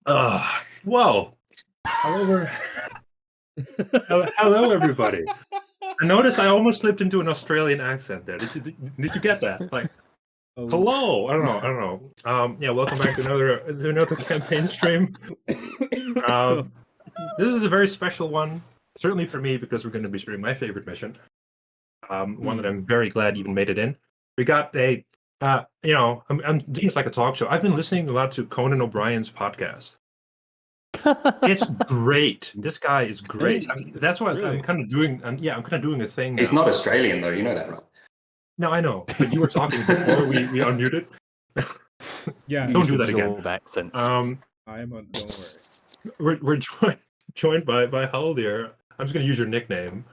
Well, hello, hello, everybody. I noticed I almost slipped into an Australian accent there. Did you get that? Like, hello. I don't know. Yeah, welcome back to another campaign stream. This is a very special one, certainly for me, because we're going to be streaming my favorite mission. One that I'm very glad even made it in. We got a, I'm doing this like a talk show. I've been listening a lot to Conan O'Brien's podcast. It's great. This guy is great. That's what I'm kind of doing. I'm kind of doing a thing. He's not Australian, though. You know that, right? No, I know. But you were talking before we unmuted. Yeah, don't do that again. Accents. I am on. Don't worry. We're joined by Haldir. I'm just going to use your nickname.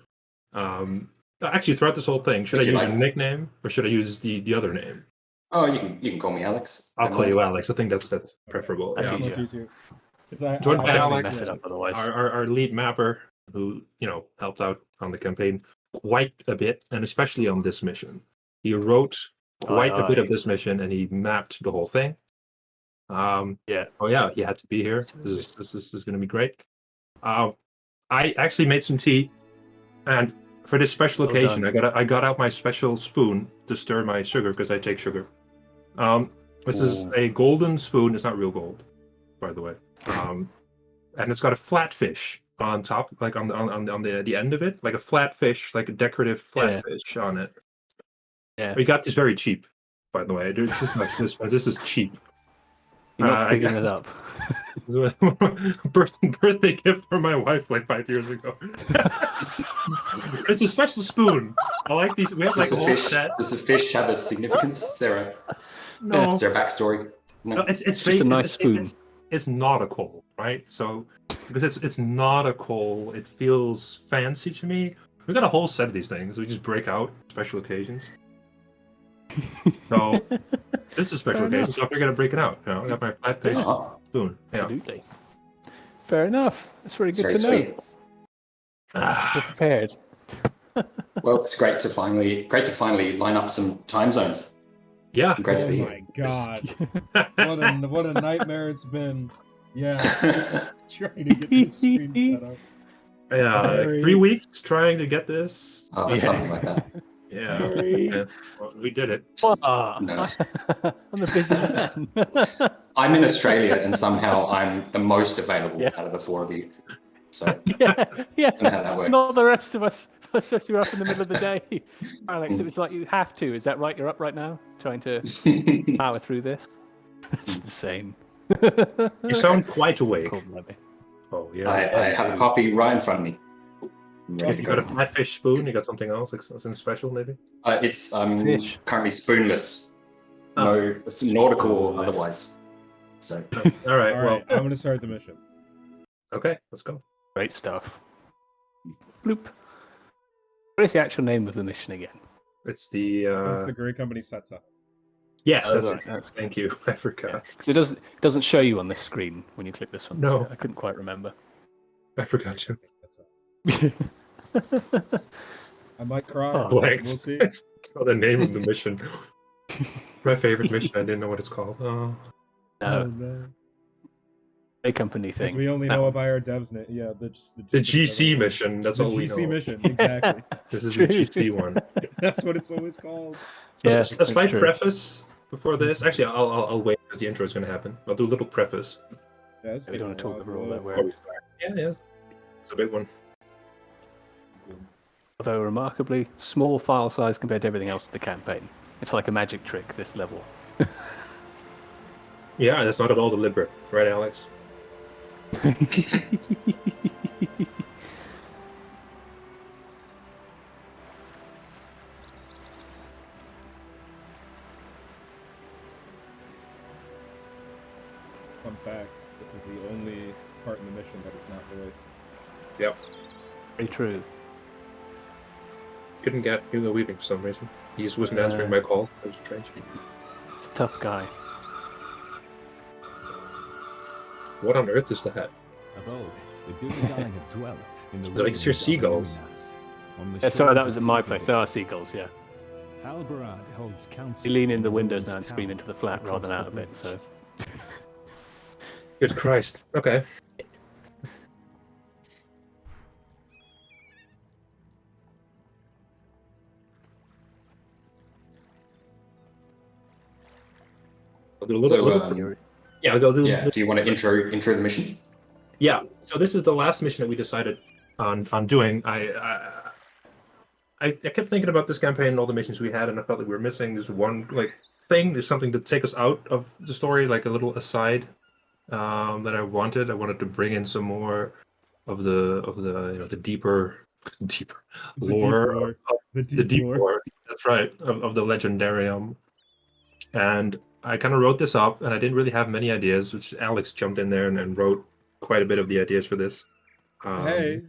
Actually, throughout this whole thing, should I use your nickname or should I use the other name? Oh, you can call me Alex. I'll call you Alex. I think that's preferable. That's much easier. Joined by Alex, mess it up otherwise. Our lead mapper, who helped out on the campaign quite a bit, and especially on this mission. He wrote quite a bit of this mission, and he mapped the whole thing. Yeah. Oh yeah, he had to be here. This is going to be great. I actually made some tea, and for this special occasion, I got out my special spoon to stir my sugar because I take sugar. This is a golden spoon. It's not real gold, by the way. And it's got a flat fish on top, like on the end of it, like a flat fish, like a decorative flat fish on it. Yeah. We got this very cheap, by the way. There's just much this is cheap. You're not picking it up. Birthday gift for my wife like 5 years ago. It's a special spoon. I like these. We have like a whole set. Does the fish have a significance? Is there a backstory? No, it's just a nice spoon. It's nautical, right? So because it's nautical, it feels fancy to me. We got a whole set of these things. We just break out special occasions. So this is a special occasion, so we're gonna break it out. I got my flat fish spoon. Yeah. Absolutely. Fair enough. That's really good to know. We're prepared. Well, it's great to finally line up some time zones. Yeah. Great to be here. My God, what a nightmare it's been. Yeah, trying to get this stream set up. Yeah, like 3 weeks trying to get this. Something like that. Yeah. Well, we did it. Nice. I'm a busy man. I'm in Australia, and somehow I'm the most available out of the four of you. So yeah. I don't know how that works. Not the rest of us. Especially up in the middle of the day. Alex, it was like you have to. Is that right? You're up right now, trying to power through this. That's insane. You sound quite awake. Oh yeah. I have a coffee right in front of me. You got a flat fish spoon? You got something else, like something special, maybe? It's currently spoonless. No nautical or otherwise. So. All right. Well, I'm going to start the mission. Okay, let's go. Great stuff. Bloop. What is the actual name of the mission again? It's the. It's the Grey Company Setsa. Yes, that's thank you. I forgot. It doesn't show you on this screen when you click this one. No, so I couldn't quite remember. I forgot to. I might cry. We'll see. It's the name of the mission. My favorite mission. I didn't know what it's called. Oh. No. A company thing. We only know by our devs name. Yeah, the GC mission. That's all we know. The GC mission, exactly. This is the GC one. That's what it's always called. A slight preface before this. Actually, I'll wait because the intro is going to happen. I'll do a little preface. Yeah, we don't want to talk over all that. Yeah, it's a big one. Although a remarkably small file size compared to everything else in the campaign. It's like a magic trick, this level. Yeah, that's not at all deliberate, right, Alex? Fun fact, this is the only part in the mission that is not voiced. Yep. Very true. Couldn't get Hugo Weaving for some reason. He just wasn't answering my call. That was strange. It's a tough guy. What on earth is that? Of old, the Dunedain have dwelt in the like it's your seagulls. Sorry, that was at my place. There are seagulls, yeah. Haldir holds council. You lean in the windows now and scream into the flat rather than out of it, so... Good Christ. Okay. I'll do a little. So, yeah, I'll go do. yeah. Do you want to intro the mission? Yeah. So this is the last mission that we decided on doing. I kept thinking about this campaign and all the missions we had, and I felt like we were missing this one thing. There's something to take us out of the story, like a little aside that I wanted. I wanted to bring in some more of the deeper lore, The deep lore. That's right, of the Legendarium. And I kind of wrote this up, and I didn't really have many ideas, which Alex jumped in there and wrote quite a bit of the ideas for this. Hey.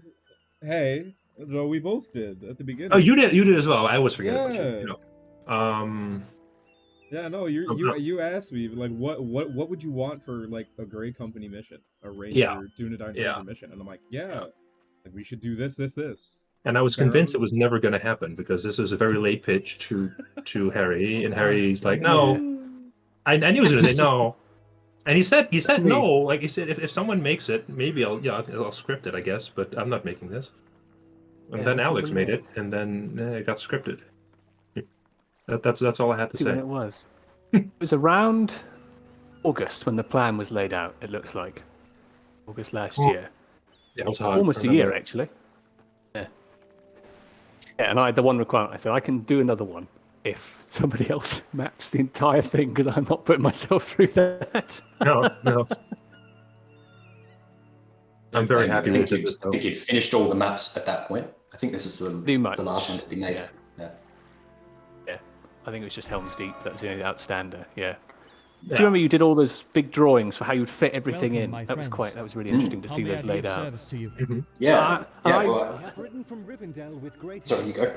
No, we both did at the beginning. Oh, you did as well. I always forget about Yeah. you. Yeah, no, you asked me like what would you want for like a Grey Company mission, a Ranger Dunedain Ranger mission, and I'm like, like we should do this. And I was convinced it was never going to happen because this is a very late pitch to Harry, and Harry's like, no. I knew he was going to say no, and he said no. Like he said, if someone makes it, maybe I'll script it, I guess, but I'm not making this. And then Alex made it, and then it got scripted. That's all I had to say. When it was. It was around August when the plan was laid out. It looks like August last year. Yeah, it was hard. Almost a year actually. Yeah. Yeah, and I had the one requirement. I said I can do another one if somebody else maps the entire thing because I'm not putting myself through that. No. I'm very happy I with it. I think you'd finished all the maps at that point. I think this was the last one to be made. Yeah. I think it was just Helm's Deep. That was the only outstander. Yeah. Do you remember you did all those big drawings for how you'd fit everything in? That was really interesting to see those laid out. Yeah. I have written from Rivendell with great Sorry, you go.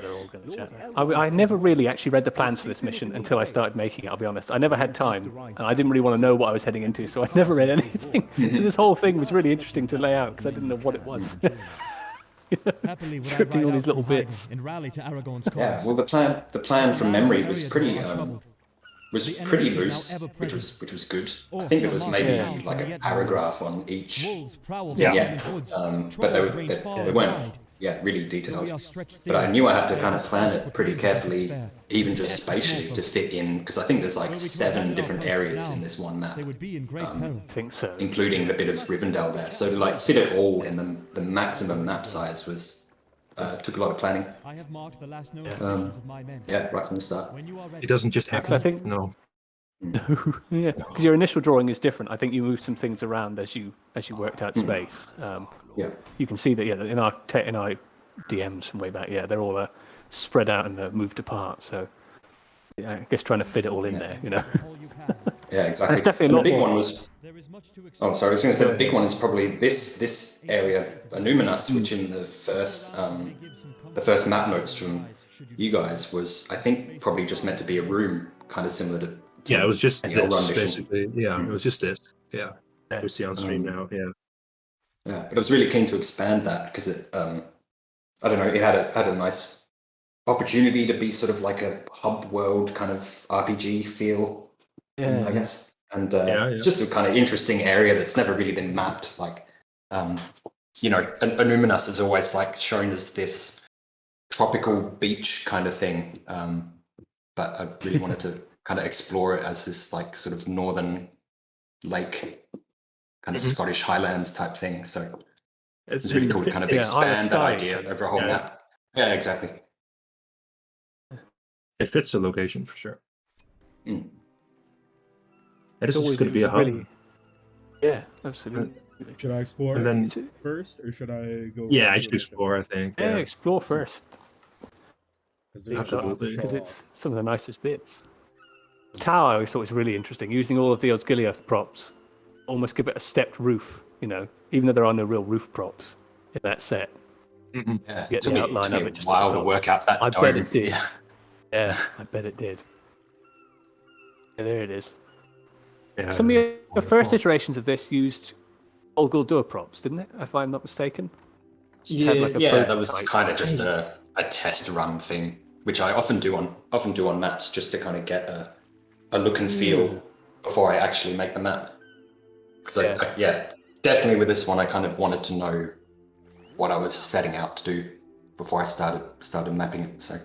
I never really actually read the plans for this mission until I started making it, I'll be honest. I never had time, and I didn't really want to know what I was heading into, so I never read anything. So this whole thing was really interesting to lay out, because I didn't know what it was. Scripting all these little bits. Yeah, well, the plan from memory was pretty loose, which was good. I think it was maybe like a paragraph on each. But they weren't really detailed. But I knew I had to kind of plan it pretty carefully, even just spatially, to fit in, because I think there's like 7 different areas in this one map. I think so. Including a bit of Rivendell there. So to like fit it all in the maximum map size was took a lot of planning. I have marked the last right from the start. It doesn't just happen. I think yeah, because your initial drawing is different. I think you moved some things around as you worked out space. You can see that in our DMs from way back. Yeah, they're all spread out and moved apart. So I guess trying to fit it all in there. Yeah, exactly. That's definitely the big one was. Oh, sorry. I was going to say the big one is probably this area, Numinous, which in the first map notes from you guys was, I think, probably just meant to be a room, kind of similar to. Yeah, it was just this, basically. Yeah, it was just this. Yeah, we see on stream now. Yeah. Yeah, but I was really keen to expand that because it, I don't know, it had a nice opportunity to be sort of like a hub world kind of RPG feel, I guess. And it's just a kind of interesting area that's never really been mapped. Like, Numinous is always like shown as this tropical beach kind of thing. But I really wanted to kind of explore it as this like sort of northern lake, kind of Scottish Highlands type thing. So it's really cool to kind of expand that idea over a whole map. Yeah, exactly. It fits the location for sure. It is always going to be a hub. Really, yeah, absolutely. Should I explore first, or should I go? Yeah, I should explore, I think. Yeah, explore first. Absolutely. Because it's some of the nicest bits. Tower, I always thought was really interesting, using all of the Osgiliath props, almost give it a stepped roof, even though there are no real roof props in that set. Yeah, get the outline of it. Just a while to work out that I dome. bet it did. Yeah, I bet it did. Yeah, there it is. Yeah, some of your first iterations of this used Ol Guldur props, didn't it? If I'm not mistaken. That was kind of just a test run thing, which I often do on maps, just to kind of get a look and feel before I actually make the map. Because definitely with this one, I kind of wanted to know what I was setting out to do before I started mapping it. So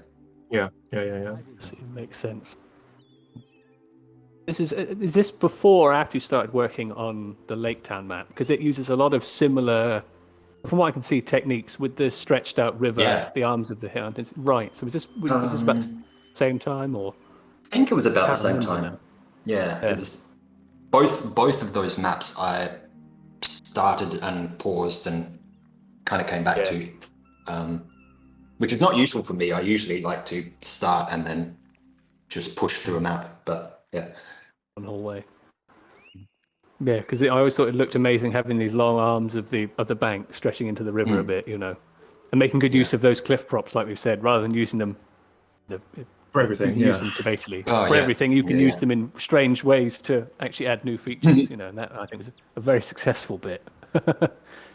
yeah. It makes sense. Is this before or after you started working on the Lake Town map? Because it uses a lot of similar, from what I can see, techniques with the stretched out river, the arms of the hill. Right. So was this about the same time, or? I think it was about the Can't same remember time. now. Yeah, it was both of those maps I started and paused and kind of came back to, which is not useful for me. I usually like to start and then just push through a map, but yeah. One whole way. Yeah, because I always thought it looked amazing having these long arms of the bank stretching into the river a bit, you know, and making good use of those cliff props, like we've said, rather than using them For everything, you can use them to basically Oh, for yeah. everything. You can Yeah, use them in strange ways to actually add new features, you know, and that I think was a very successful bit.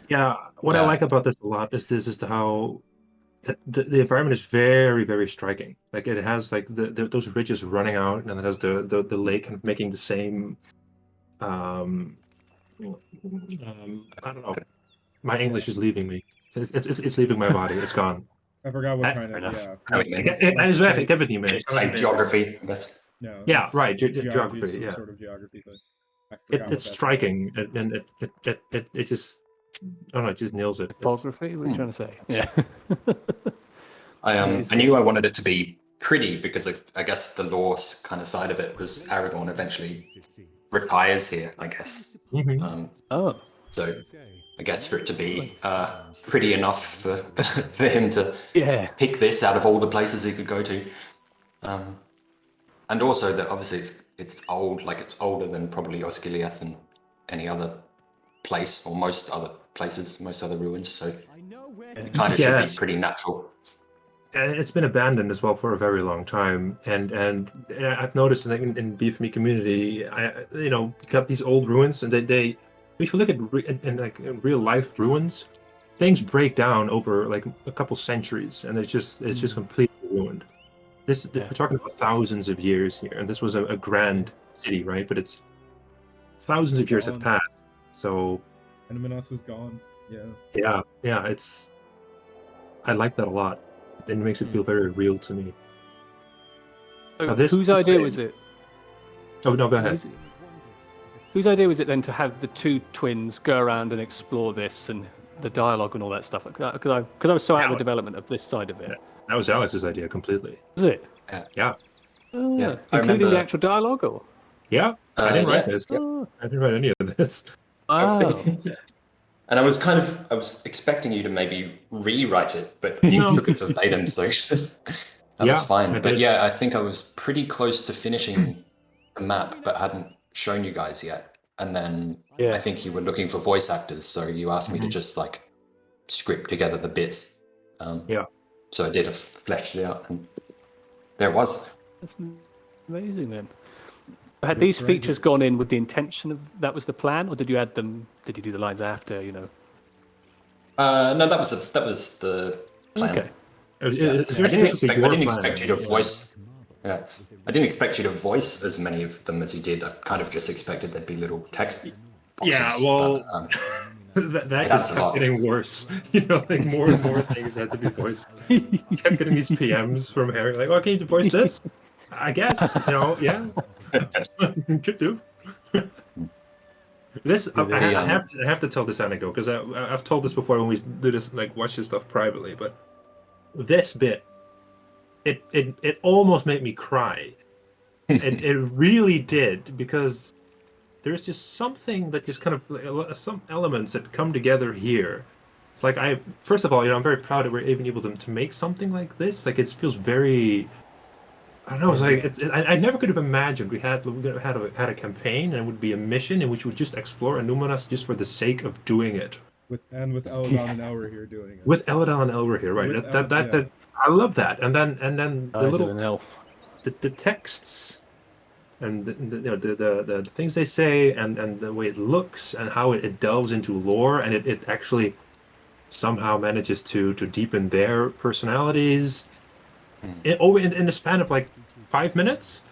Yeah, what I like about this a lot is how the environment is very, very striking. Like it has like those ridges running out, and it has the lake kind of making the same. I don't know. My English is leaving me. It's leaving my body. It's gone. I forgot what kind fair of enough. Ik heb het niet meer. It's like geography, I guess. No. Yeah, it's right. geography, Geography. some Yeah, sort of geography thing. I forgot it's striking, and it just I don't know. It just nails it. Topography? What are you trying to say? Yeah. I knew I wanted it to be pretty because I guess the lore kind of side of it was Aragorn eventually retires here, I guess. So I guess for it to be pretty enough for him to pick this out of all the places he could go to. And also that obviously it's old, like it's older than probably Osgiliath and any other place, or most other places, most other ruins, so it kind of should be pretty natural. And it's been abandoned as well for a very long time, and I've noticed in BFME community, got these old ruins, and they if you look at in real life ruins, things break down over like a couple centuries, and it's just completely ruined. We're talking about thousands of years here, and this was a grand city, right? But it's thousands of years have passed, so. And Minas is gone. Yeah. I like that a lot. It makes it feel very real to me. So whose idea was it? Oh no, go ahead. Whose idea was it then to have the two twins go around and explore this and the dialogue and all that stuff? Because I was so out of the development of this side of it. That was Alex's idea completely. Was it? Yeah. Including the actual dialogue, or? Yeah, I didn't write this. I didn't write any of this. Wow. And I was expecting you to maybe rewrite it, but you took it verbatim, so that was fine. But yeah, I think I was pretty close to finishing the map, but hadn't shown you guys yet. And then I think you were looking for voice actors, so you asked me to just like script together the bits. So I did, fleshed it out, and there it was. That's amazing then. Had these features gone in with the intention of that was the plan, or did you add them? Did you do the lines after? You know. No, that was the plan. Okay. I didn't expect you to voice. Yeah, I didn't expect you to voice as many of them as you did. I kind of just expected there'd be little text boxes. Yeah, well, but, that just kept getting worse. Like more and more things had to be voiced. You kept getting these PMs from Harry, like, "Oh, can you voice this?" I guess, yeah. Could do. This I have to tell this anecdote because I've told this before when we do this, like watch this stuff privately. But this bit, it almost made me cry. It really did, because there's just something that just kind of some elements that come together here. It's like first of all, I'm very proud that we're even able to make something like this. Like it feels very. I don't know. It's like I never could have imagined we had a campaign and it would be a mission in which we would just explore Numenor just for the sake of doing it. With Eladon and Elrond here doing it. With Eladon and Elrond here, right? That I love that. And then the little an elf. The texts and the things they say and the way it looks and how it delves into lore, and it actually somehow manages to deepen their personalities. In the span of like 5 minutes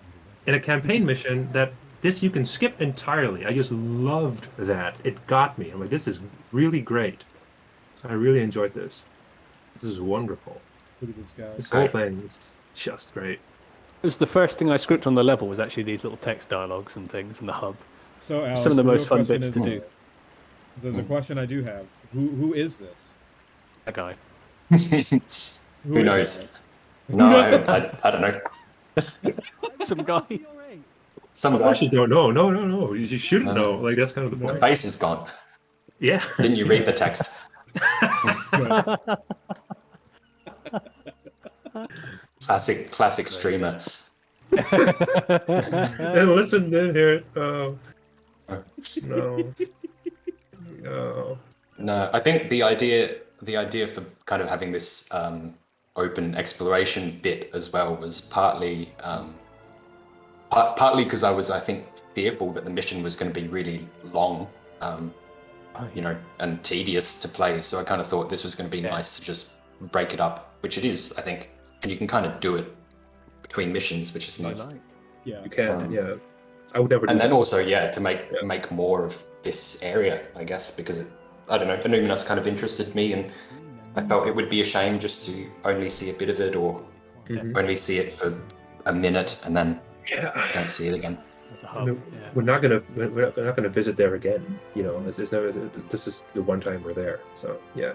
in a campaign mission that this you can skip entirely. I just loved that. It got me. I'm like, this is really great. I really enjoyed this. This is wonderful. Look at this guy. This whole thing is just great. It was the first thing I scripted on the level was actually these little text dialogues and things in the hub. So, Alex, Some of the most real fun question bits to do. The question I do have: who is this? That guy. Who knows? No, I don't know. Some guy. Some Of guy. course you don't know. No. You shouldn't know. Like, that's kind of the The point. face is gone. Yeah. Didn't you read the text? Classic streamer. And listen, then here. Oh. No. No. No, I think the idea for kind of having this open exploration bit as well was partly because I was, I think, fearful that the mission was going to be really long, you know, and tedious to play. So I kind of thought this was going to be nice to just break it up, which it is, I think, and you can kind of do it between missions, which is nice. Yeah, You can, yeah. I would never do And then that. also, to make more of this area, I guess, because I don't know, Illuminus kind of interested me, and I felt it would be a shame just to only see a bit of it, or only see it for a minute and then don't see it again. We're not gonna visit there again. You know, it's never. This is the one time we're there. So yeah.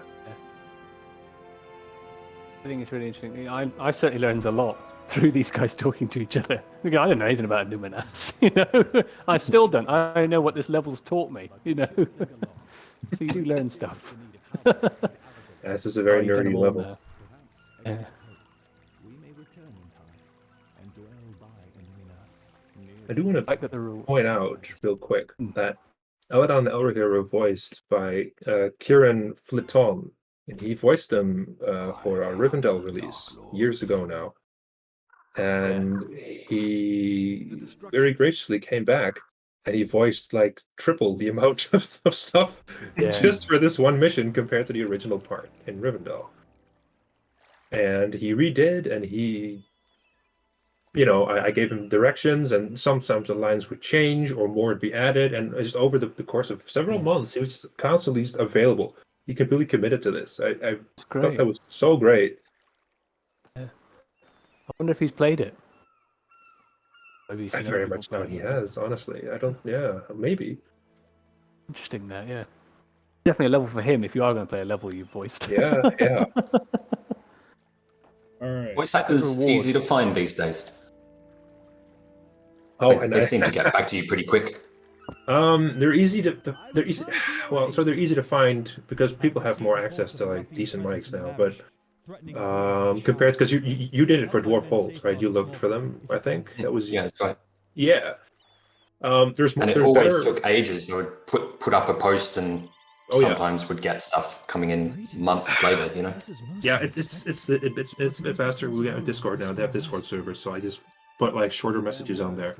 I think it's really interesting. I certainly learned a lot through these guys talking to each other. I don't know anything about Numinas, you know. I still don't. I know what this level's taught me, you know. So you do learn stuff. This is a very nerdy level. Yeah. I do want to point out real quick that Eladon and Elric were voiced by Kieran Flitton, and he voiced them for our Rivendell release years ago now. And he very graciously came back, and he voiced like triple the amount of stuff just for this one mission compared to the original part in Rivendell. And he redid, and he, you know, I gave him directions, and sometimes the lines would change or more would be added, and just over the course of several months, he was just constantly available. He completely committed to this. I thought that was so great. I wonder if he's played it. Maybe I very much doubt he has, honestly. I don't, maybe. Interesting that, yeah. Definitely a level for him if you are going to play a level you've voiced. Yeah. All right. Voice actors easy to find these days. Oh, they seem to get back to you pretty quick. They're easy to find because people have more access to like decent mics now, but compared, because you did it for Dwarf Holds, right? You looked for them, I think. That was that's right. Yeah. There's more. And it always took ages. They would put up a post and sometimes would get stuff coming in months later, you know? Yeah, it's a bit faster. We have Discord now. They have Discord servers, so I just put like shorter messages on there.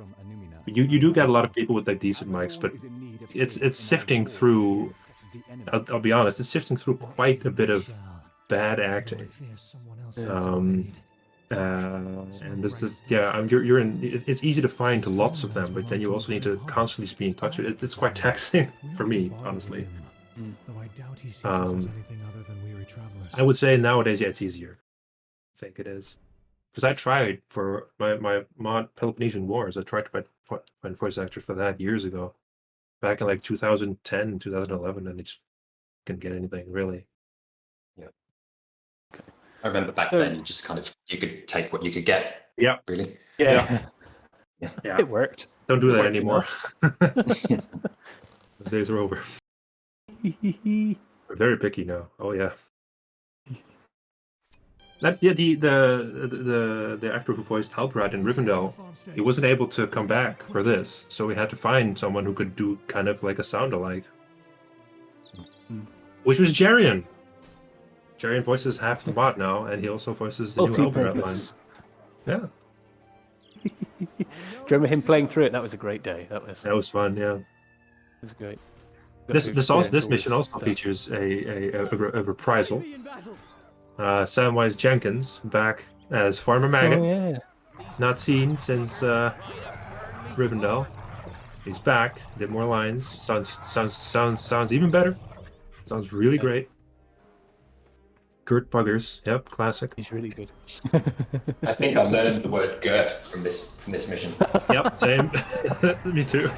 You do get a lot of people with like decent mics, but it's sifting through. I'll be honest, it's sifting through quite a bit of bad acting. And this is you're in. It's easy to find lots of them, but then you also need to constantly be in touch with it. It's quite taxing for me, honestly. I would say nowadays, it's easier. I think it is, because I tried for my mod Peloponnesian Wars. I tried to find voice actors for that years ago, back in like 2010, 2011, and I just couldn't get anything really. Yeah. I remember back then, you could take what you could get. Yeah. Really. Yeah. It worked. Don't do that anymore. Those days are over. We're very picky now. Oh yeah. The actor who voiced Haldir in Rivendell, he wasn't able to come back for this, so we had to find someone who could do kind of like a sound-alike, which was Jarian. Jarian voices half the mod now, and he also voices the new Haldir lines. Yeah. Do you remember him playing through it? That was a great day. That was fun. Yeah. It was great. This mission also features a reprisal. Samwise Jenkins back as Farmer Maggot. Oh, yeah. Not seen since Rivendell. He's back. Did more lines. Sounds even better. Sounds really great. Gert Buggers. Yep, classic. He's really good. I think I learned the word Gert from this mission. Yep, same. Me too.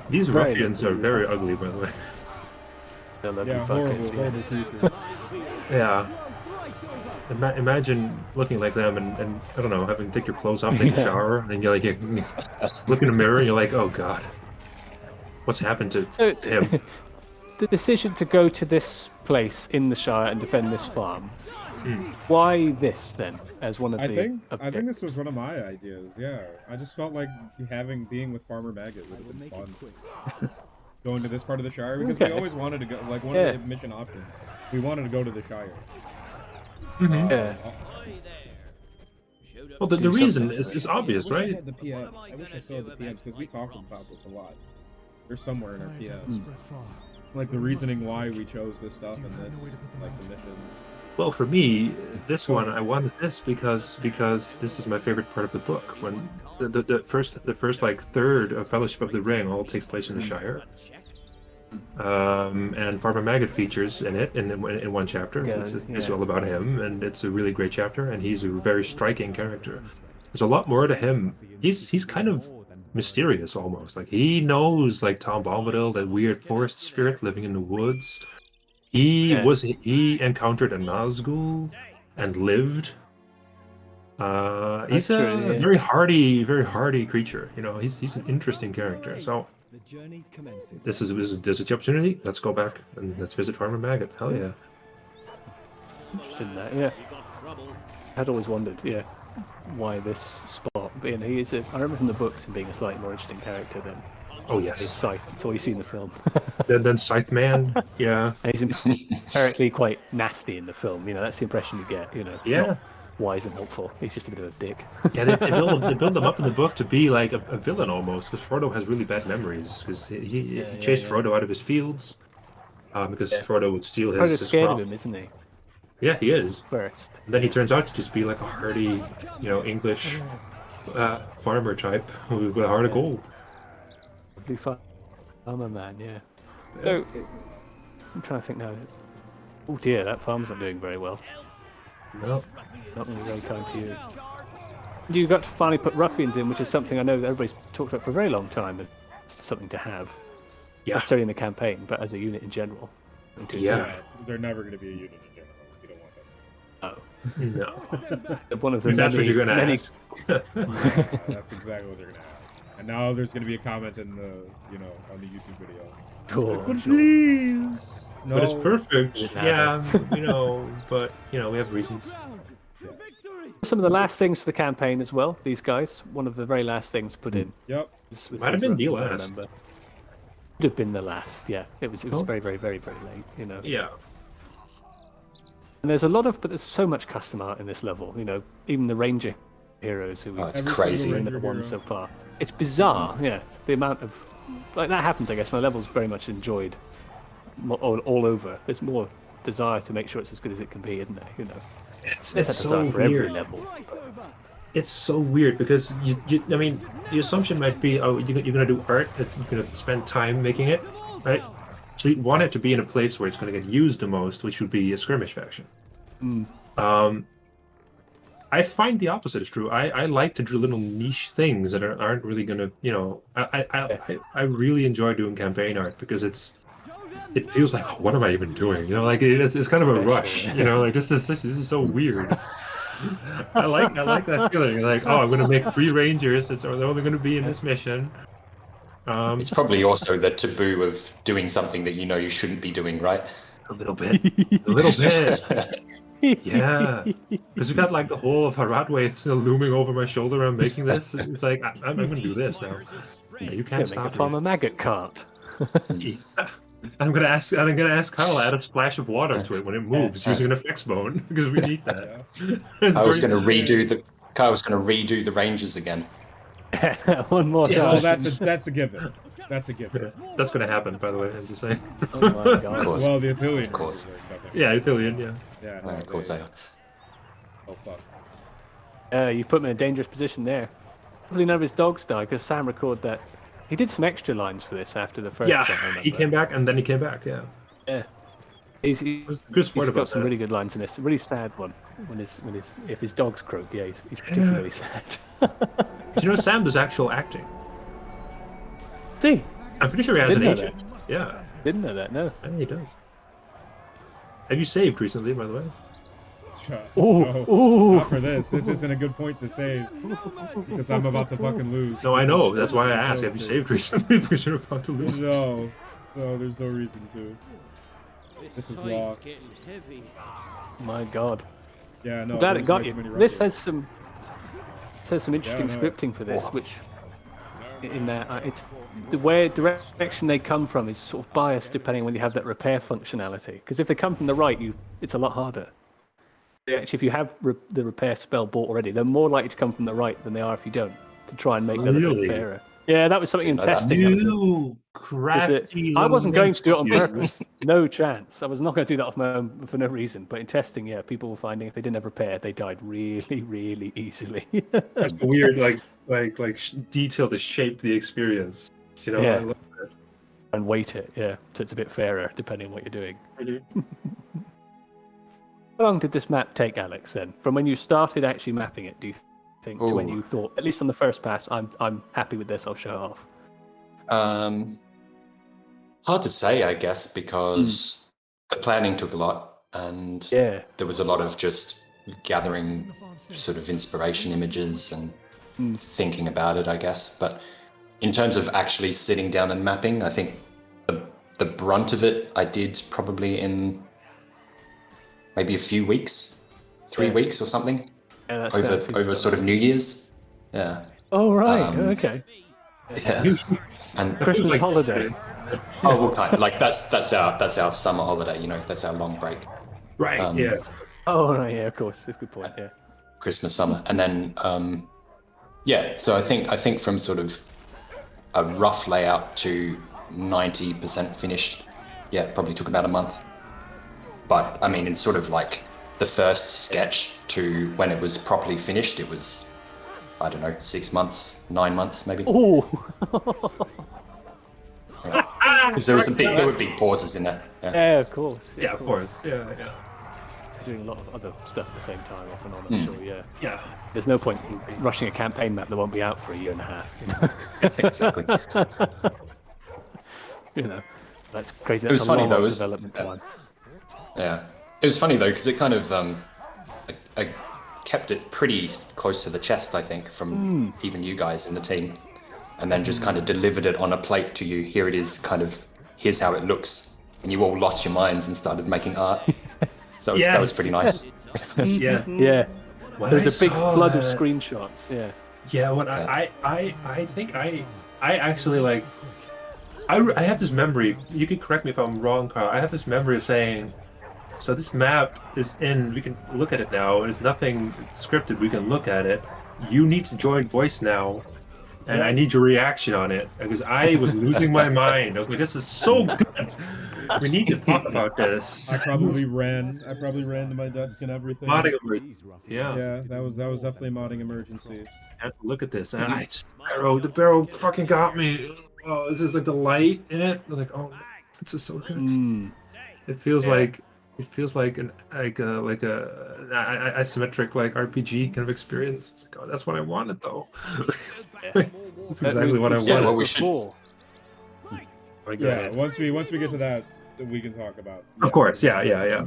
These ruffians are very ugly, by the way. Yeah, horrible creature. Yeah. Imagine looking like them and I don't know, having to take your clothes off, take a shower, and you're like, you look in the mirror and you're like, oh god, what's happened to him? The decision to go to this place in the Shire and defend this farm. Why this then? As one of the I think this was one of my ideas. Yeah, I just felt like being with Farmer Maggot would have been fun. Going to this part of the Shire because we always wanted to go. Like one of the mission options, we wanted to go to the Shire. Yeah. Well, the reason is obvious, right? I had the PMs. I wish I still had the PMs because we talked about this a lot. They're somewhere in our PMs. Like the reasoning why we chose this stuff and this, like the missions. Well, for me, this one I wanted this because this is my favorite part of the book. When the first like third of Fellowship of the Ring all takes place in the Shire. And Farmer Maggot features in it in one chapter. It's all about him, and it's a really great chapter. And he's a very striking character. There's a lot more to him. He's kind of mysterious almost. Like he knows like Tom Bombadil, that weird forest spirit living in the woods. He encountered a Nazgul and lived. He's a very hardy creature. You know, he's an interesting character. So. This is the opportunity. Let's go back and let's visit Farmer Maggot. Hell yeah. Interested in that, yeah. I had always wondered, why this spot. But he is I remember from the books him being a slightly more interesting character than his Scythe. That's all you see in the film. then Scythe Man, yeah. And he's apparently quite nasty in the film. You know, that's the impression you get. You know. Yeah. Wise and helpful. He's just a bit of a dick. Yeah, they build him up in the book to be like a villain almost, because Frodo has really bad memories. Because he chased Frodo out of his fields, because Frodo would steal his. Frodo's scared of him, isn't he? Yeah, he is. First. And then he turns out to just be like a hardy, English farmer type with a heart of gold. Farmer man, yeah. So I'm trying to think now. Oh dear, that farm's not doing very well. No. Not really very kind to you. You got to finally put ruffians in, which is something I know that everybody's talked about for a very long time. It's something to have. Yeah. Necessarily in the campaign, but as a unit in general. Yeah. They're never going to be a unit in general. You don't want them. Oh. No. One of the that's what you're going to ask. That's exactly what they're going to ask. And now there's going to be a comment in the, on the YouTube video. Cool. But please. No. But it's perfect. Yeah, but we have reasons. Some of the last things for the campaign as well. These guys, one of the very last things put in. Yep. Might have been the last. Would have been the last. Yeah, it was very, very, very, very late. Yeah. And there's there's so much custom art in this level. Even the ranger heroes who it's crazy. One so far. It's bizarre. Yeah, the amount of that happens. I guess my level's very much enjoyed. All over. There's more desire to make sure it's as good as it can be, isn't there? It's so for every level. It's so weird because the assumption might be, you're gonna do art, you're gonna spend time making it, right? So you want it to be in a place where it's gonna get used the most, which would be a skirmish faction. I find the opposite is true. I like to do little niche things that aren't really gonna, I really enjoy doing campaign art because it feels like, what am I even doing? It's kind of a rush. This is so weird. I like that feeling. Like, I'm going to make 3 rangers. They're only going to be in this mission. It's probably also the taboo of doing something that you shouldn't be doing, right? A little bit. A little bit. Yeah. Because we got like the whole of Haradway still looming over my shoulder. I'm making this. It's like, I'm going to do this now. Yeah, you can't stop me. Farmer Maggot cart. Yeah. I'm gonna ask Kyle to add a splash of water to it when it moves using an effects bone because we need that. I was going to redo the Rangers again. One more time. Oh, that's a given. That's a given. That's gonna happen, by the way. I'm just saying. Oh my god. Well, the Athelian. Of course. Yeah, Athelian. Yeah. Yeah. Of course I are. Oh fuck. You put me in a dangerous position there. Hopefully none of his dogs die because Sam recorded that He did some extra lines for this after the first set. I he remember. came back and then he came back. Yeah. Yeah. He's Good sport got about some that. really good lines in this. A really sad one if his dogs croak. Yeah, he's particularly sad. Do you know Sam does actual acting? See, I'm pretty sure he has an Didn't know agent. Yeah, didn't know that. No. I think he does. Have you saved recently, by the way? Ooh, No, ooh. not for this. This isn't a good point to save because I'm about to fucking lose. No, I know. That's why I asked. Have you saved recently? Because you're about to lose. No, there's no reason to. This is lost. My God. Yeah, no. I'm glad it there's got way you. too many This records. has some interesting Yeah, no. scripting for this, which in that it's the way direction they come from is sort of biased depending on when you have that repair functionality. Because if they come from the right, it's a lot harder. Actually, if you have the repair spell bought already, they're more likely to come from the right than they are if you don't. To try and make that a Really? bit fairer. Yeah, that was something in Know that. testing. You crafty I wasn't going to do it on little purpose. No chance. I was not going to do that off my own for no reason. But in testing, yeah, people were finding if they didn't have repair, they died really, really easily. That's a weird, detail to shape the experience. You know, Yeah. I love that. And weight it, yeah, so it's a bit fairer depending on what you're doing. How long did this map take, Alex? Then, from when you started actually mapping it, do you think, to when Ooh. you thought, at least on the first pass, I'm happy with this, I'll show it off. Hard to say, I guess, because the planning took a lot, and Yeah. there was a lot of just gathering sort of inspiration images and thinking about it, I guess. But in terms of actually sitting down and mapping, I think the brunt of it I did probably in maybe a few weeks, 3 weeks or something, Yeah, that's over sort of New Year's. Yeah. Oh right, Um, okay. Yeah. And Christmas holiday. oh, well, kind of like that's our summer holiday. You know, that's our long break. Right. Um, yeah. Oh right, yeah, of course, that's a good point. Yeah. Christmas, summer, and then yeah. So I think from sort of a rough layout to 90% finished, yeah, it probably took about a month. But I mean, it's sort of like the first sketch to when it was properly finished, it was, I don't know, 6 months, 9 months, maybe. Oh. Because there were big pauses in there. Yeah. Yeah, of course. Yeah, of course. Yeah. Doing a lot of other stuff at the same time, off and on. I'm sure. Yeah. Yeah. There's no point in rushing a campaign map that won't be out for a year and a half. You know. Exactly. You know, that's crazy. It was That's a funny, long though, it was- development time. Yeah, it was funny though because it kind of I kept it pretty close to the chest, I think, from even you guys in the team, and then just kind of delivered it on a plate to you. Here it is, kind of. Here's how it looks, and you all lost your minds and started making art. So that was pretty nice. Yeah. Yeah. When There's I a big saw flood of that- screenshots. Yeah. Yeah, what I think I actually like I have this memory. You can correct me if I'm wrong, Carl. I have this memory of saying, so this map is in. We can look at it now. There's nothing scripted. We can look at it. You need to join voice now, and I need your reaction on it because I was losing my mind. I was like, this is so good. We need to talk about this. I probably ran to my desk and everything. Modding emergency. Yeah. Yeah, that was definitely modding emergency. I have to look at this, and I just the barrel fucking got me. Oh, this is like the light in it. I was like, oh, this is so good. It feels like an isometric like RPG kind of experience. It's like, oh, that's what I wanted though. That's exactly what I wanted. Yeah, well, we should. Very good. Yeah, once we get to that, then we can talk about. Of course, yeah. I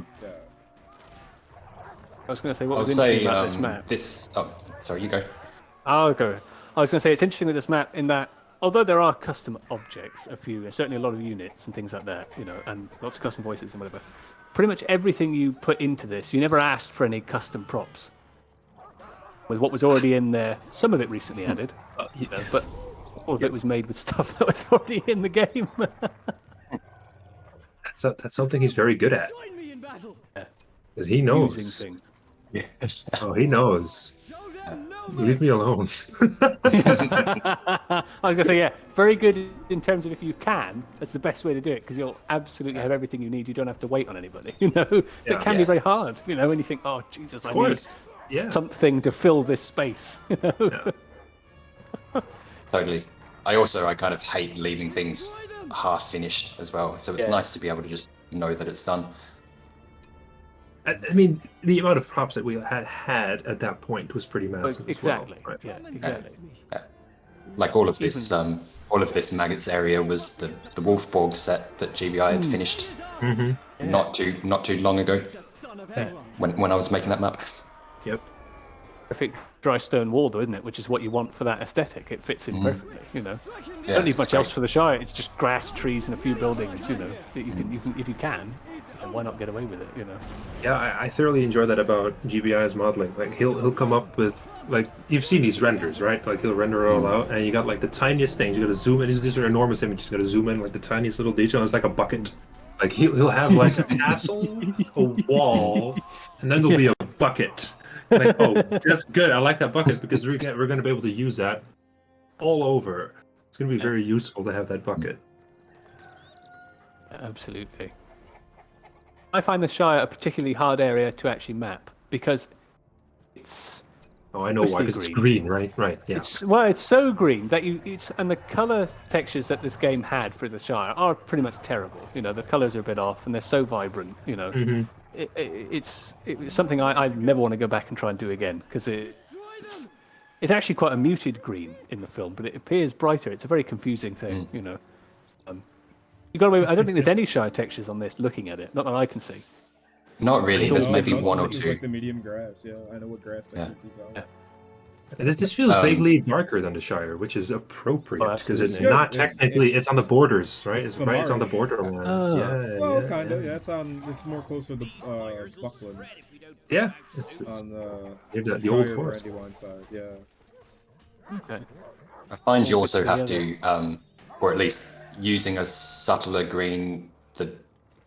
was going to say what I'll was interesting say about this map. Oh, sorry, you go. I'll go. I was going to say it's interesting with this map in that although there are custom objects, certainly a lot of units and things like that, you know, and lots of custom voices and whatever. Pretty much everything you put into this, you never asked for any custom props. With what was already in there, some of it recently added, you know, but all of it was made with stuff that was already in the game. That's something he's very good at. Join me in battle. Because he knows. Using things. Yes. Oh, he knows. Leave me alone. I was going to say, yeah, very good in terms of if you can, that's the best way to do it because you'll absolutely have everything you need. You don't have to wait on anybody, you know. It can be very hard, you know, when you think, oh, Jesus, I need something to fill this space, you know. Totally. I kind of hate leaving things half finished as well. So it's nice to be able to just know that it's done. I mean, the amount of props that we had at that point was pretty massive. Exactly. As well, right? Yeah, exactly. Like all of this maggots area was the Wolfborg set that GBI had finished not too long ago when I was making that map. Yep. Perfect dry stone wall, though, isn't it? Which is what you want for that aesthetic. It fits in perfectly. You know, Yeah, don't need it's much great. else for the Shire. It's just grass, trees, and a few buildings. You know, that you can if you can, and why not get away with it? You know. Yeah, I thoroughly enjoy that about GBI's modeling. Like he'll come up with like you've seen these renders, right? Like he'll render it all out, and you got like the tiniest things. You got to zoom in. These are enormous images. You got to zoom in like the tiniest little detail. It's like a bucket. Like he'll have like a castle, a wall, and then there'll be a bucket. Like, oh, that's good. I like that bucket because we're going to be able to use that all over. It's going to be very useful to have that bucket. Absolutely. I find the Shire a particularly hard area to actually map because it's. Oh, I know why. Because it's green, right? Right. Yeah. It's so green that and the color textures that this game had for the Shire are pretty much terrible. You know, the colors are a bit off, and they're so vibrant. You know, it's something I never want to go back and try and do again because it's actually quite a muted green in the film, but it appears brighter. It's a very confusing thing. You know, you got away. I don't think there's any Shire textures on this. Looking at it, not that I can see. Not really. There's maybe one or two. Like the medium grass. Yeah, I know what grass texture these are. Yeah. And this feels vaguely darker than the Shire, which is appropriate because it's absolutely. not technically. It's on the borders, right? It's It's on the marsh. borderlands. Oh. Yeah. Well, yeah, kind of. yeah. Yeah, it's more closer to Buckland Yeah. It's on near the old Shire forest. Brandywine side. Yeah. Okay. I find you also have to, or at least using a subtler green,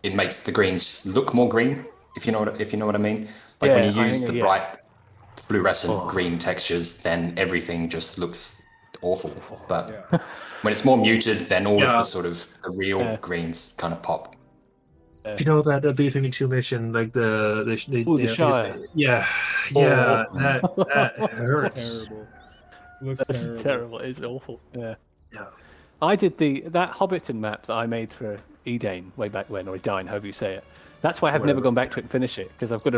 it makes the greens look more green. If you know what I mean. Like when you use the bright fluorescent green textures, then everything just looks awful. But when it's more muted, then all of the sort of the real greens kind of pop. You know that B-52 mission, like the Shire. Yeah, that hurts. Terrible. Looks Terrible. It's awful. Yeah. Yeah. I did that Hobbiton map that I made for Edane way back when, or Edine, however you say it. That's why I've never gone back to it and finish it, because I've got to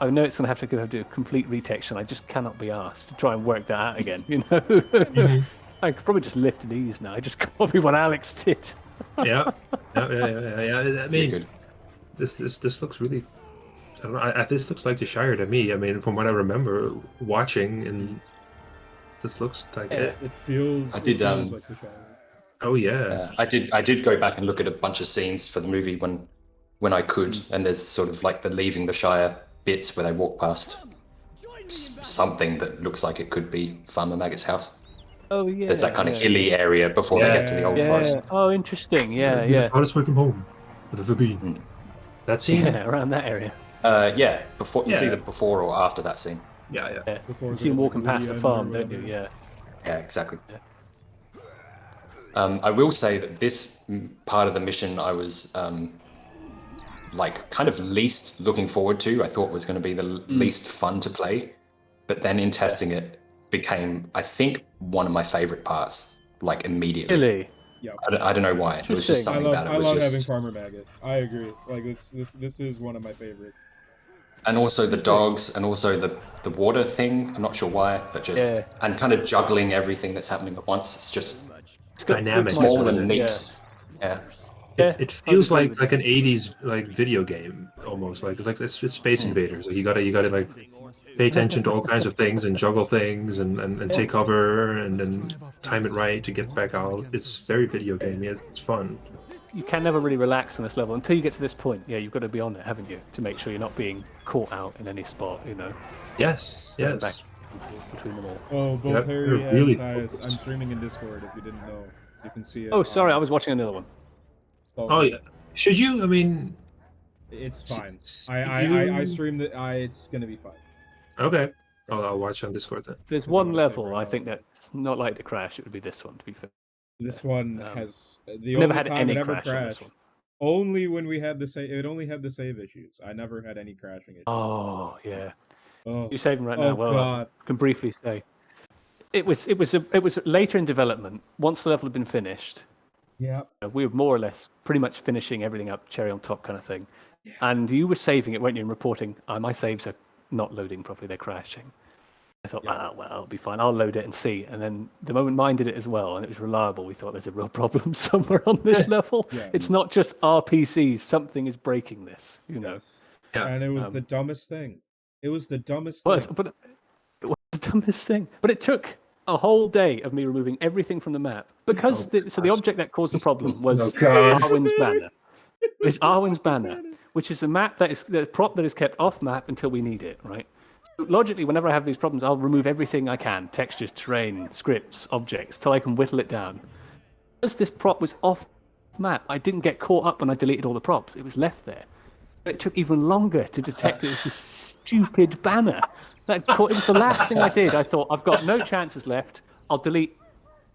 I know it's going to have to do a complete retexture, and I just cannot be asked to try and work that out again, you know? I could probably just lift these now. I just copy what Alex did. Yeah. I mean, this looks really... I don't know, this looks like the Shire to me. I mean, from what I remember watching, and this looks like it. It feels. I did. Feels like the Shire. Oh yeah. I did go back and look at a bunch of scenes for the movie when I could, and there's sort of like the leaving the Shire bits where they walk past something that looks like it could be Farmer Maggot's house. Oh yeah. There's that kind of hilly area before they get to the old forest. Oh, interesting. Yeah. Farthest way from home. With the bean. That scene. Yeah, around that area. Before it's either before or after that scene. Yeah. You see him walking past the farm, don't you? Yeah. Yeah, exactly. I will say that this part of the mission I was like kind of least looking forward to. I thought was going to be the least fun to play, but then in testing it became, I think, one of my favorite parts. Like immediately. Really? Yeah. I don't know why. It was just something about it. I Was love just... having Farmer Maggot. I agree. Like this is one of my favorites. And also the dogs, and also the water thing. I'm not sure why, but just and kind of juggling everything that's happening at once. It's just dynamic. Small and neat. Yeah. It feels like an 80s like video game almost. Like it's Space Invaders. Like you gotta like pay attention to all kinds of things and juggle things and take cover and then time it right to get back out. It's very video gamey. It's fun. You can never really relax on this level until you get to this point. Yeah, you've got to be on it, haven't you, to make sure you're not being caught out in any spot. You know. Yes. Back between them all. Oh, both Harry and really Tyus. I'm streaming in Discord. If you didn't know, you can see it. Oh, sorry, I was watching another one. Oh yeah. Should you? I mean, it's fine. I streamed it. It's gonna be fine. Okay. I'll watch on Discord then. There's one level I think that's not like to crash. It would be this one, to be fair. This one has the never only had time any it ever crash on this crashed. one. Only when we had the save. It only had the save issues. I never had any crashing issues. Oh yeah. Oh, You're saving right now. Well, God. I can briefly say it was later in development. Once the level had been finished, Yeah. we were more or less pretty much finishing everything up, cherry on top kind of thing. Yeah. And you were saving it, weren't you, and reporting, my saves are not loading properly, they're crashing. I thought, well, it'll be fine. I'll load it and see. And then the moment mine did it as well, and it was reliable, we thought there's a real problem somewhere on this level. Yeah. It's not just our PCs. Something is breaking this, you know. Yes. Yeah. And it was the dumbest thing. It was the dumbest thing. But it was the dumbest thing. But it took a whole day of me removing everything from the map because the object that caused the problem was Arwen's banner. It's Arwen's banner, which is a map that is the prop that is kept off map until we need it, right? Logically, whenever I have these problems, I'll remove everything I can, textures, terrain, scripts, objects, till I can whittle it down. Because this prop was off map, I didn't get caught up when I deleted all the props. It was left there. It took even longer to detect it was a stupid banner. It was the last thing I did. I thought, I've got no chances left. I'll delete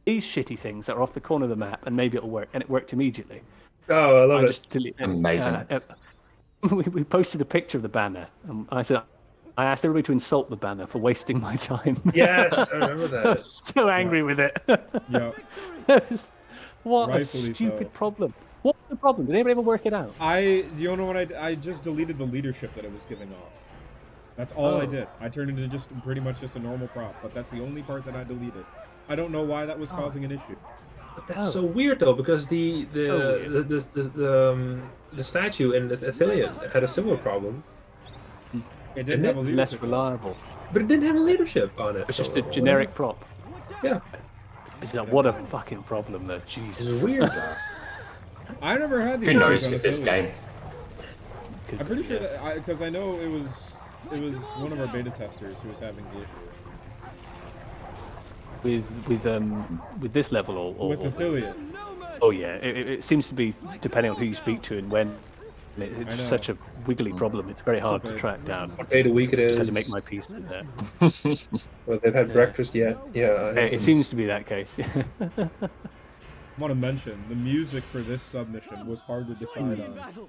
these shitty things that are off the corner of the map, and maybe it'll work. And it worked immediately. Oh, I love it. Amazing. We posted a picture of the banner, and I asked everybody to insult the banner for wasting my time. Yes, I remember that. I was so angry with it. Yeah. What a stupid problem. What was the problem? Did anybody ever work it out? You know what I just deleted the leadership that it was giving off. That's all I did. I turned it into just pretty much just a normal prop, but that's the only part that I deleted. I don't know why that was causing an issue. But that's so weird though, because the statue in the Athelian had a similar problem. It didn't have a leadership. Less reliable. But it didn't have a leadership on it. It's just a generic prop. Yeah. What a fucking problem though. Jesus. It's weird. I never had the Who knows with this game? I'm pretty sure that because I know it was one of our beta testers who was having the issue. With this level or with affiliate. Oh yeah, it seems to be depending on who you speak to and when. It's such a wiggly problem. It's very hard to track down. What day of the week it is? Just had to make my peace with that. Well, they've had breakfast yet. Yeah. It seems to be that case. I want to mention the music for this submission was hard to decide on.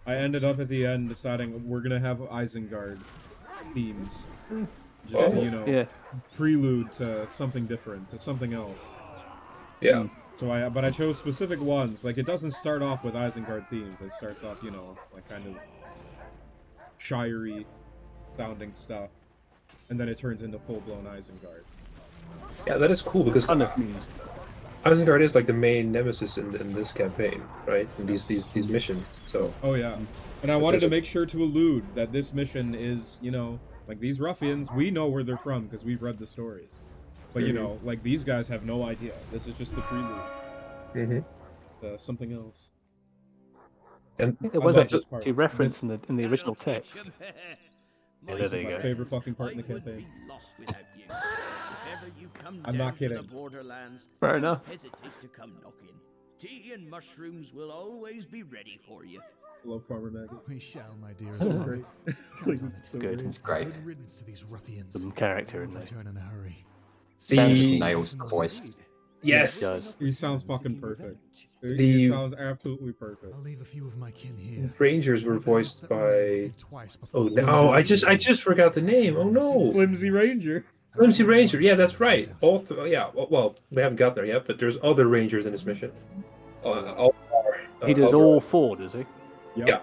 I ended up at the end deciding we're gonna have Isengard themes, just to, prelude to something different, to something else. Yeah. So but I chose specific ones. Like, it doesn't start off with Isengard themes. It starts off, like kind of shirey sounding stuff, and then it turns into full-blown Isengard. Yeah, that is cool because Isengard is like the main nemesis in this campaign, right? In these missions. So. Oh yeah, and I wanted to make sure to allude that this mission is, like these ruffians. We know where they're from because we've read the stories. But, like, these guys have no idea. This is just the prelude. Something else. And there was actually a reference in the original text. Yeah, this is my favorite fucking part in the campaign. I'm not kidding. Fair enough. Tea and mushrooms will always be ready for you. Love Farmer Maggie. We shall, my dear. It's great. It's good. It's great. Good riddance to these ruffians. Some character in there. Return in a hurry. Sam just nails the voice. Yes. He does. He sounds fucking perfect. He sounds absolutely perfect. I'll leave a few of my kin here. Rangers were voiced by. Oh no! I just forgot the name. Oh no! Flimsy Ranger. Flimsy Ranger. Yeah, that's right. Well, we haven't got there yet, but there's other Rangers in this mission. He does all four, does he? Yep. Yeah.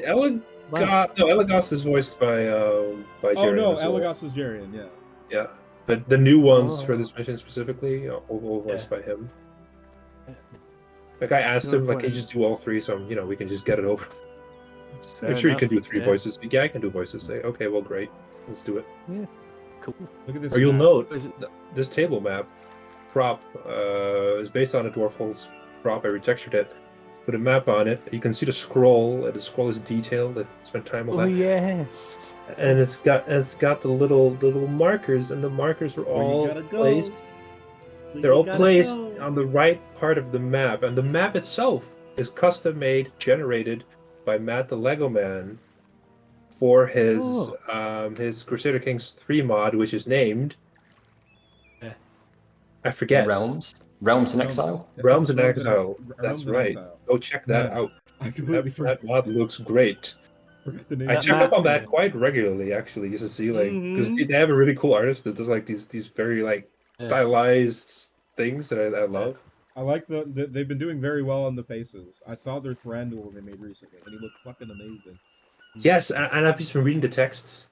Elagos is voiced by Jarian. Oh no, Elagos is Jarian. Yeah. Yeah. But the new ones for this mission specifically, all voiced by him. Like I asked him, can you just do all three, so we can just get it over. I'm sure you can do three voices. Yeah, I can do voices. Say, okay, well, great, let's do it. Yeah, cool. Look at this. Or you'll note this table map prop is based on a Dwarf Hole's prop. I retextured it, put a map on it. You can see the scroll. The scroll is detailed. I spent time on that. Oh yes. And it's got the little markers, and the markers are all placed. They're all placed on the right part of the map, and the map itself is custom made, generated by Matt the Lego Man for his Crusader Kings 3 mod, which is named. I forget. Realms in Exile. Realms in Exile. That's right. Go check that out. I completely that mod looks great. I check up on that quite regularly, actually, just to see because they have a really cool artist that does like these very stylized things that I love. I like they've been doing very well on the faces. I saw their Thranduil they made recently, and he looked fucking amazing. Yes, and I've just been reading the texts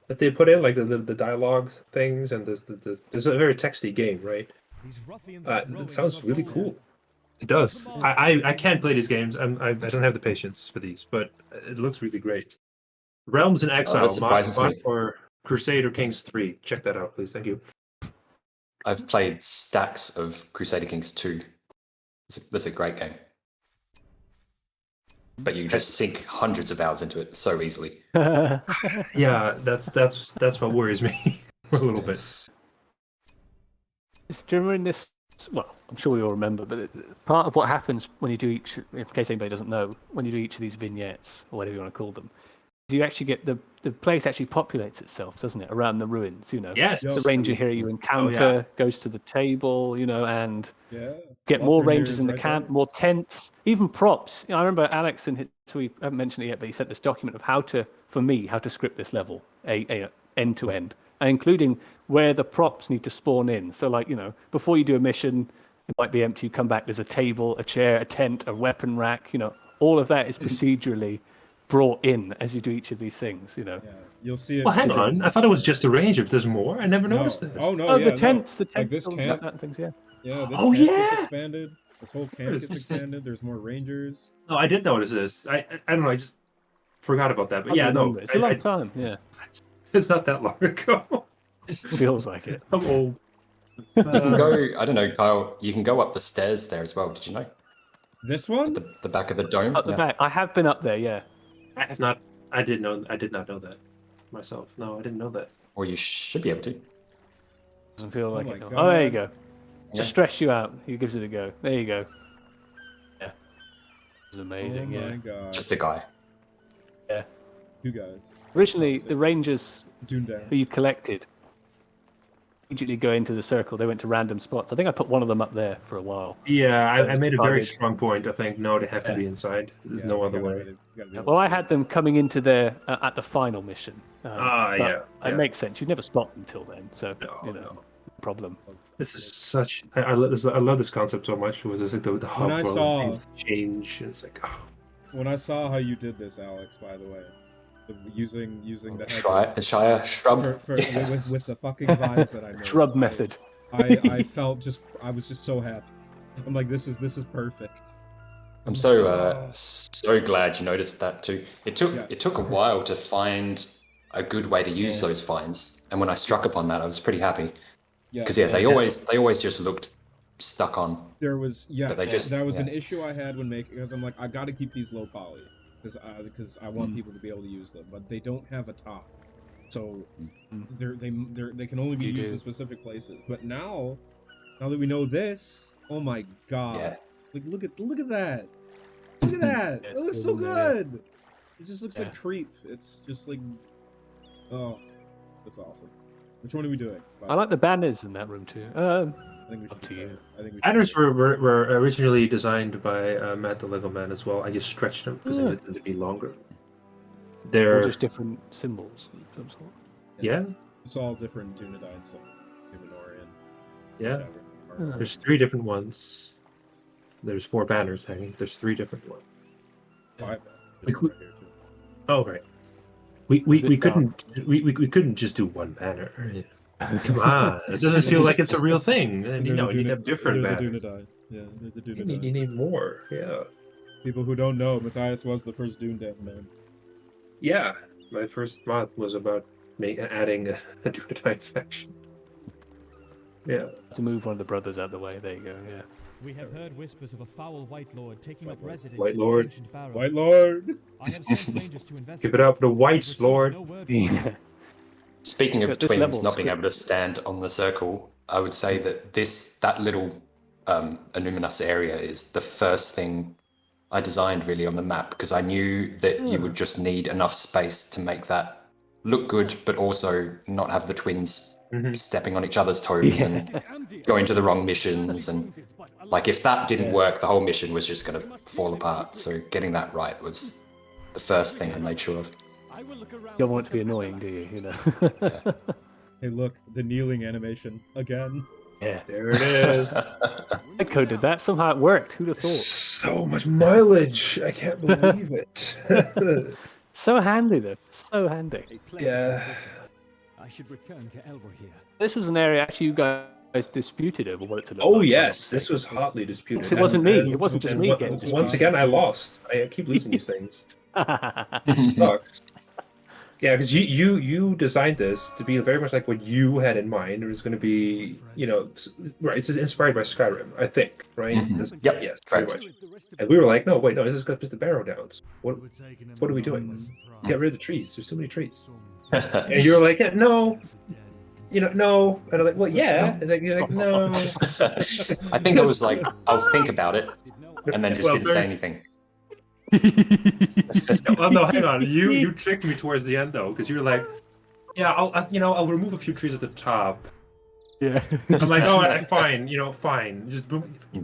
that they put in, like the dialogue things, and there's a very texty game, right? It sounds really cool. It does. I can't play these games. I don't have the patience for these, but it looks really great. Realms in Exile, mod for Crusader Kings 3. Check that out, please. Thank you. I've played stacks of Crusader Kings 2. That's a great game. But you just sink hundreds of hours into it so easily. Yeah, that's what worries me a little bit. Do you remember in this? Well, I'm sure we all remember, but part of what happens when you do each, in case anybody doesn't know, when you do each of these vignettes, or whatever you want to call them, you actually get the place actually populates itself, doesn't it, around the ruins? Yes. The ranger here you encounter goes to the table, and get more rangers in the camp, more tents, even props. I remember Alex so we haven't mentioned it yet, but he sent this document of how to script this level, end to end, and including where the props need to spawn in. So, before you do a mission, it might be empty. You come back, there's a table, a chair, a tent, a weapon rack. All of that is procedurally brought in as you do each of these things. Yeah, you'll see it. Well, hang on. I thought it was just a ranger, but there's more. I never noticed this. Oh no! The tents, like this camp, camp, and things. Yeah. Yeah. This camp gets expanded. This whole camp gets expanded. There's more rangers. No, I did notice this. I don't know. I just forgot about that. But it's a long time. Yeah. It's not that long ago. It feels like it. I'm old. You can go. I don't know, Kyle. You can go up the stairs there as well. Did you know? This one? The back of the dome. Up the back. I have been up there. Yeah. I have not. I did not know that myself. No, I didn't know that. Or you should be able to. Doesn't feel like it. God. Oh, there you go. Just stress you out. He gives it a go. There you go. Yeah. It was amazing. Oh my God. Just a guy. Yeah. You guys. Originally, the rangers Doom who you collected immediately go into the circle. They went to random spots. I think I put one of them up there for a while. Yeah, I made a very strong point. I think no, they have to be inside. There's no other way. Well, I had them coming into there at the final mission. It makes sense. You'd never spot them till then, so no problem. This is such. I love this concept so much. It was just like the hub where things change. And it's like, When I saw how you did this, Alex, by the way, using the Shire shrub with the fucking vibes that I made. Shrub method. I was just so happy. I'm like, this is perfect. I'm so glad you noticed that too. It took a while to find a good way to use those finds, and when I struck upon that, I was pretty happy. Because they always just looked stuck on. There was but they just, that was an issue I had when making, because I'm like, I got to keep these low poly because I want people to be able to use them, but they don't have a top, so they can only be used in specific places. But now that we know this, oh my God, like look at that, look at that, it looks so good. It just looks like creep. It's just like, oh, that's awesome. Which one are we doing? I like the banners in that room too. I think we should up to you. Banners were originally designed by Matt the Lego Man as well. I just stretched them because I needed them to be longer. They're just different symbols of some sort. Yeah. It's all different Dunedain, so Numenorian. Yeah. There's 3 different ones. There's 4 banners hanging. There's 3 different ones. 5 Oh right. We couldn't just do one banner. Come on, it doesn't feel like it's a real thing. And you need to have different banners. Yeah, the Dunedain. You need more. Yeah. People who don't know, Matthias was the first Dunedain man. Yeah, my first mod was about adding a Dunedain faction. Yeah. To move one of the brothers out of the way. There you go. Yeah. We have heard whispers of a foul White Lord taking up residence White in Lord. the ancient barrow. White Lord! I have sent rangers to investigate. Give it up, the White Lord. Speaking of twins not being able to stand on the circle, I would say that that little Illuminus area is the first thing I designed really on the map, because I knew that you would just need enough space to make that look good, but also not have the twins stepping on each other's toes and going to the wrong missions. And like, if that didn't work, the whole mission was just going to fall apart. So getting that right was the first thing I made sure of. don't want it to be annoying, do you? You know. Hey, look, the kneeling animation again. Yeah. There it is. I coded that. Somehow it worked. Who'd have thought? So much mileage. I can't believe it. So handy, though. So handy. Yeah. I should return to Elver here. This was an area actually you guys disputed over what it to look Oh like. yes, this was hotly disputed. It wasn't me. It wasn't just and me once- getting Once disputed. again, I lost. I keep losing these things. It sucks. Yeah, because you designed this to be very much like what you had in mind. It was going to be, right? It's inspired by Skyrim, I think, right? Yep, Yes, correct. very much. And we were like, no, wait, no, this is just the Barrow Downs. What are we doing? Get rid of the trees. There's too many trees. And you were like, yeah, no, no. And I'm like, well, yeah. And like, you're like, no. I think I was like, I'll think about it, and then just didn't say anything. Well, no, hang on. You tricked me towards the end though, because you were like, yeah, I'll remove a few trees at the top. Yeah. I'm like, oh, fine, fine, just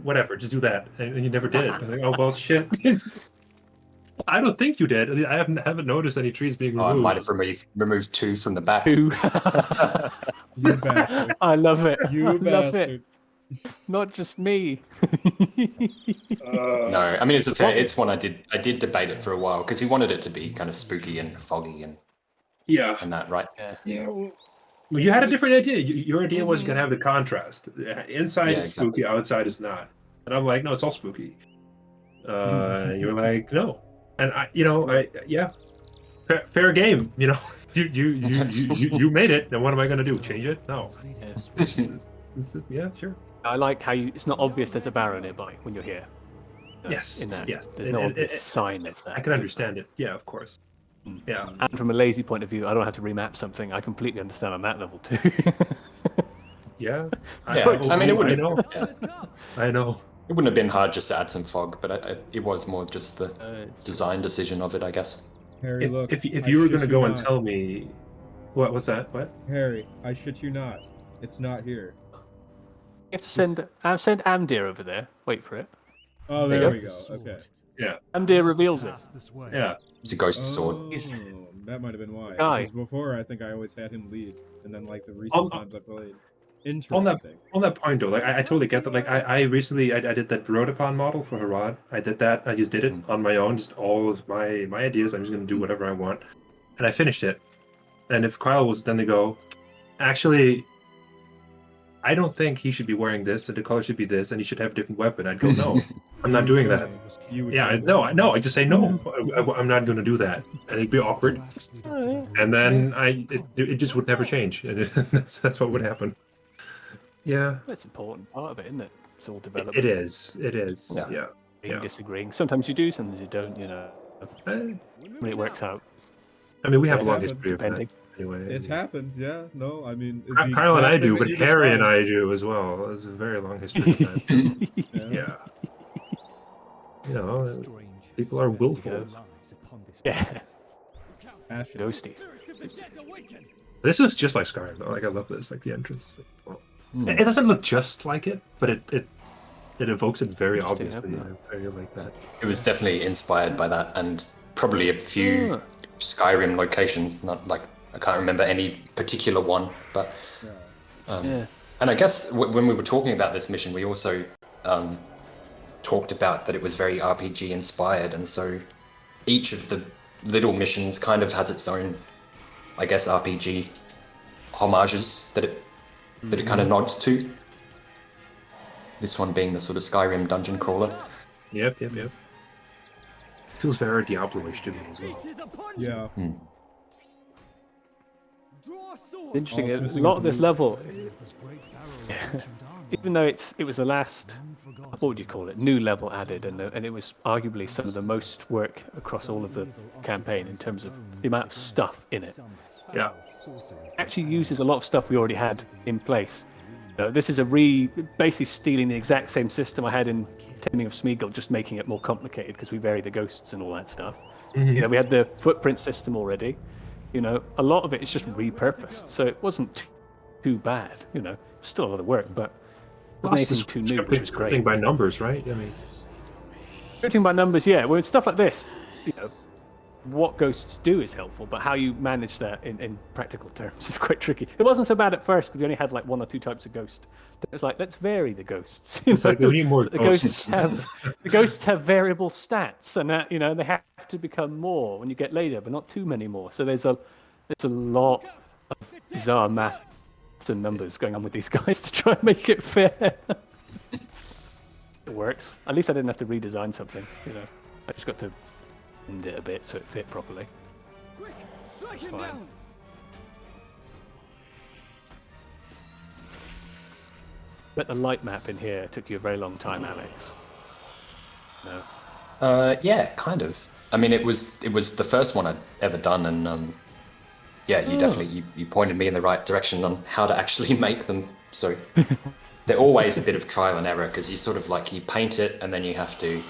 whatever, just do that, and you never did. I'm like, oh well, shit. I don't think you did. I haven't noticed any trees being removed. I might have removed 2 from the back. Two. You bastard. I love it. You I love bastard. it. Not just me. No, I mean it's one I did debate it for a while because he wanted it to be kind of spooky and foggy and that, right? Yeah. Well, you had a different idea. Your idea was going to have the contrast. Inside is spooky, outside is not. And I'm like, no, it's all spooky. You're like, no. And fair game. You made it. Then what am I going to do? Change it? No. Yeah, sure. I like how it's not obvious there's a barrow nearby when you're here. Yes. There's no obvious sign of that. I can understand it. Yeah, of course. Yeah. And from a lazy point of view, I don't have to remap something. I completely understand on that level too. Yeah. I mean, it wouldn't. I know. It wouldn't have been hard just to add some fog, but it was more just the design decision of it, I guess. Harry, look. If you were going to go and tell me, what's that? What? Harry, I shit you not. It's not here. You have to send Amdir over there. Wait for it. Oh, there we go. Okay. Yeah. Amdir reveals it. Yeah. It's a ghost sword. Oh, that might have been why. Guy. Because before, I think I always had him lead, and then like the recent times I played. Interesting. On that point though, like I totally get that. Like I recently I did that Rodopon model for Harad. I did that. I just did it on my own, just all of my ideas. I'm just gonna do whatever I want, and I finished it. And if Kyle was then to go, actually, I don't think he should be wearing this, and the color should be this, and he should have a different weapon. I'd go, no, I'm not doing that. I just say no. I'm not going to do that, and it'd be awkward. And then it just would never change, and that's what would happen. Yeah, That's an important part of it, isn't it? It's all development. it is. Yeah. Disagreeing. Sometimes you do, sometimes you don't. When it works out. I mean, we have a Yeah, long history of that. depending. Anyway, It's happened, yeah. No, I mean... the Kyle and exact I thing do, that but you Harry and described. I do as well. There's a very long history of that. Yeah. People are willful. Yeah. Passion. Ghosties. This is just like Skyrim, though. Like, I love this. Like, the entrance. It doesn't look just like it, but it evokes it very obviously. I very like that. It was definitely inspired by that, and probably a few Skyrim locations. Not like I can't remember any particular one, but and I guess when we were talking about this mission, we also talked about that it was very RPG inspired, and so each of the little missions kind of has its own, I guess, RPG homages that it kind of nods to. This one being the sort of Skyrim dungeon crawler. Yep. Feels very Diablo-ish to me as well. Yeah. Interesting. A lot of this level, even though it was the last, what would you call it, new level added, and it was arguably some of the most work across all of the campaign in terms of the amount of stuff in it. Yeah. It actually uses a lot of stuff we already had in place. This is basically stealing the exact same system I had in Taming of Smeagol, just making it more complicated because we vary the ghosts and all that stuff. We had the footprint system already. A lot of it is just repurposed, so it wasn't too bad. Still a lot of work, but it was anything too new, which was great. Thing by numbers, right? I mean, Scripting by numbers, yeah. Well, it's stuff like this, what ghosts do is helpful, but how you manage that in practical terms is quite tricky. It wasn't so bad at first because we only had like 1 or 2 types of ghost. It's like, let's vary the ghosts. It's like we need more the ghosts. the ghosts have variable stats, and that, you know, they have to become more when you get later, but not too many more. So there's a lot of bizarre maths and numbers going on with these guys to try and make it fair. It works. At least I didn't have to redesign something. You know, I just got to bend it a bit so it fit properly. Quick, strike him Fine. down. But the light map in here took you a very long time, Alex. No. Yeah, kind of. I mean, it was the first one I'd ever done, and yeah, you definitely you pointed me in the right direction on how to actually make them. So they're always a bit of trial and error because you sort of like you paint it and then you have to,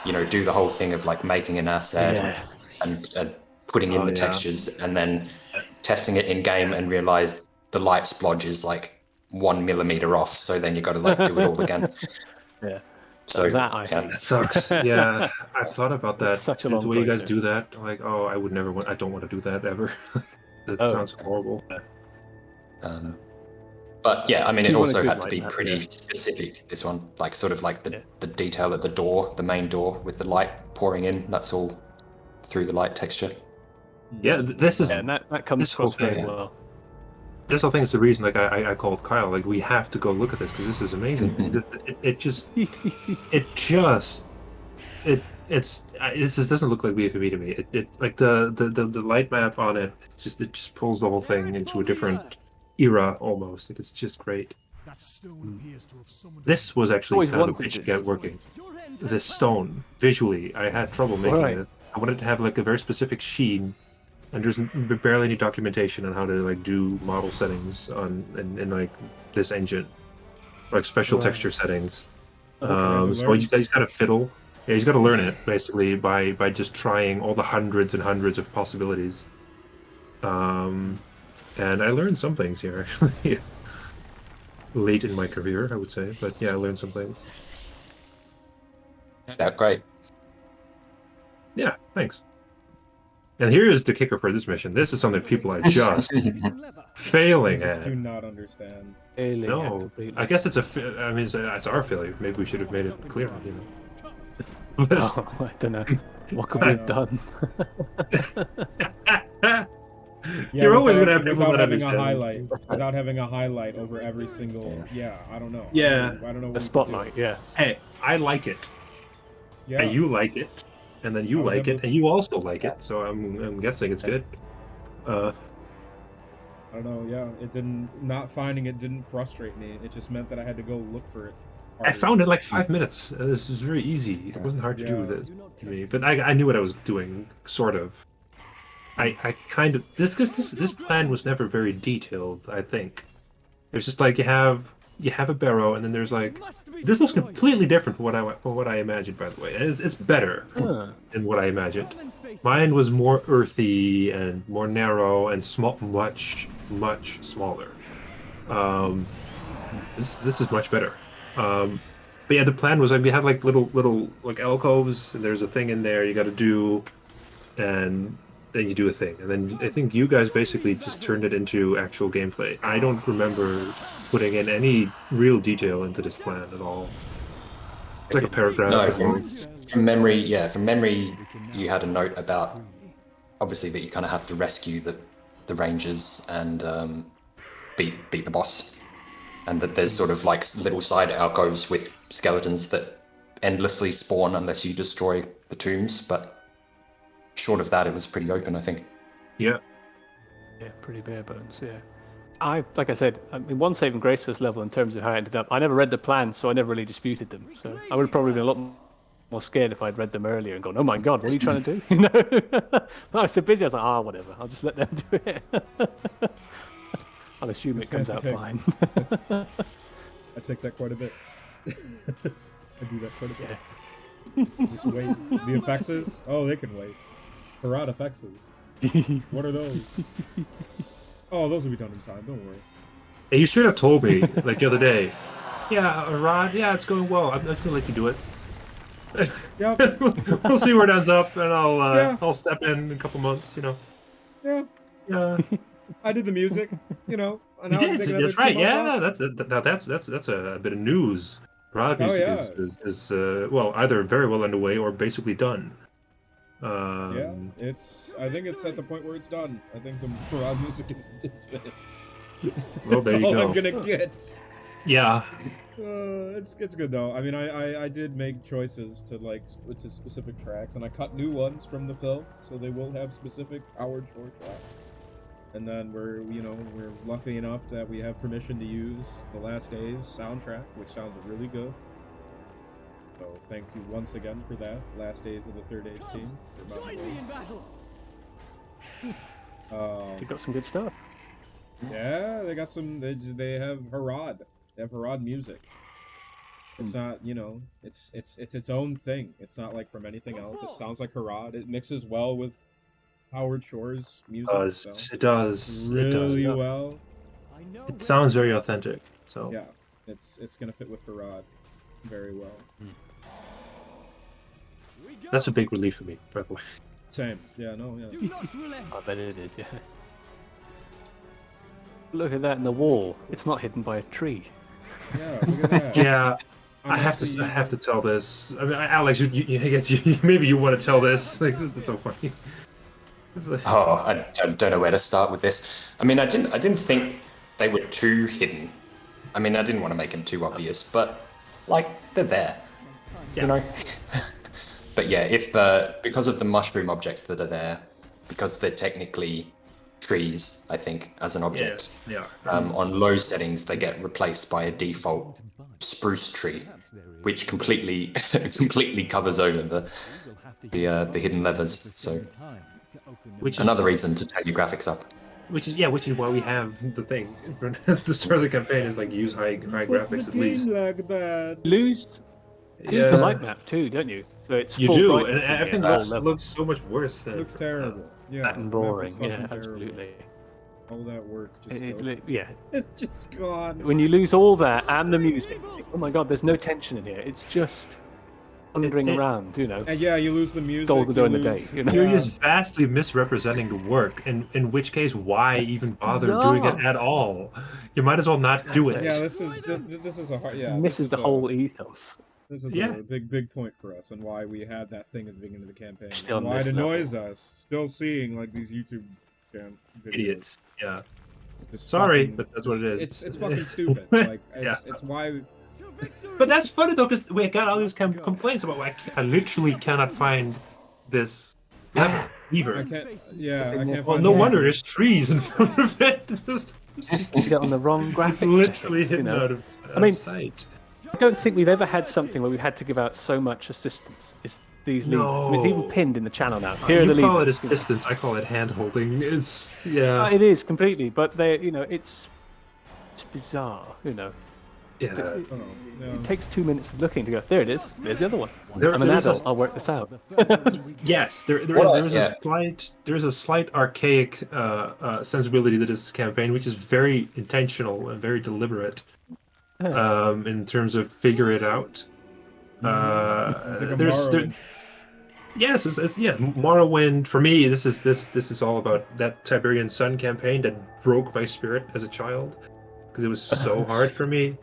you know, do the whole thing of like making an asset and putting in the textures and then testing it in game and realize the light splodge is like 1 millimeter off. So then you got to like do it all again. Yeah. So that I hate. That sucks. Yeah, I've thought about that. It's such a long the way you guys process. do that. I'm like, oh, I would never want. I don't want to do that ever. That sounds horrible. But yeah, I mean, it You want a also good had to light be map, pretty specific. This one, like sort of like the detail at the door, the main door with the light pouring in. That's all through the light texture. Yeah, this is. And that comes this whole across very thing. well. This whole thing is the reason. Like I called Kyle. Like we have to go look at this because this is amazing. It just doesn't look like BFME to me. It like the light map on it. It just pulls the whole thing into a different era almost. Like it's just great. That stone appears to have summoned This was actually Always kind of a wanted bitch to this. get working. This stone visually, I had trouble making Right. it. I wanted to have like a very specific sheen, and there's barely any documentation on how to like do model settings in like this engine, like special texture settings. So you guys got to fiddle. Yeah, you got to learn it basically by just trying all the hundreds and hundreds of possibilities. And I learned some things here actually. Late in my career, I would say, but yeah, I learned some things. Yeah, great. Yeah, thanks. And here is the kicker for this mission. This is something people are just failing I at. just do not understand. No, I guess it's I mean, it's our failure. Maybe we should have made it clearer. You know. Oh, I don't know. What could we have done? Yeah, You're always gonna have people without that having a understand. highlight, without having a highlight over every single. Yeah, I don't know. Yeah. I don't know. What The we could do. spotlight, yeah. Hey, I like it, Yeah. and you like it, and then you I was like able it, to- and you also like it. So I'm guessing it's good. I don't know. Yeah, it didn't. Not finding it didn't frustrate me. It just meant that I had to go look for it. I harder. found it like 5 minutes. This was very easy. It wasn't hard to do Yeah. this to me, but I knew what I was doing, sort of. I kind of this plan was never very detailed. I think it was just like you have a barrow, and then there's like this looks completely different from what I imagined. By the way, and it's better than what I imagined. Mine was more earthy and more narrow and much smaller. This is much better. But yeah, the plan was like we had like little like alcoves, and there's a thing in there you got to do, and then you do a thing, and then I think you guys basically just turned it into actual gameplay. I don't remember putting in any real detail into this plan at all. It's like a paragraph. No, from memory, you had a note about obviously that you kind of have to rescue the rangers and beat the boss, and that there's sort of like little side alcoves with skeletons that endlessly spawn unless you destroy the tombs. But short of that, it was pretty open, I think. Yeah. Yeah, pretty bare bones, yeah. Like I said, I mean, one saving grace for this level in terms of how I ended up. I never read the plans, so I never really disputed them. So I would have probably been a lot more scared if I'd read them earlier and gone, "Oh my god, what are you trying to do?" You know. But I was so busy, I was like, whatever. I'll just let them do it. I'll assume it comes out fine. I take that quite a bit. I do that quite a bit. Just wait. The effects? Oh, they can wait. Parade effects. What are those? Oh, those will be done in time. Don't worry. Hey, you should have told me like the other day. Yeah, Rod. Yeah, it's going well. I feel like you do it. Yep. We'll see where it ends up, and Yeah. I'll step in a couple months. Yeah. Yeah. I did the music. You know. And You now I'm did. taking another That's 2 right. months Yeah, off. that's a bit of news. Prod Oh, music yeah. is well, either very well underway or basically done. Yeah, I think it's at the point where it's done. I think the parade music is finished. Well, there That's you all go. I'm gonna get. Yeah. It's good though. I mean, I did make choices to to specific tracks, and I cut new ones from the film, so they will have specific Howard Shore tracks. And then we're lucky enough that we have permission to use the Last Days soundtrack, which sounds really good. So thank you once again for that, Last Days of the Third Age team. Join me in battle. They got some good stuff. Yeah, they got some. They have Harad. They have Harad music. It's not, it's its own thing. It's not like from anything else. It sounds like Harad. It mixes well with Howard Shore's music. It does. Really It does. well. It sounds very authentic. So yeah, it's gonna fit with Harad very well. That's a big relief for me, by the way. Same. Yeah. No. Yeah. I bet it is. Yeah. Look at that in the wall. It's not hidden by a tree. Yeah. Look at that. Yeah. I have to tell this. I mean, Alex, maybe you want to tell this. Like, this is so funny. Oh, I don't know where to start with this. I mean, I didn't think they were too hidden. I mean, I didn't want to make them too obvious, but like they're there, you know. But yeah, if because of the mushroom objects that are there, because they're technically trees, I think, as an object. Yeah. On low settings, they get replaced by a default spruce tree, which completely covers over the hidden levers. So, another reason to turn your graphics up. Which is why we have the thing for the start of the campaign is like use high graphics at least. Like that. Lose the light map too, don't you? So it's you full do, and brightness in everything the looks so much worse than. It looks terrible. Yeah. and boring. It's Yeah, fucking absolutely. terrible. All that work Yeah. It's just gone. When you lose all that and the music, oh my god, there's no tension in here. It's just wandering around, you know. And yeah, you lose the music. Golden during the day, you know. You're just vastly misrepresenting the work, and in which case, why even bother doing it at all? You might as well not do it. Yeah, this is a hard. Yeah, misses the whole ethos. This is a big point for us, and why we had that thing at the beginning of the campaign. Still And why it miss annoys us. Still seeing like these YouTube videos. Idiots. Yeah. Just Sorry, fucking- but that's what it is. It's fucking stupid. Like Yeah. it's why. But that's funny though, because we got all these complaints about I literally cannot find this lever. I can't. Well, find no the- wonder there's trees in front of it. Just, You get on the wrong graphics. literally settings, hidden you know? out of mean, sight. I don't think we've ever had something where we had to give out so much assistance. It's these levers. I mean, it's even No. pinned in the channel now. Here are the You call it levers. assistance, I call it hand holding. It's It is completely, but it's bizarre, you know. yeah. It takes 2 minutes of looking to go. There it is. There's the other one. There- I'm an there is adult. I'll work this out. Yes, there is a slight archaic sensibility to this campaign, which is very intentional and very deliberate in terms of figure it out. Yes, Morrowind. For me, this is all about that Tiberian Sun campaign that broke my spirit as a child because it was so hard for me.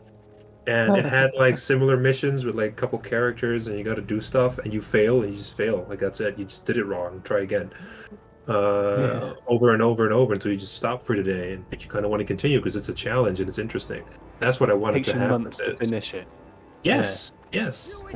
And it had like similar missions with like a couple characters, and you got to do stuff, and you fail, and you just fail. Like that's it. You just did it wrong. Try again. Over and over and over until you just stop for today, and you kind of want to continue because it's a challenge and it's interesting. That's what I wanted Takes to you have. months to finish it. Yes.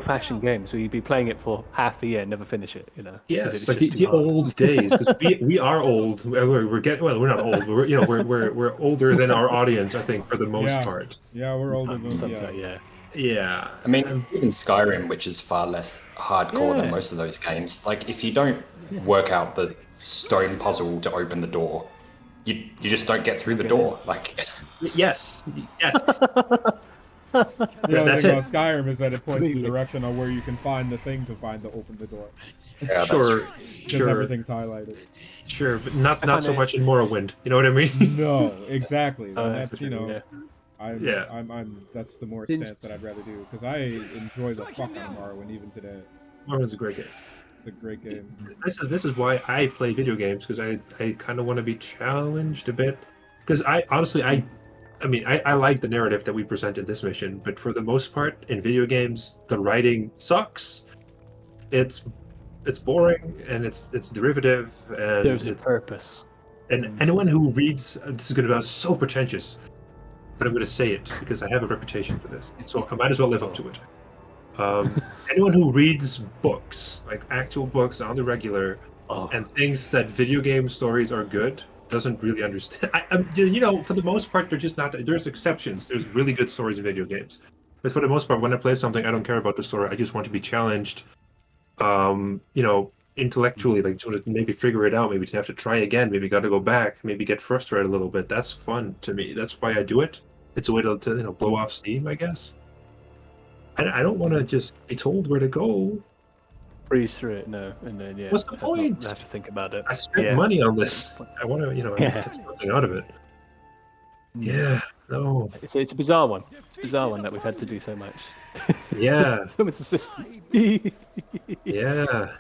Fashion games, so you'd be playing it for half the year, never finish it, you know. 'cause Yes, it's like just the too hard. old days. Because we are old. We're getting we're not old. But we're older than our audience, I think, for the most part. Yeah, we're older than Sometimes, yeah. Yeah. I mean, even Skyrim, which is far less hardcore than most of those games, like if you don't work out the stone puzzle to open the door, you just don't get through the door. Like, Yes. The other That's thing it. about Skyrim is that it points in the direction of where you can find the thing to open the door. yeah, that's Sure. true. Because everything's highlighted. Sure, but not so much in Morrowind. You know what I mean? No, exactly. That's That's the thing, yeah. I'm that's the more stance that I'd rather do because I enjoy the fuck out of Morrowind even today. Mormon's a great game. It's a great game. This is why I play video games, because I kind of want to be challenged a bit. Because I honestly I like the narrative that we present in this mission, but for the most part in video games, the writing sucks. It's boring and it's derivative and There's a purpose. And anyone who reads this is going to be so pretentious, but I'm going to say it because I have a reputation for this, so I might as well live up to it. Anyone who reads books, like actual books on the regular, and thinks that video game stories are good, doesn't really understand. For the most part, they're just not. There's exceptions. There's really good stories in video games, but for the most part, when I play something, I don't care about the story. I just want to be challenged. Intellectually, like sort of maybe figure it out, maybe to have to try again, maybe got to go back, maybe get frustrated a little bit. That's fun to me. That's why I do it. It's a way to blow off steam, I guess. I don't want to just be told where to go. Breeze through it, no, and then What's the point? I have to think about it. I spent money on this. I want to, get something out of it. Yeah, no. It's a bizarre one. It's a bizarre one that we've had to do so much. Yeah. So much assistance. Yeah.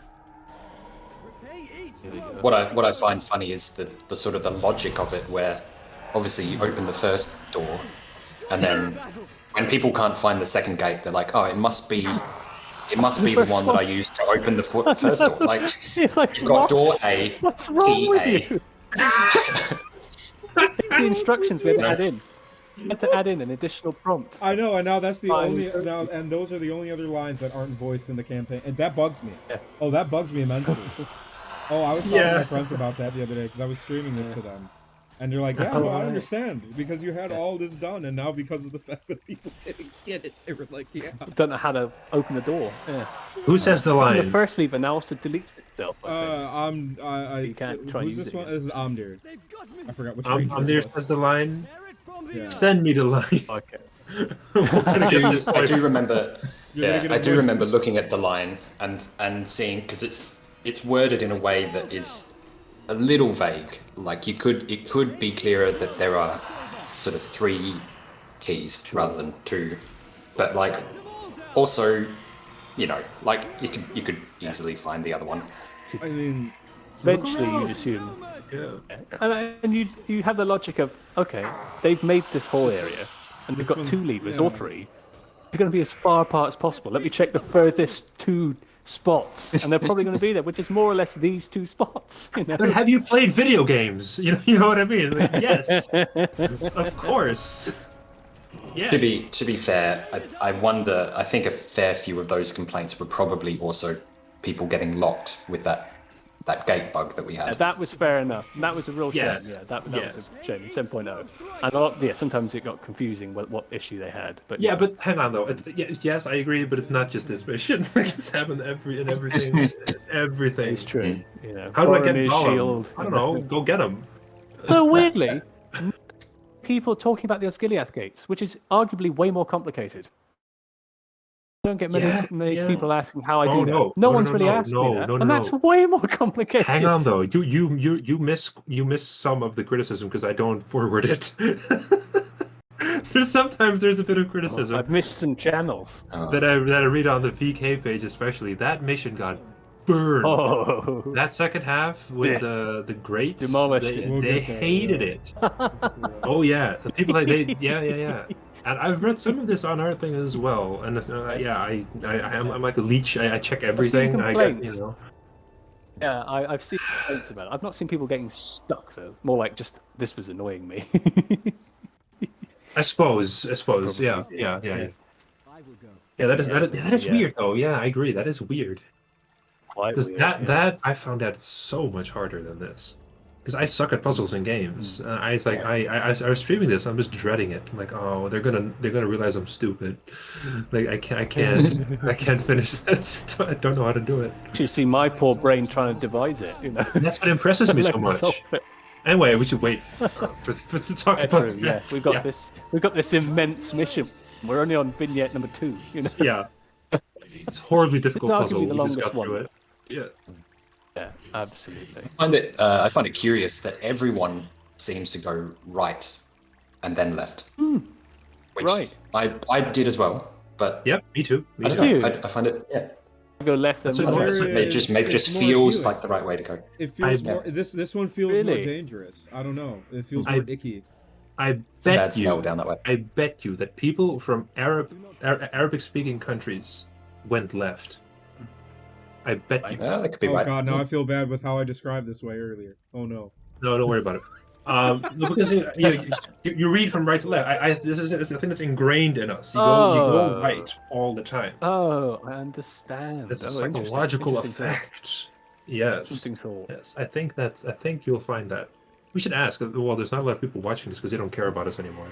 What I find funny is the sort of the logic of it, where obviously you open the first door, and then when people can't find the second gate, they're like, oh, it must be the one that I used to open the first door. Like, you've got door A, What's wrong key with A. you? The instructions we had to add in. We had to add in an additional prompt. I know, and now that's the only and those are the only other lines that aren't voiced in the campaign, and that bugs me. Yeah. Oh, that bugs me immensely. Oh, I was talking to my friends about that the other day because I was streaming this to them, and they're like, "Yeah, no, I understand because you had all this done, and now because of the fact that people didn't get it, they were like, yeah." Don't know how to open the door. Yeah. Who says the line? The first lever now also deletes itself. I think. You can't try and who's use this it one? again. This is Amdir. I forgot which ranger Amdir it was. says the line. Yeah. Send me the line. Okay. I do remember. You're I do remember looking at the line and seeing, because it's worded in a way that is a little vague. Like it could be clearer that there are sort of 3 keys rather than 2, but like also, like you could easily find the other one. I mean, Eventually, you'd assume. Yeah. And you have the logic of, okay, they've made this whole area, and they've got 2 levers or 3. They're going to be as far apart as possible. Let me check the furthest 2 spots, and they're probably going to be there, which is more or less these 2 spots. But have you played video games? You know what I mean? Like, yes, of course. Yes. To be fair, I wonder. I think a fair few of those complaints were probably also people getting locked with that gate bug that we had. That was fair enough. That was a real shame. Yeah, that was a shame. 7.0. And sometimes it got confusing what issue they had. But but hang on though. Yes, I agree, but it's not just this mission. It's happened in everything. Everything. It's true. How do I get Gollum? Shield. I don't know. Go get him. So weirdly, people talking about the Osgiliath gates, which is arguably way more complicated. I don't get many people asking how I do that. No one's really asked me that, and that's way more complicated. Hang on though, you miss some of the criticism because I don't forward it. There's a bit of criticism. I've missed some channels that I read on the VK page, especially. That mission got burned. Oh. That second half with the greats, demolished they hated it. Oh yeah, the people yeah. And I've read some of this on our thing as well, and I'm like a leech. I check everything. Yeah, I've seen complaints about it. I've not seen people getting stuck though. More like just this was annoying me. I suppose. Yeah. Yeah, that is weird though. Yeah, I agree. That is weird. That I found that so much harder than this. Because I suck at puzzles in games. I was streaming this. I'm just dreading it. I'm like, oh, they're gonna realize I'm stupid. Like I can't finish this. I don't know how to do it. You see my poor brain trying to devise it. And that's what impresses me so much. Anyway, we should wait to talk about it. Yeah, we've got this immense mission. We're only on vignette number 2. Yeah, it's horribly difficult It's puzzle. arguably the We just longest got through one. it. Yeah. Yeah, absolutely. I find it curious that everyone seems to go right and then left. Which right. I did as well, but Yep, me too. I find it go left than That's right. what It just maybe just more feels appealing. like the right way to go. It feels I- more. This one feels more Really? dangerous. I don't know. It feels more icky. I It's a bad bet smell you, down that way. I bet you that people from Arabic-speaking countries went left. I bet you. Yeah, that could be Oh right. god, now I feel bad with how I described this way earlier. Oh no. No, don't worry about it. No, because you read from right to left. I think it's ingrained in us. You go right all the time. Oh, I understand. It's a Oh, interesting. psychological Interesting thought. effect. Yes. Interesting thought. Yes, I think you'll find that. We should ask. Well, there's not a lot of people watching this because they don't care about us anymore.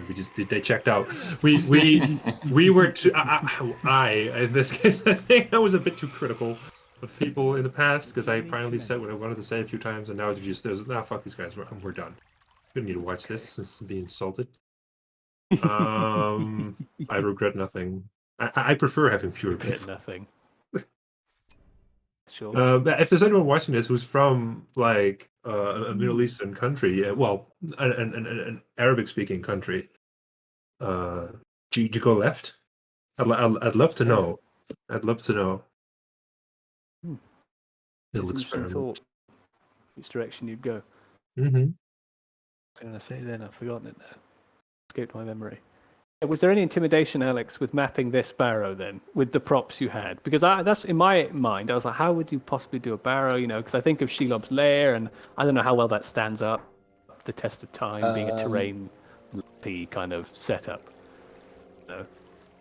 They checked out. We were too. In this case, I think I was a bit too critical of people in the past because I finally said what I wanted to say a few times, and now it's just fuck these guys. We're done. We don't need to watch this. This is being insulted. I regret nothing. I prefer having fewer people. Nothing. Sure. But if there's anyone watching this who's from like a Middle Eastern country, well, an Arabic-speaking country, do you go left? I'd love to know. I'd love to know. Little Interesting experiment. thought. Which direction you'd go? Mm-hmm. What was I going to say then? I've forgotten it now. Escaped my memory. Was there any intimidation, Alex, with mapping this barrow then, with the props you had? Because that's in my mind. I was like, how would you possibly do a barrow? You know, because I think of Shelob's lair, and I don't know how well that stands up the test of time, being a terrain kind of setup. No.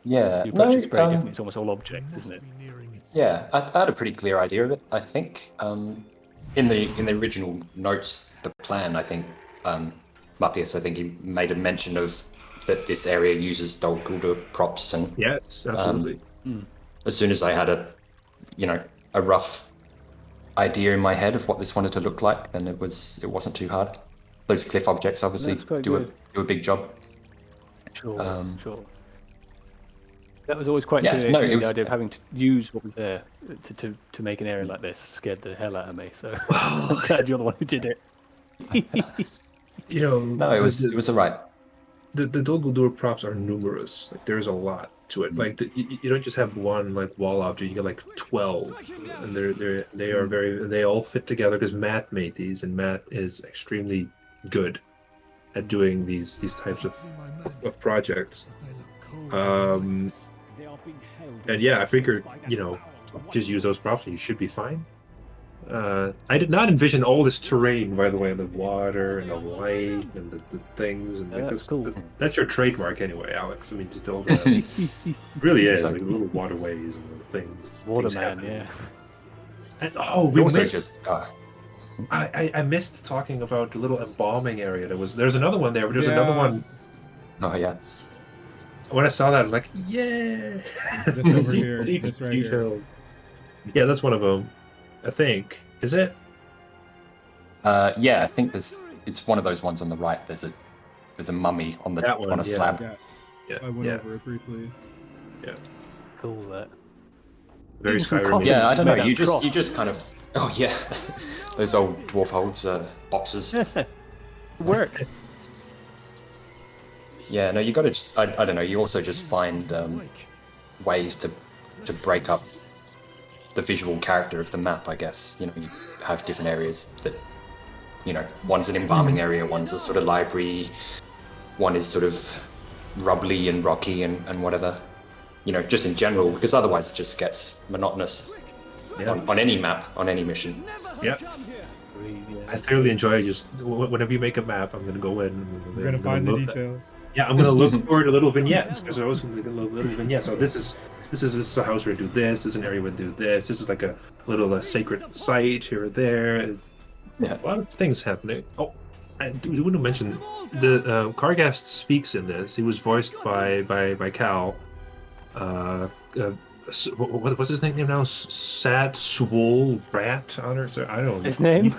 Yeah, Your approach is very different. It's almost all objects, isn't it? Yeah, I had a pretty clear idea of it. I think in the original notes, the plan, I think Matthias, I think he made a mention of that this area uses Dol-Guldur props, and Yes, absolutely. as soon as I had a rough idea in my head of what this wanted to look like, then it wasn't too hard. Those cliff objects obviously do a big job. Sure, sure. That was always quite clear. The idea of having to use what was there to make an area like this scared the hell out of me. So I'm glad you're the one who did it. No, it was alright. The Dol-Guldur props are numerous. Like there's a lot to it. Like you don't just have one like wall object. You get like 12, and they all fit together because Matt made these, and Matt is extremely good at doing these types of projects. And yeah, I figured just use those props and you should be fine. I did not envision all this terrain, by the way, the water and the light and the things, and that's cool. That's your trademark anyway, Alex. I mean, just all the really is like little waterways and little things. Waterman, yeah. And we also missed, just I missed talking about the little embalming area. There's another one there, but there's another one. Oh yeah. When I saw that, I'm like, yeah. This over here. This right here. Yeah, that's one of them. I think. Is it? Yeah, I think it's one of those ones on the right. There's a mummy on a slab. Yes. Yeah. I went over it briefly. Yeah. Cool that. Very Even some Skyrim. coffee. Yeah, I don't know. Made out You of just kind of. Oh yeah, those old dwarf holds boxes. Work. Yeah, no, you got to just. I don't know. You also just find ways to break up the visual character of the map, I guess. You have different areas that, one's an embalming area, one's a sort of library, one is sort of rubbly and rocky and whatever. Just in general, because otherwise it just gets monotonous on any map, on any mission. Yeah. I thoroughly enjoy just whenever you make a map, I'm going to go in. We're going to find the details. Yeah, I'm going to look for the little vignettes, because I always going to look at little vignettes. So this is a house where I do this. This is an area where I do this. This is like a little sacred site here or there. It's a lot of things happening. Oh, I do want to mention the Kargast speaks in this. He was voiced by Cal. What's his name now? Sad Swole Brat Honor. So I don't know His name.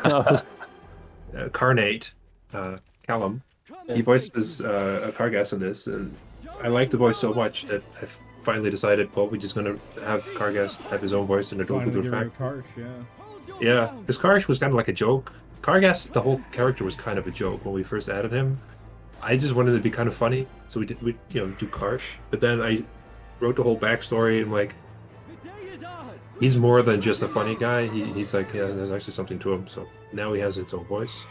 Carnate. Callum. He voices a Kargast in this, and I like the voice so much that I finally decided, well, we're just going to have Kargast have his own voice in the Dol-Guldur fact. Karsh, Yeah, because Karsh was kind of like a joke. Kargast, the whole character was kind of a joke when we first added him. I just wanted it to be kind of funny, so we do Karsh. But then I wrote the whole backstory, and like, he's more than just a funny guy. He's like, yeah, there's actually something to him. So now he has its own voice.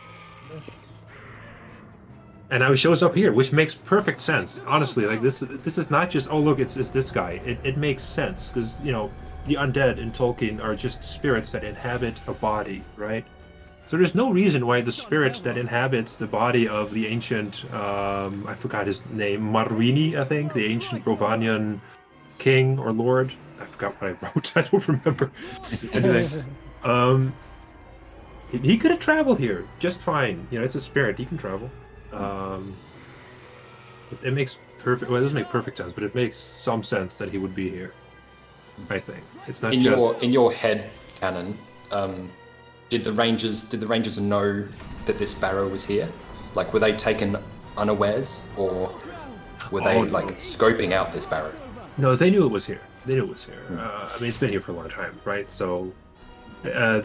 And now he shows up here, which makes perfect sense. Honestly, like this is not just, oh look, it's this guy. It makes sense because you know the undead in Tolkien are just spirits that inhabit a body, right? So there's no reason why the spirit that inhabits the body of the ancient, I forgot his name, Marwini, I think, the ancient Brovanian king or lord. I forgot what I wrote. I don't remember. Anyway, he could have traveled here just fine. You know, it's a spirit. He can travel. It makes perfect. Well, it doesn't make perfect sense, but it makes some sense that he would be here. I think it's not in your head canon. Did the Rangers know that this barrow was here? Like, were they taken unawares, or were they like scoping out this barrow? No, they knew it was here. They knew it was here. I mean, it's been here for a long time, right? So they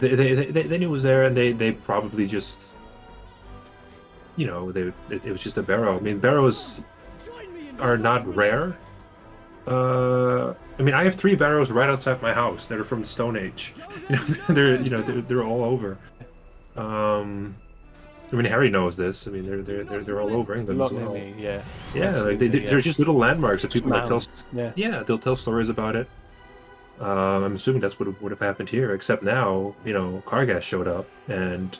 knew it was there, and they probably just, you know, it was just a barrow. I mean, barrows are not rare. I mean, I have 3 barrows right outside my house that are from the Stone Age. They're all over. I mean, Harry knows this. I mean, they're all over England as well. Yeah. Yeah, like they're just little landmarks that people like tell. Yeah, they'll tell stories about it. I'm assuming that's what would have happened here. Except now, you know, Kargas showed up and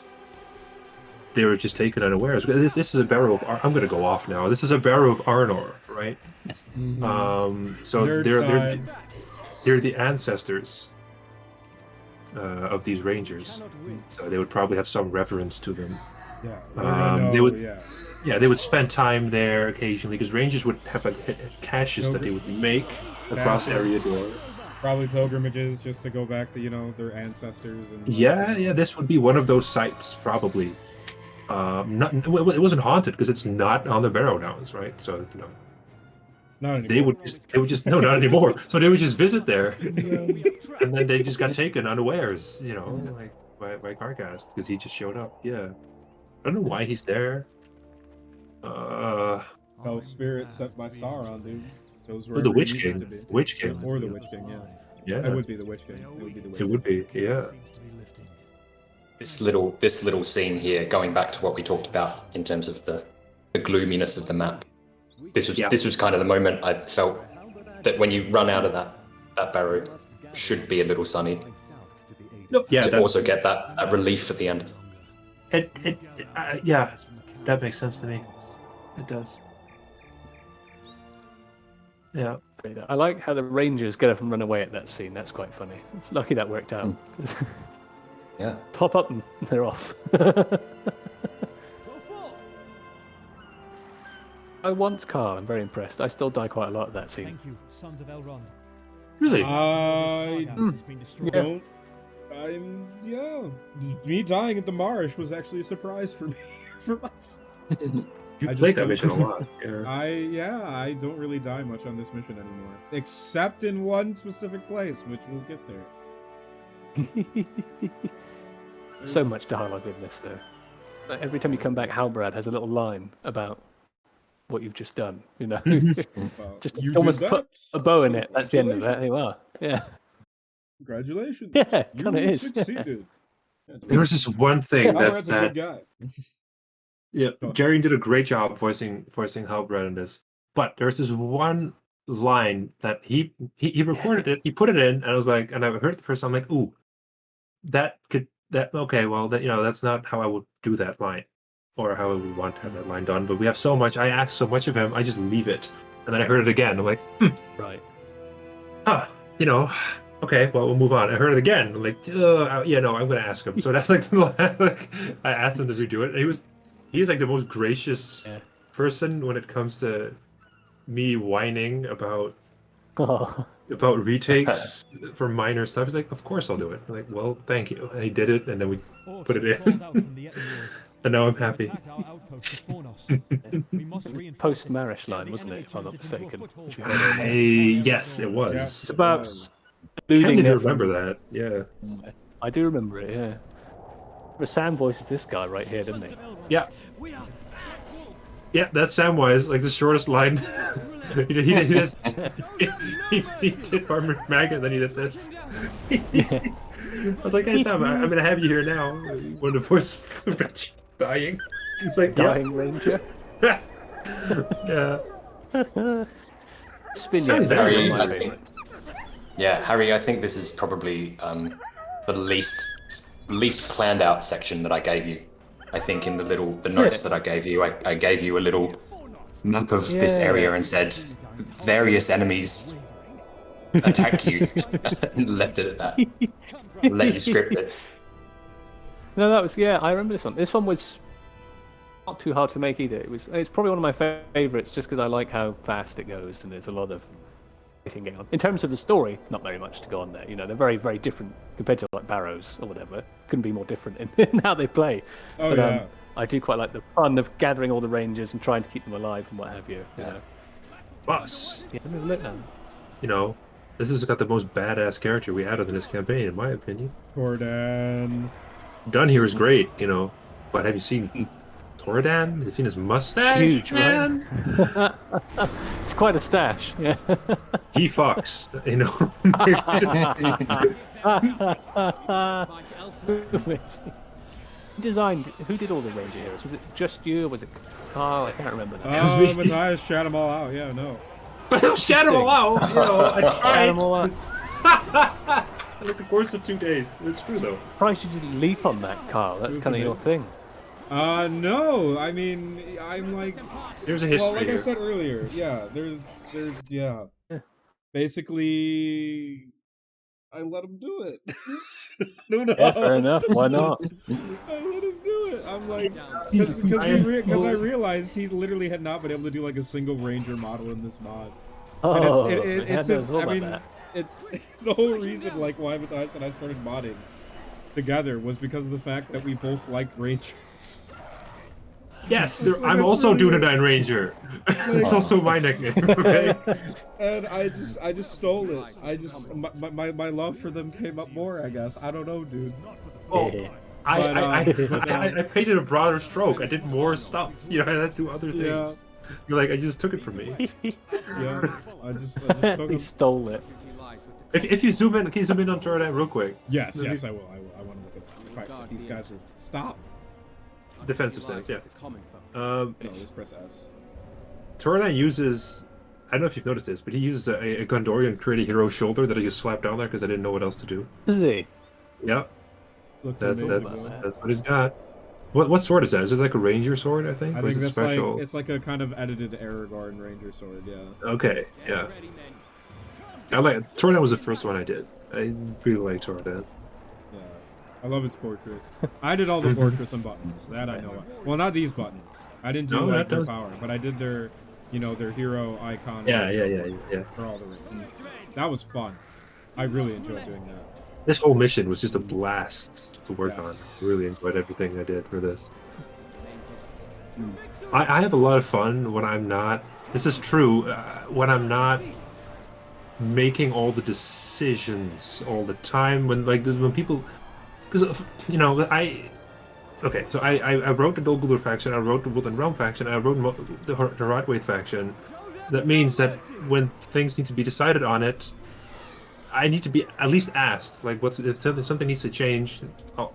they were just taken unawares. This is a barrow of. I'm going to go off now. This is a barrow of Arnor, right? So they're the ancestors of these rangers. So they would probably have some reverence to them. Yeah. They would spend time there occasionally because rangers would have caches that they would make across Eriador. Probably pilgrimages just to go back to, you know, their ancestors. And Yeah, this would be one of those sites probably. It wasn't haunted because it's not on the Barrow Downs, right? So you know. They would just no, not anymore. So they would just visit there, and then they just got taken unawares, you know, like by Kargas because he just showed up. Yeah, I don't know why he's there. Oh, spirit sent by Sauron, dude. Those were the Witch King, Witch King, or the Witch King. Yeah. It would be the Witch King. It would be, yeah. This little scene here, going back to what we talked about in terms of the gloominess of the map. This was kind of the moment I felt that when you run out of that barrow, should be a little sunny. To also get that relief at the end. Yeah, that makes sense to me. It does. Yeah. I like how the Rangers get up and run away at that scene. That's quite funny. It's lucky that worked out. Yeah. Pop up and they're off. I want Carl. I'm very impressed. I still die quite a lot at that scene. Thank you, Sons of Elrond. Really? Me dying at the marsh was actually a surprise for me. For us. You played that mission a lot. Yeah. I don't really die much on this mission anymore, except in one specific place, which we'll get there. So much dialogue in this, though. Like, every time you come back, Halbrad has a little line about what you've just done. You know, just almost put a bow in it. That's the end of that. There you are. Yeah. Congratulations. Yeah, kind of is. Succeeded. There was this one thing Halbrad's a good guy. Yeah, Jerry did a great job voicing Halbrad in this. But there's this one line that he recorded it, he put it in, and I was like, and I heard it the first time, I'm like, ooh, okay, well, that, you know, that's not how I would do that line, or how I would want to have that line done. But we have so much, I asked so much of him, I just leave it. And then I heard it again, I'm like, right, you know, okay, well, we'll move on. I heard it again, I'm like, yeah, no, I'm gonna ask him. So that's like, I asked him to redo it, and he's like the most gracious person when it comes to me whining about retakes for minor stuff. He's like, of course I'll do it. I'm like, well, thank you. And he did it, and then we put it in. And now I'm happy. Post-Marish line, wasn't it, if I'm not mistaken? Yes, it was. It's about I can't even remember that. Yeah. I do remember it, yeah. But Sam voices this guy right here, didn't he? Yeah. Yeah, that's Samwise, like the shortest line he did Farmer Maggot, then he did this. I was like, hey Sam, I'm gonna have you here now. One of force dying. He's like, Dying Ranger. Yeah. Spin Sounds yeah, Harry, one of my I think- favorites. Yeah, Harry, I think this is probably the least planned out section that I gave you. I think in the notes that I gave you, I gave you a little map of this area and said various enemies attack you. And left it at that. Let you script it. No, that was I remember this one. This one was not too hard to make either. It's probably one of my favorites just because I like how fast it goes and there's a lot of thing going on. In terms of the story, not very much to go on there. You know, they're very, very different compared to like Barrows or whatever. Couldn't be more different in how they play. Oh, but, yeah. I do quite like the fun of gathering all the rangers and trying to keep them alive and what have you. You know. Plus, Yeah, let me look now. you know, this has got the most badass character we added in this campaign, in my opinion. Tordan. Dunn here is great, you know, but have you seen Tordan? Have you seen his mustache? Huge, man? right? It's quite a stash. Yeah. He fucks, you know. Who did all the ranger heroes? Was it just you or was it Carl? I can't remember now. was me. Matthias shat them all out. Yeah, no. Shat him all out, you know, I Shut tried. 'em all up. Like the course of 2 days. It's true, though. Surprised you didn't leap on that, Carl. That's was kind of your amazing. thing. No. I mean, I'm like, There's a history well, like I here. said earlier, yeah. Basically, I let him do it. Who knows? Yeah, fair enough. Why not? I let him do it. I'm like, because I realized he literally had not been able to do like a single ranger model in this mod. And Oh, it's just, I mean, that. it's the whole reason like why Matthias and I started modding together was because of the fact that we both like rangers. Yes, I'm also Dunedain Ranger. It's also my nickname, okay? And I just stole it. My love for them came up more, I guess. I don't know, dude. Oh, But, I painted a broader stroke. I did more stuff. You know, I had to do other things. You're like, I just took it from me. Yeah, I just took He him. stole it. If you zoom in, can you zoom in on Jordan real quick? Yes, I will. I want to look at the fact that these guys are... Stop. Defensive stance, yeah. No, just press S. Tordan uses, I don't know if you've noticed this, but he uses a Gondorian create a hero shoulder that I just slapped down there because I didn't know what else to do. Is he? Yeah, Looks that's amazing. that's what he's got. What sword is that? Is it like a ranger sword? I think. I Or is think it that's special? like it's like a kind of edited Aragorn Ranger sword. Yeah. Okay, yeah. I like Tordan was the first one I did. I really like Tordan. Yeah. I love his portrait. I did all the portraits and buttons. That I know. Well, not these buttons. I didn't do No, like that their does- power, but I did their, their hero icon. Yeah. For all the reasons. That was fun. I really enjoyed doing that. This whole mission was just a blast to work Yes. on. Really enjoyed everything I did for this. I have a lot of fun when I'm not. This is true. When I'm not making all the decisions all the time. When people, because Okay, so I wrote the Dolgulur faction. I wrote the Woodland Realm faction. I wrote the Radwaith faction. That means that when things need to be decided on it, I need to be at least asked, like, if something needs to change. Oh,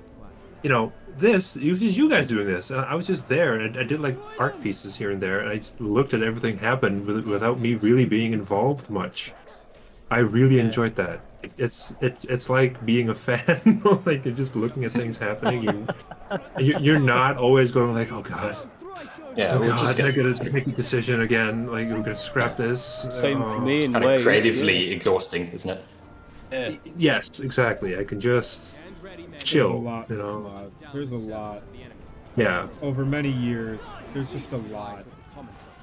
this, it was just you guys doing this. And I was just there, and I did, like, art pieces here and there, and I just looked at everything happen without me really being involved much. I really enjoyed that. It's like being a fan, like, you're just looking at things happening. You're not always going like, oh, God. Yeah, Oh, we'll God, just I get gotta make a decision again. Like, we're gonna scrap this. Same for me it's in kind of ways. creatively exhausting, isn't it? Yeah. Yes, exactly. I can just chill, There's a lot. Yeah. Over many years, there's just a lot.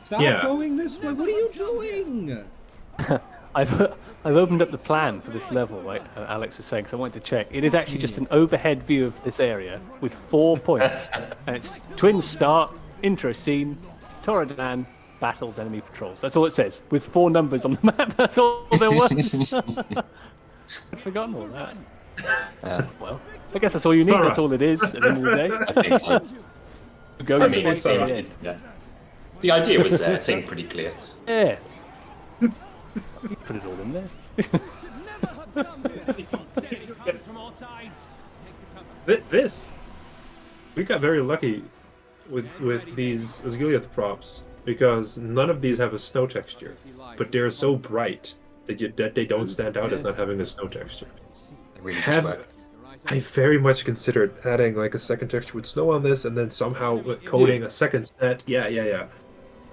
Stop Yeah. going this way. What are you doing? I've opened up the plan for this level, like Alex was saying, because I wanted to check. It is actually just an overhead view of this area with 4 points. And it's Twin Start, Intro Scene, Torredan, Battles, Enemy Patrols. That's all it says, with 4 numbers on the map. That's all there was. I'd forgotten all that. Well, I guess that's all you need. Thorough. That's all it is at the end of the day. I think so. Go I mean, with yeah. The idea was there. It seemed pretty clear. Yeah. You put it all in there. This we got very lucky with these Asgiliath props because none of these have a snow texture, but they're so bright that they don't stand out as not having a snow texture. They really just work. I very much considered adding like a second texture with snow on this, and then somehow coding a second set. Yeah.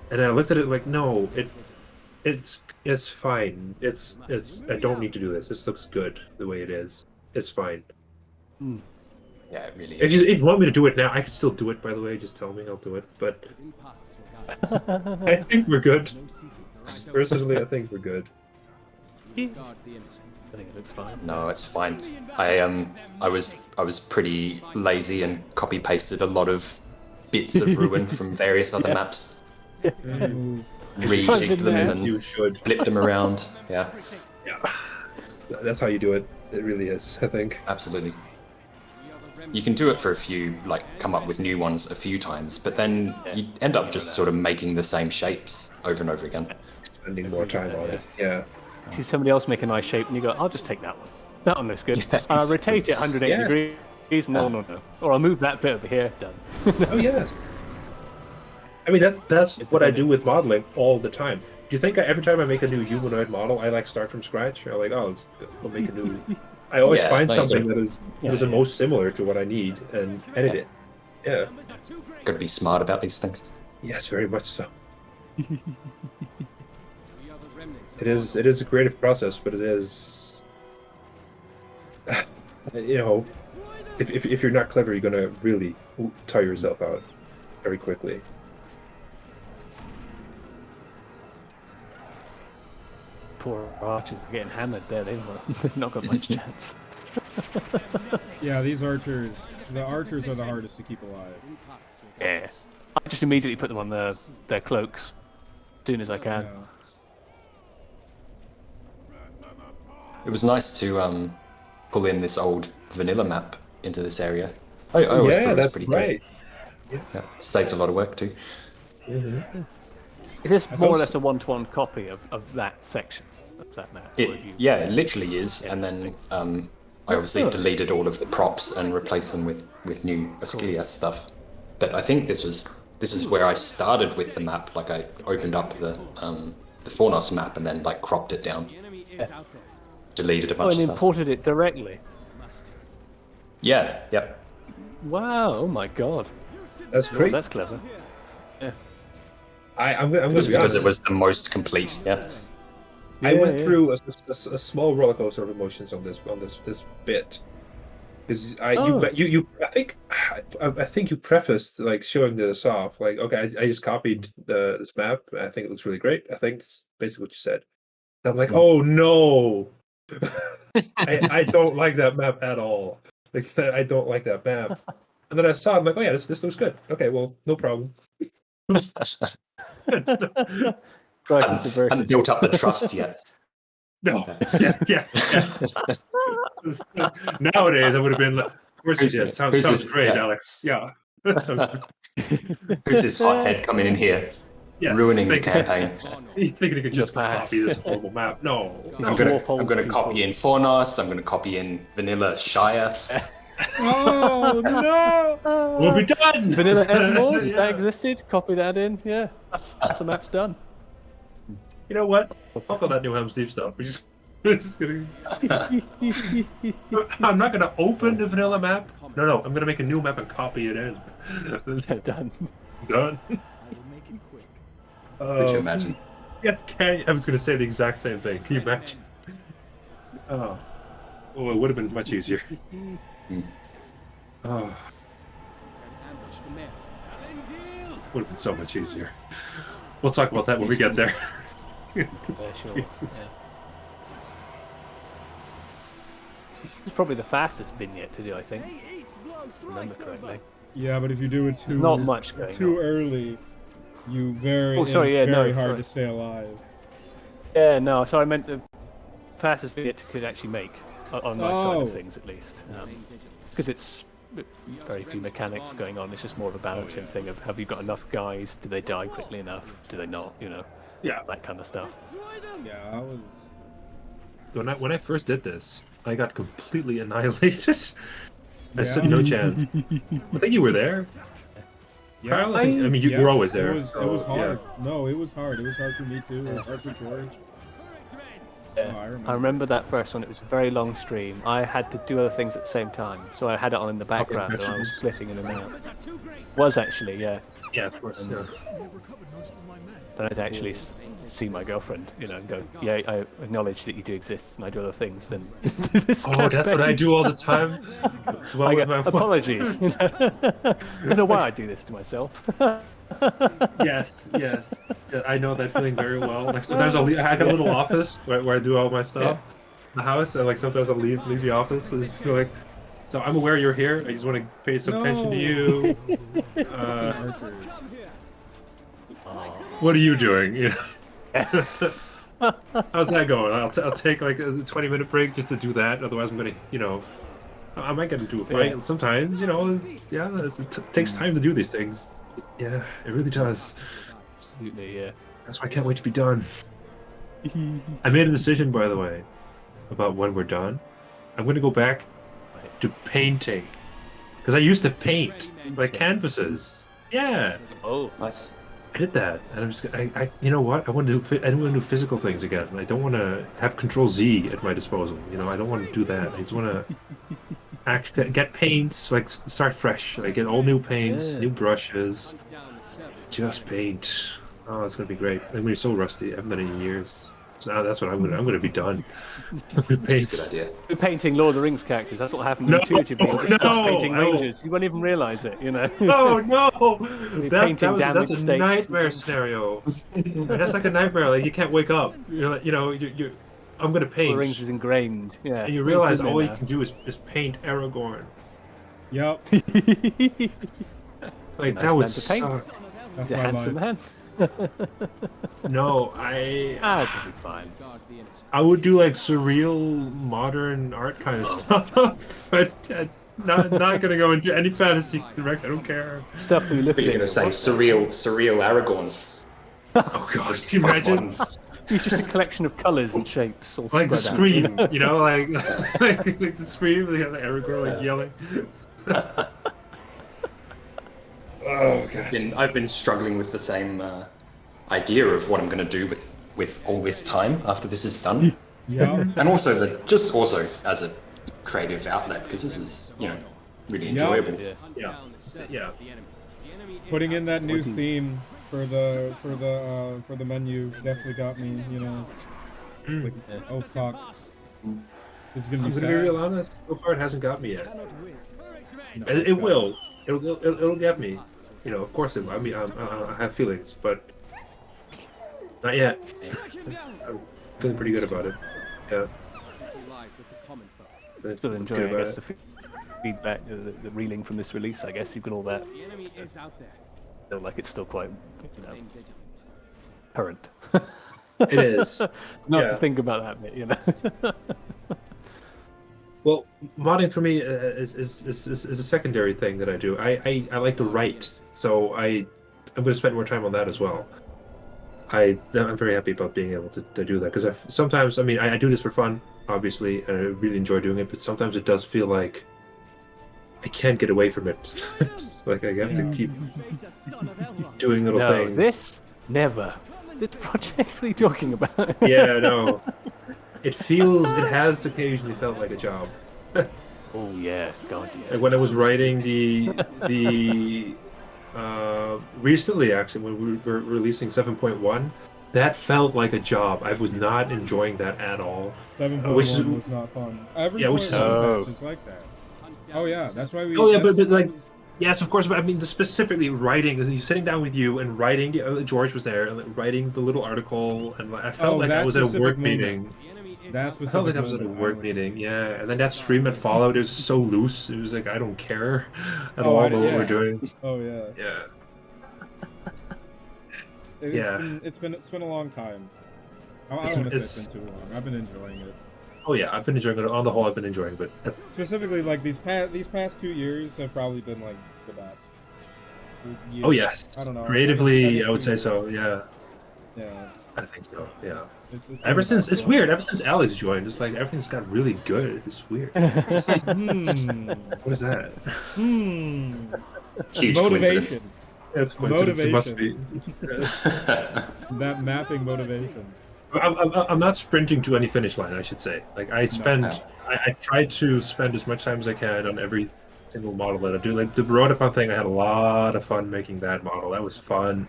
And I looked at it like, no, it's fine. It's I don't need to do this. This looks good the way it is. It's fine. Yeah, it really If is. you want me to do it now, I can still do it. By the way, just tell me, I'll do it. But I think we're good. Personally, I think we're good. I think it looks fine. No, it's fine. I was pretty lazy and copy pasted a lot of bits of Ruin from various other maps. Rejigged them You and should. flipped them around. Yeah, That's how you do it. It really is, I think. absolutely. You can do it for a few, like come up with new ones a few times, but then you end up just sort of making the same shapes over and over again. Spending more time on it. Yeah. See somebody else make a nice shape, and you go, "I'll just take that one. That one looks good." Yeah, And I'll rotate it 180 Yeah. degrees. No. Or I'll move that bit over here. Done. Oh yes. I mean that's It's what I dependent. do with modeling all the time. Do you think every time I make a new humanoid model, I like start from scratch? I like, oh, I'll make a new. I always Yeah, find no, something you- that is the most similar to what I need and edit it. Yeah. Got to be smart about these things. Yes, very much so. It is a creative process, but it is you know, if you're not clever, you're gonna really tire yourself out very quickly. Poor archers are getting hammered there. They've not got much chance. Yeah, these archers. The archers are the hardest to keep alive. Yeah. I just immediately put them on their cloaks as soon as I can. Yeah. It was nice to pull in this old vanilla map into this area. I always thought it was pretty right. cool. Yeah, saved a lot of work too. Is this more or suppose- less a one-to-one copy of that section of that map? Or have you- Yeah, it literally is. And then I obviously deleted all of the props and replaced them with new Asgiliath stuff. But I think this is where I started with the map. Like I opened up the Fornos map and then like cropped it down, deleted a Oh, bunch and of stuff. imported it directly. Yeah, yep. Wow! Oh my god! That's Well, great. that's clever. I'm gonna Just be because honest. it was the most complete. Yeah. I went Yeah. through a small roller coaster of emotions on this bit, because I think you prefaced like showing this off like, okay, I just copied this map. I think it looks really great. I think that's basically what you said. And I'm like, oh no, I don't like that map at all. Like I don't like that map. And then I saw it, I'm like, oh yeah, this looks good. Okay, well, no problem. Crisis averted. Hadn't built up the trust yet. No, yeah. Nowadays, I would have been like, of course you did. Who's Sounds this- great, yeah. Alex. Yeah. Who's this hothead coming in here, Yes, ruining the thank- campaign? You thinking you could just past. copy this horrible map? No. It's I'm Dwarf gonna old copy people. in Fornost. I'm gonna copy in Vanilla Shire. Oh no! We'll be done. Vanilla Edmores, Yeah. that existed. Copy that in. Yeah, half the map's done. You know what? Fuck all that New Helm's Deep stuff. We're just gonna... I'm not gonna open the vanilla map. No. I'm gonna make a new map and copy it in. Done. Done. Could you imagine? Yeah, I was gonna say the exact same thing. Can you imagine? Oh, it would have been much easier. Oh, would have been so much easier. We'll talk about that when we get there. Yeah, sure. Yeah. It's probably the fastest vignette to do, I think. If I remember correctly. Yeah, but if you do it too Not much going too on. early, Oh, sorry, yeah, it's very no, hard sorry. to stay alive. Yeah, no. So I meant the fastest vignette you could actually make on my side Oh. of things, at least, because it's very few mechanics going on. It's just more of a balancing thing of have you got enough guys? Do they die quickly enough? Do they not? You know. Yeah. that kind of stuff. Yeah, I was. When I first did this, I got completely annihilated. I stood Yeah. no chance. I think you were there. Yeah, Kyle, I mean, you were yes, always there. It was so, hard. Yeah. No, it was hard. It was hard for me too. It was hard for George. Yeah. Oh, I remember that first one. It was a very long stream. I had to do other things at the same time, so I had it on in the background and I was splitting in and out. Was actually, yeah. Yeah, of course. Yeah. Then I'd actually see my girlfriend, you know, and go, yeah, I acknowledge that you do exist, and I do other things than this. Oh, that's what I do all the time. Well, I with go, my apologies. You know? Don't know why I do this to myself. Yes. Yeah, I know that feeling very well. Like sometimes I have a little office where I do all my stuff. In the house, and like sometimes I'll leave the office. And just feel like, so I'm aware you're here. I just want to pay some attention to you. What are you doing? You know? How's that going? I'll take like a 20-minute break just to do that. Otherwise, I'm gonna, you know, I might get into a fight. And sometimes, you know, it takes time to do these things. Yeah, it really does. Absolutely, yeah. That's why I can't wait to be done. I made a decision, by the way, about when we're done. I'm going to go back to painting. Because I used to paint, like canvases. Yeah. Oh, Nice. I did that. And I'm just, you know what? I want to do physical things again. I don't want to have Control Z at my disposal. You know, I don't want to do that. I just want to actually get paints, like start fresh. Like get all new paints, new brushes. Just paint. Oh, it's gonna be great. I'm gonna be so rusty. I haven't done it in years. So now that's what I'm gonna be done. That's a good idea. we're painting Lord of the Rings characters. That's what happened No, intuitively. You just no, start painting I will- rangers. You won't even realise it, you know. Oh no! Painting That's damage a states. nightmare scenario. That's like a nightmare. Like you can't wake up. You're like, you know, you're I'm gonna Lord of paint. the Rings is ingrained. Yeah. And you It's realize in there all you now. can do is paint Aragorn. Yep. Like nice that would man to paint. suck. That's He's a my handsome life. man. No, It'll be fine. I would do like surreal modern art kind of stuff, but not gonna go into any fantasy direction. I don't care. Stuff we look But you're at. going to say surreal Aragorns. Oh god, can you imagine? It's just a collection of colours and shapes all Like the spread out. scream, you know, like like the scream. They have the Aragorn like yelling. Oh gosh. I've been struggling with the same idea of what I'm going to do with all this time after this is done, Yeah. and also also as a creative outlet, because this is, you know, really enjoyable. Yeah. Putting in that new theme for the menu definitely got me. You know. Like, oh fuck. This is gonna be I'm sad. gonna be real honest. So far, it hasn't got me yet. It will. It'll get me. You know, of course it will. I mean, I have feelings, but not yet. I'm feeling pretty good about it. Yeah. Still enjoying, I guess, the feedback, the reeling from this release. I guess you've got all that. Feel like it's still quite, you know, current. It is. Not Yeah. to think about that bit, you know. Well, modding for me is a secondary thing that I do. I like to write, so I'm going to spend more time on that as well. I'm very happy about being able to do that, because sometimes, I mean, I do this for fun, obviously, and I really enjoy doing it, but sometimes it does feel like I can't get away from it. Like I have to keep doing little No, things. this never. This project, what are you talking about? Yeah, no. It has occasionally felt like a job. Oh yeah, God yeah. Like when I was writing recently, actually, when we were releasing 7.1, that felt like a job. I was not enjoying that at all. 7.1 was not fun. Every Yeah, which point is- was just like that. Oh yeah, that's why we. Oh yeah, that's- but like, yes, of course. But I mean, specifically writing. Sitting down with you and writing. George was there and writing the little article, and I felt like I was at a work meeting. That I felt like I was at a work meeting, yeah. And then that stream that followed, it was so loose. It was like I don't care at all about what we're doing. Oh yeah. Yeah. It's been a long time. I don't want to say it's been too long. I've been enjoying it. Oh yeah, I've been enjoying it. On the whole, I've been enjoying it. But Specifically, like these past 2 years have probably been like the best. oh yes, I don't know. creatively, I would say so. Yeah. Yeah. I think so. Yeah. It's Ever been since about it's weird. Ever since Alex joined, it's like everything's got really good. It's weird. Hmm. What is that? Huge coincidence. Motivation. That's coincidence. It must be. That mapping motivation. I'm not sprinting to any finish line, I should say. Like I I try to spend as much time as I can on every single model that I do. Like the Rodopon thing, I had a lot of fun making that model. That was fun.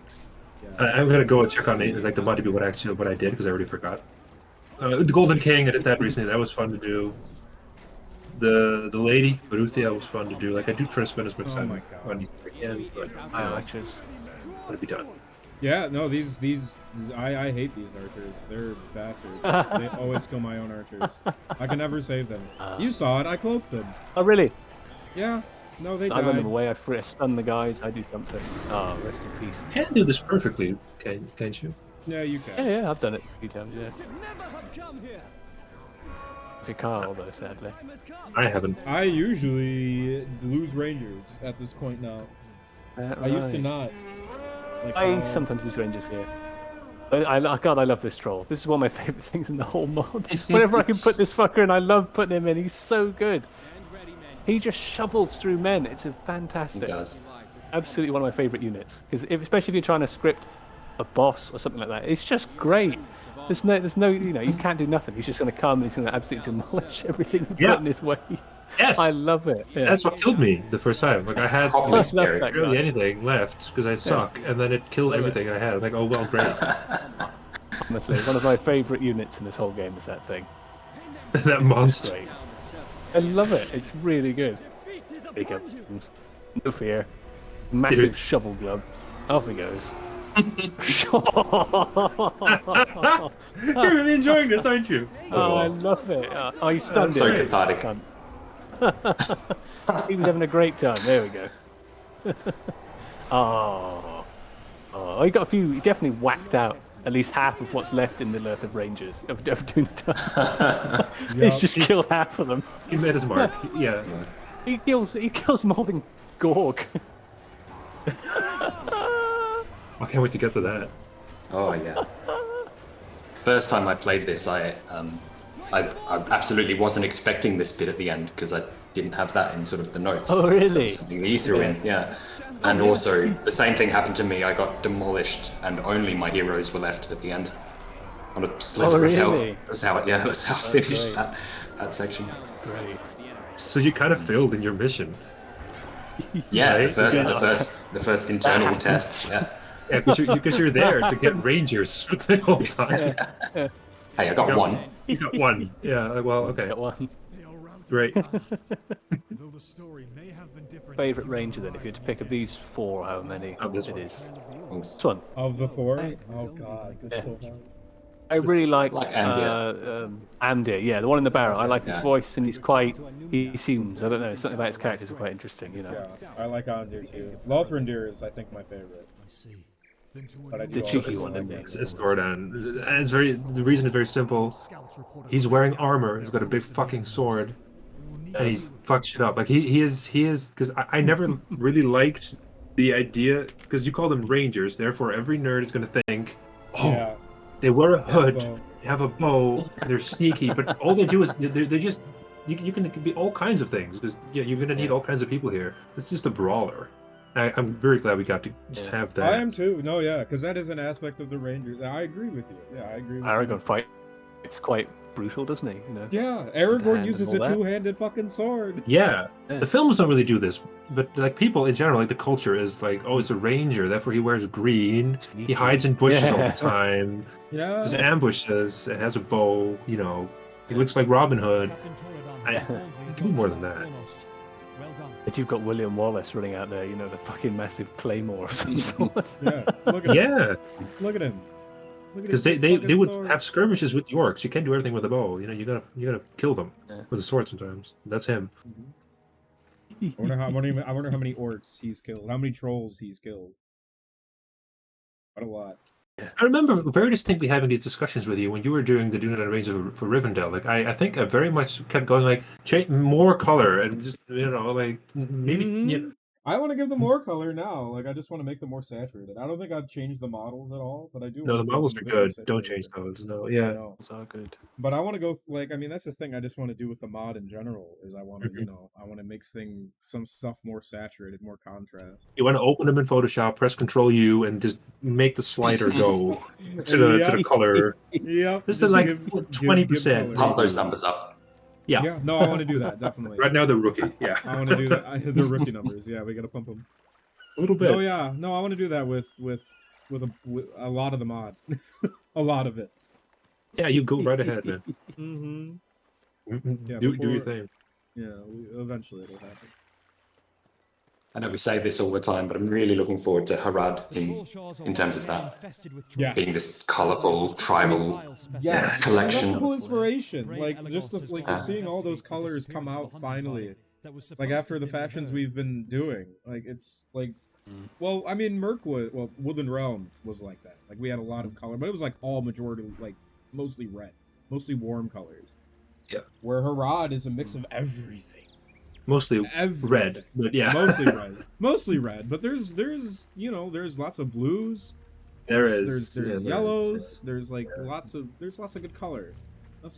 I'm gonna go and check on like the Muddy what I did because I already forgot. The Golden King, I did that recently. That was fun to do. The lady Baruthia was fun to do. Like I do try to spend as much time on these as I can, but let it be done. Yeah, no, these I hate these archers. They're bastards. They always kill my own archers. I can never save them. You saw it. I cloaked them. Oh really? Yeah. No, they I died. run them away. I stun the guys. I do something. Oh, rest in peace. You can do this perfectly, can't you? Yeah, you can. Yeah, I've done it a few times. Yeah. Never have come here. If you can't, although sadly. I haven't. I usually lose rangers at this point now. I used to not. Like, I sometimes lose rangers here. God, I love this troll. This is one of my favorite things in the whole mod. Whenever I can put this fucker in, I love putting him in. He's so good. He just shovels through men. It's a fantastic. He does. Absolutely one of my favorite units. Because especially if you're trying to script a boss or something like that, it's just great. There's no, you can't do nothing. He's just going to come and he's going to absolutely demolish everything you put in his way. Yes, I love it. Yeah. That's what killed me the first time. Like I had barely anything left because I suck, and then it killed everything I had. I'm like, oh well, great. Honestly, one of my favorite units in this whole game is that thing. That monster. Great. I love it. It's really good. Big up. No fear. Massive shovel gloves. Off he goes. You're really enjoying this, aren't you? Oh, I love it. Oh, he stunned So it. cathartic. He was having a great time. There we go. Oh, he got a few. He definitely whacked out at least half of what's left in the Lurth of Rangers of Dunedain. He's just killed half of them. He made his mark. Yeah. He kills more than Gorg. I can't wait to get to that. Oh yeah. First time I played this, I absolutely wasn't expecting this bit at the end because I didn't have that in sort of the notes. Oh really? Something that you threw in, yeah. And also the same thing happened to me. I got demolished, and only my heroes were left at the end on a slither of health. That's how I finished that section. Great. So you kind of failed in your mission. Yeah, right? the first internal test. Yeah. Yeah, because you're there to get rangers the whole time. Hey, I got one. You got one. Yeah. Well, okay. Got one. Great. Though the story may have been different. Favorite ranger then, if you had to pick of these four, how many this it one. is? This one. Of the four? Oh god, that's so hard. I really like Haldir. yeah, the one in the barrel. I like his voice, and he seems, I don't know, something about his characters are quite interesting, you know. Yeah, I like Haldir too. Lothrindir is, I think, my favorite. I see. Then to But I The do cheeky also one, like isn't it? It's Gordon. And it's the reason is very simple. He's wearing armor. He's got a big fucking sword, and he fucks shit up. Like he is because I never really liked the idea because you call them rangers. Therefore, every nerd is going to think, oh, Yeah. they wear a hood, they have a bow, and they're sneaky. But all they do is they just you can be all kinds of things because you're going to need all kinds of people here. It's just a brawler. I'm very glad we got to just have that. I am too. No, yeah, because that is an aspect of the Rangers. I agree with you. Yeah, I agree with Aragorn you. fight. It's quite brutal, doesn't he? You know. Yeah, Aragorn hand uses and a all that. two-handed fucking sword. Yeah, the films don't really do this, but like people in general, like the culture is like, oh, it's a ranger, therefore he wears green. He hides in bushes all the time. Yeah. Does ambushes and has a bow. You know, he looks like Robin Hood. It can be more than that. But you've got William Wallace running out there, you know, the fucking massive claymore of some sort. Yeah, look at him. Yeah, Look at him. because they would have skirmishes with the orcs. You can't do everything with a bow. You know, you gotta kill them with a sword sometimes. That's him. I wonder how many orcs he's killed. How many trolls he's killed. What a lot. I remember very distinctly having these discussions with you when you were doing the Dunedain Range for Rivendell. Like I think I very much kept going like more color and just like maybe I want to give them more color now. Like I just want to make them more saturated. I don't think I'd change the models at all, but I do. No, the want to models give are them a bit more good. Don't change saturation. those. No, yeah. No. Those are good. But I want to go like I mean that's the thing I just want to do with the mod in general is I want to I want to make some stuff more saturated, more contrast. You want to open them in Photoshop, press Control U, and just make the slider go to the color. Yep. This is like 20%. Pump those numbers up. Yeah. Yeah. No, I want to do that definitely. Right now, the rookie. Yeah. I want to do that. The rookie numbers. Yeah, we got to pump them. A little bit. No, yeah. No, I want to do that with a lot of the mod. A lot of it. Yeah, you go right ahead, man. Yeah, do your thing. Yeah, eventually it'll happen. I know we say this all the time, but I'm really looking forward to Harad in terms of that. Yeah. Being this colourful, tribal collection. That's cool inspiration. Like, just seeing all those colors come out finally. Like, after the factions we've been doing. Like, it's like... Well, I mean, Woodland Realm was like that. Like, we had a lot of color, but it was like all majority, like, mostly red. Mostly warm colors. Yeah. Where Harad is a mix of everything. Mostly red, but yeah. Mostly red, but there's lots of blues. There's yellows. There's lots of good color.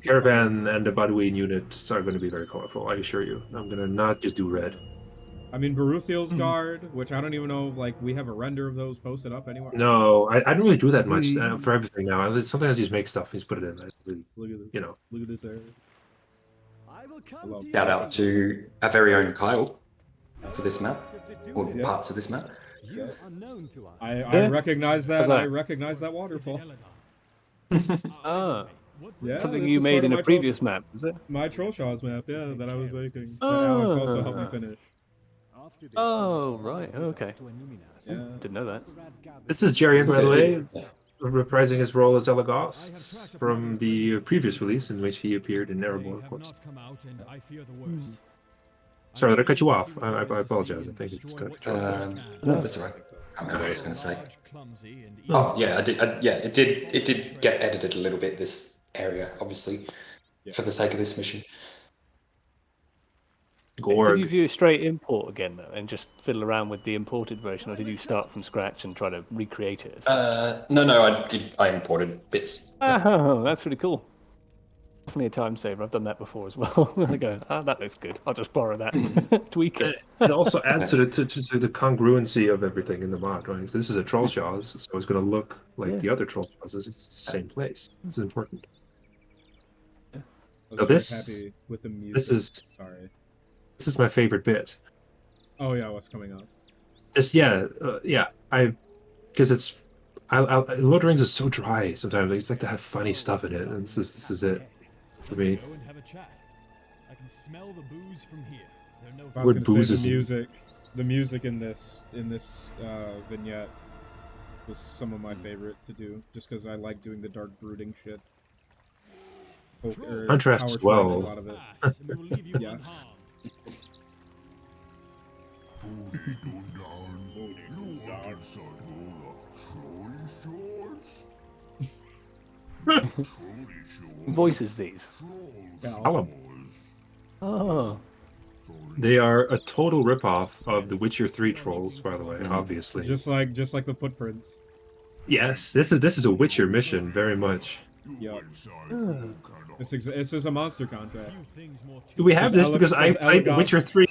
Caravan and the Badouin units are going to be very colorful, I assure you. I'm going to not just do red. I mean, Baruthiel's Guard, which I don't even know, like, we have a render of those posted up anywhere. No, I don't really do that much for everything now. Sometimes I just make stuff, just put it in. Look at this area. Shout out to our very own Kyle for this map, or parts of this map. I recognize that. I recognize that waterfall. Yeah, something you made in a previous map, was it? My Trollshaws map, yeah, that I was making. That Alex also helped me finish. Oh, right, okay. Yeah. Didn't know that. This is Jerry, by the way, reprising his role as Elagos from the previous release in which he appeared in Erebor, of course. Sorry, did I cut you off? I apologize. I think it's cut. No, that's all right. I remember what I was going to say. Oh, yeah, I did. It did get edited a little bit, this area, obviously, for the sake of this mission. Gorg. Did you do a straight import again, though, and just fiddle around with the imported version, or did you start from scratch and try to recreate it? No, I imported bits. Oh, that's really cool. Definitely a time saver. I've done that before as well. I go, that looks good. I'll just borrow that and tweak it. It also adds to the congruency of everything in the mod, right? So this is a Trollshaws, so it's going to look like the other Trollshaws. It's the same place. This is important. So Happy with the music. This is my favorite bit. Oh yeah, what's coming up? Because it's Lord of the Rings is so dry sometimes. I just like to have funny stuff in it, and this is it for me. I can smell the booze from here. What booze is the music in this vignette was some of my favorite to do, just because I like doing the dark brooding shit. Contrasts well. A lot of it. Yes. Voices these. Oh. They are a total ripoff of the Witcher 3 trolls, by the way, obviously. Just like the footprints. Yes, this is a Witcher mission, very much. Yep. This is a monster contract. Do we have this because I played The Witcher 3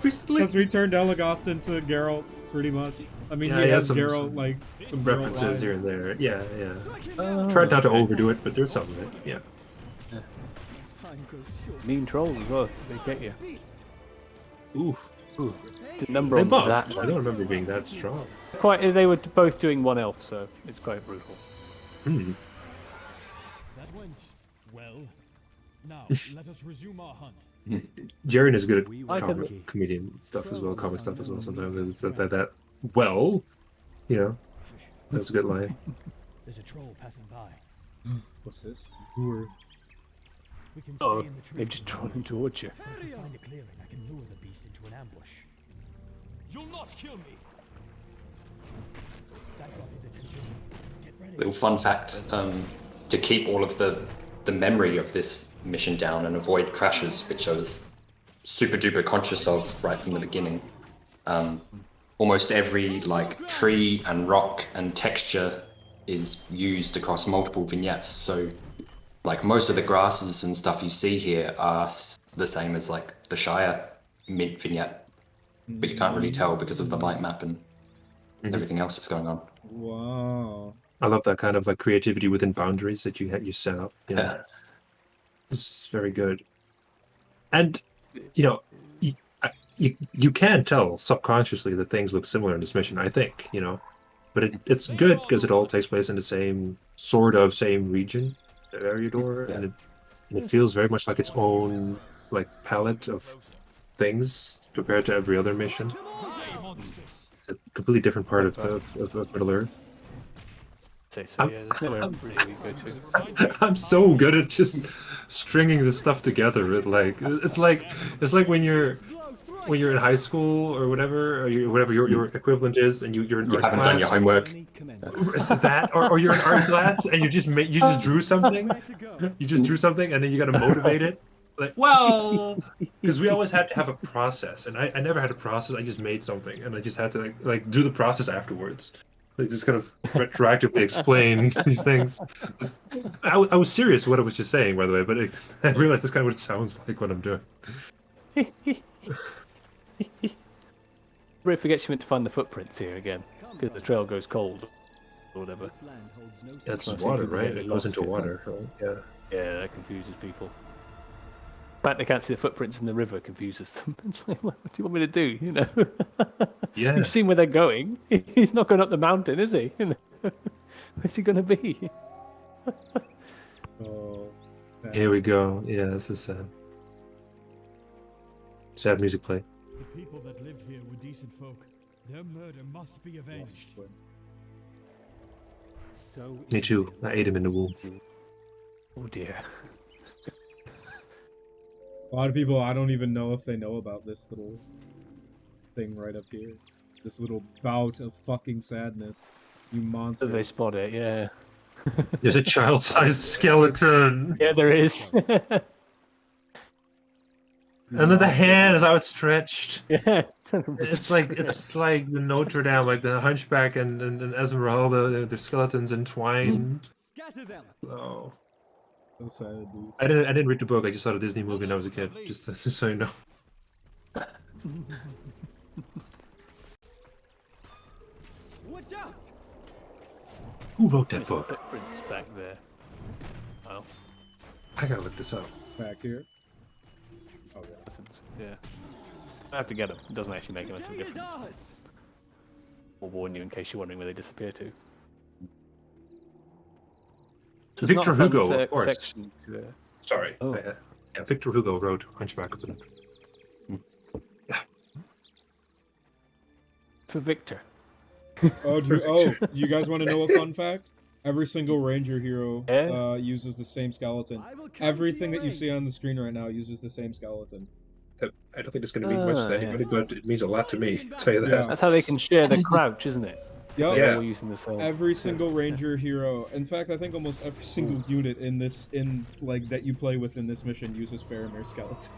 recently? Because we turned Elagast into Geralt, pretty much. I mean, he has some some references here and there. Yeah. Tried not to overdo it, but there's some of it. Yeah. Mean trolls as well. They get you. Oof. The number on that. I don't remember being that strong. They were both doing one elf, so it's quite brutal. That went well. Now let us resume our hunt. Jaren is good at comedian stuff as well, comic stuff as well. Sometimes it's that well, that's a good line. There's a troll passing by. What's this? We can stay in the tree. They've just drawn him towards you. If I find a clearing, I can lure the beast into an ambush. You'll not kill me. That got his attention. Get ready. Little fun fact, to keep all of the memory of this mission down and avoid crashes, which I was super duper conscious of right from the beginning, almost every like tree and rock and texture is used across multiple vignettes. So like most of the grasses and stuff you see here are the same as like the Shire mint vignette, but you can't really tell because of the light map and everything else that's going on. Wow. I love that kind of like creativity within boundaries that you set up. You know? Yeah. It's very good. And you know, you can tell subconsciously that things look similar in this mission, I think, you know. But it's good because it all takes place in the same region, AotR, Yeah. and it feels very much like its own like palette of things compared to every other mission. It's a completely different part of Middle Earth. So yeah, there's nowhere really go to. I'm so good at just stringing this stuff together. It's like when you're in high school or whatever, or whatever your equivalent is, and you're in You art haven't class. done your homework. That, or you're in art class and you just drew something. You just drew something, and then you got to motivate it. Like, well, because we always had to have a process, and I never had a process. I just made something, and I just had to like do the process afterwards. Like just kind of retroactively explain these things. I was serious what I was just saying, by the way, but I realized that's kind of what it sounds like what I'm doing. Ray forgets you meant to find the footprints here again, because the trail goes cold, or whatever. That's water, right? It goes into water. Right? Yeah. Yeah, that confuses people. The fact they can't see the footprints in the river confuses them. It's like, what do you want me to do? You know? Yeah. You've seen where they're going. He's not going up the mountain, is he? You know? Where's he going to be? Oh, Here we go. Yeah, this is sad music play. The people that lived here were decent folk. Their murder must be avenged. So Me too. I ate him in the womb. Oh dear. a lot of people, I don't even know if they know about this little thing right up here. This little bout of fucking sadness. You monster. They spot it, yeah. There's a child-sized skeleton. Yeah, there is. And then the hand is outstretched. Yeah. It's like the Notre Dame, like the Hunchback and Esmeralda, their skeletons entwined. Scatter them. Oh, So sad, dude. I didn't read the book. I just saw the Disney movie when I was a kid. Just so you know. Watch out! Who wrote that There's the book? footprints back there. Oh, I gotta look this up. Back here. Oh, yeah. lessons. Yeah. I have to get them. It doesn't actually make The much of a day is difference. ours. I'll warn you in case you're wondering where they disappear to. So it's Victor not a fun Hugo, of course. section to, Sorry. Oh. Yeah, Victor Hugo wrote Hunchback of the Notre Dame. for Victor. Oh, you guys want to know a fun fact? Every single ranger hero uses the same skeleton. I will come Everything to that your you see on the screen right now uses the same skeleton. I don't think it's going to mean much to yeah. anybody, but it means a lot to me. I'll tell you that. Yeah. That's how they can share their crouch, isn't it? Yep. They're Yeah. all using the same. Every single ranger hero, in fact, I think almost every single unit that you play with in this mission uses Faramir's skeleton.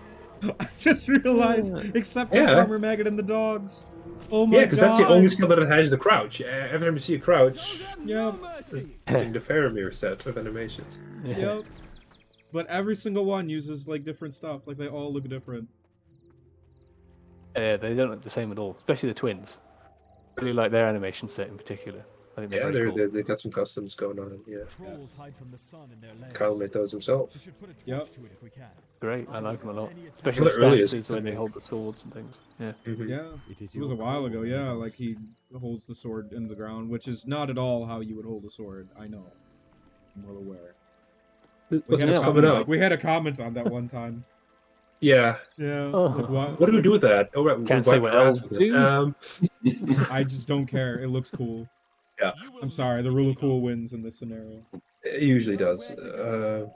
I just realized, except for Farmer Maggot and the dogs. Oh my god! Yeah, because that's the only skeleton that has the crouch. Every time you see a crouch, Yep. it's using the Faramir set of animations. Yeah. Yep. But every single one uses like different stuff. Like they all look different. They don't look the same at all, especially the twins. Really like their animation set in particular. I think they're very cool. They've got some customs going on. Yeah, Trolls hide from the sun in their layers. Kyle made those himself. We should put a torch Yep. to it if we can. Great, I like them a lot. One Especially of the the earliest. stances when they hold the swords and things. Yeah. Mhm. Yeah. It was a while ago. Yeah, like he holds the sword in the ground, which is not at all how you would hold a sword. I know. I'm well aware. What's coming up? We had a comment on that one time. Yeah. Yeah. Oh. Like, What do we do with that? Oh, right, we Can't say wipe what our elves hands with do. it. I just don't care. It looks cool. Yeah. I'm sorry. The rule of cool wins in this scenario. It usually does. I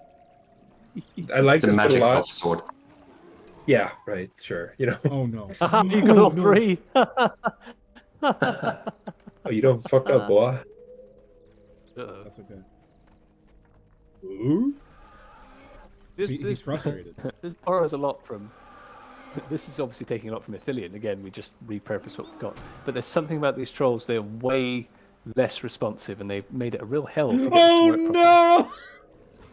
like It's a this bit magic a lot. elf sword. Yeah, right. Sure. You know. Oh no. You got all No. three. Oh, you don't fucked up, boy. That's okay. Ooh. He's frustrated. This borrows a lot from this is obviously taking a lot from Ithilien. Again, we just repurposed what we've got. But there's something about these trolls, they're way less responsive, and they've made it a real hell to get this to work properly. No!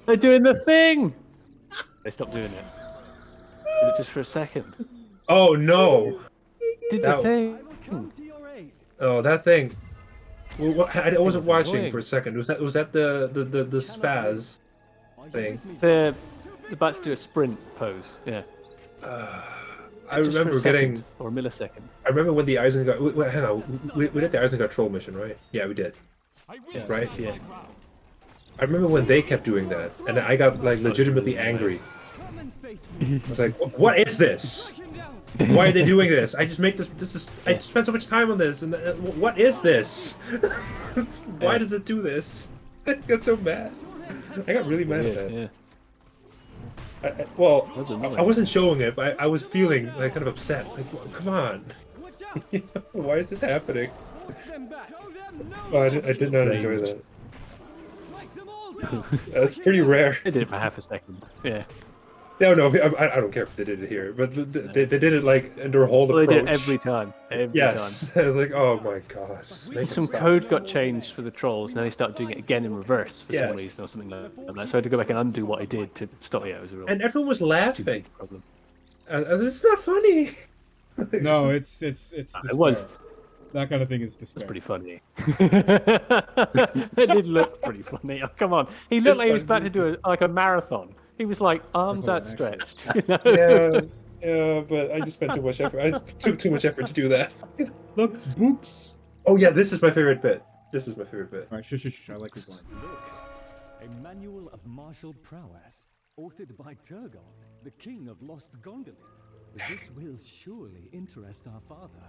They're doing the thing! They stopped doing it. Did it just for a second. Oh no! Did That- the thing. Oh, that thing. Well, I wasn't was watching annoying. for a second. Was that the spaz thing? They're about to do a sprint pose, yeah. I Just for a remember second, getting. or a millisecond. I remember when the Isengard. Wait, hang on. We did the Isengard troll mission, right? Yeah, we did. Yeah. Right? Yeah. I remember when they kept doing that, and I got like legitimately angry. I was like, "What is this? Why are they doing this? I just make this. This is. I spent so much time on this, and what is this? Why does it do this?" I got so mad. I got really mad at that. Yeah. Well, That's annoying. I wasn't showing it, but I was feeling like kind of upset. Like, come on, why is this happening? Oh, I did not enjoy that. That's pretty rare. They did it for half a second. Yeah. No, I don't care if they did it here, but they did it like in their whole Well, approach. they did it every time. Every Yes, time. I was like, oh my god. Make Some it stop. code got changed for the trolls, and then they started doing it again in reverse for some Yes. reason or something like that. So I had to go back and undo what I did to stop. Yeah, it was a real And everyone was laughing. stupid problem. I was like, it's not funny. No, it's despair. It was. That kind of thing is It was despair. pretty funny. It did look pretty funny. Oh, come on. He looked like he was about to do a marathon. He was like arms outstretched. You know? Yeah, but I just spent too much effort. I took too much effort to do that. Look, books. Oh yeah, this is my favorite bit. This is my favorite bit. All right, shush. I like this line. A manual of martial prowess, authored by Turgon, the king of Lost Gondolin. This will surely interest our father.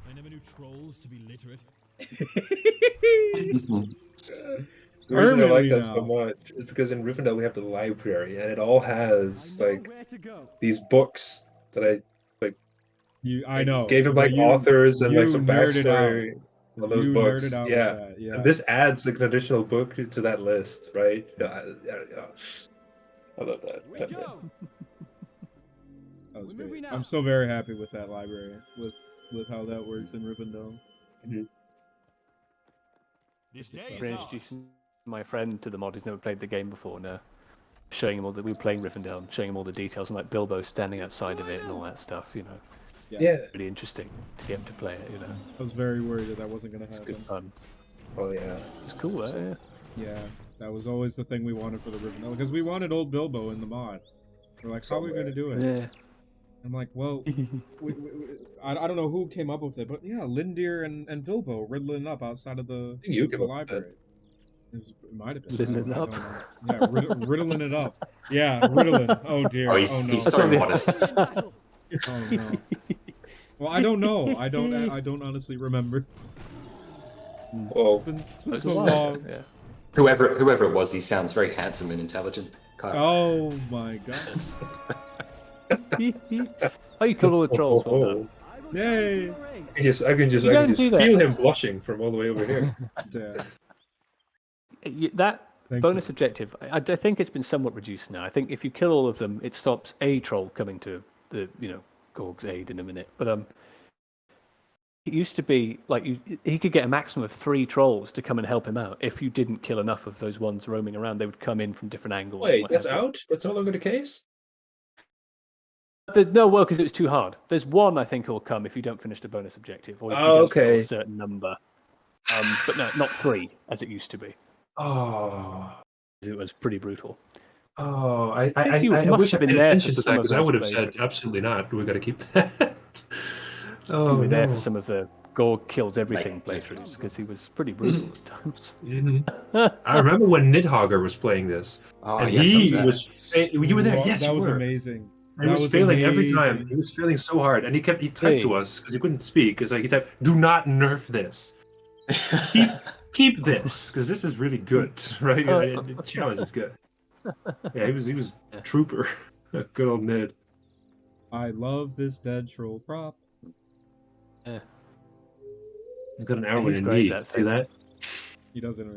I never knew trolls to be literate. The reason I like Permanently that so now. much is because in Rivendell we have the library, and it all has I know like where to go. these books that I know. gave him like but authors and like you some nerded out. backstory on those You books. nerded out Yeah. with that. Yeah. And this adds like an additional book to that list, right? Yeah, I love that. We that go. bit. That was We're great. moving I'm out. so very happy with that library, with how that works in Rivendell. This day is We're ours. introducing my friend to the mod who's never played the game before now. Showing him all that we were playing Rivendell, and showing him all the details, and like Bilbo standing outside of it and all that stuff, you know. Yes. Yeah. Really interesting to get him to play it, you know. I was very worried that wasn't going to It's good happen. fun. Oh yeah. It's cool, yeah. Yeah, that was always the thing we wanted for the Rivendell, because we wanted old Bilbo in the mod. We're like, how are we going to do it? Yeah. I'm like, well, I don't know who came up with it, but yeah, Lindir and Bilbo riddling up outside of the, think you the came up with library. It might have been. Riddling I don't up? know. Yeah, riddling it up. Yeah, riddling. Oh dear. Oh, Oh he's no. so modest. Oh no. Well, I don't know. I don't honestly remember. Whoa. It's been It's so a while, long. yeah. Whoever it was, he sounds very handsome and intelligent. Kyle. Oh my god. Oh, you killed all the trolls. Well done. I will Yay. come to your aid. I can just You don't do that. feel him blushing from all the way over here. Yeah. That Thank bonus objective, I think it's been somewhat reduced now. I think if you kill all of them, it stops a troll coming to the Gorg's aid in a minute. But it used to be like he could get a maximum of 3 trolls to come and help him out. If you didn't kill enough of those ones roaming around, they would come in from different angles. and Wait, what that's have you. out? That's no longer the case? No, well, because it was too hard. There's one I think will come if you don't finish the bonus objective, or if you Oh, don't kill okay. a certain number. But no, not 3 as it used to be. Oh. It was pretty brutal. Oh, think I you must wish I have been paid there for attention to some that of because I those would have said playthroughs. absolutely not. We got to keep that. Oh We were there no. for some of the Gorg kills everything Right. playthroughs because he was pretty brutal at times. I remember when Nidhogger was playing this, Oh, and yes, he that was. You were there, yes, That you was were. amazing. He That was failing every time. amazing. He was failing so hard, and he typed to Hey. us because he couldn't speak. It's like he typed, "Do not nerf this. Keep this because this is really good, right? The challenge is good." Yeah, he was a trooper. Good old Nid. I love this dead troll prop. He's got an arrow He's in a great, knee. that See thing. that? He doesn't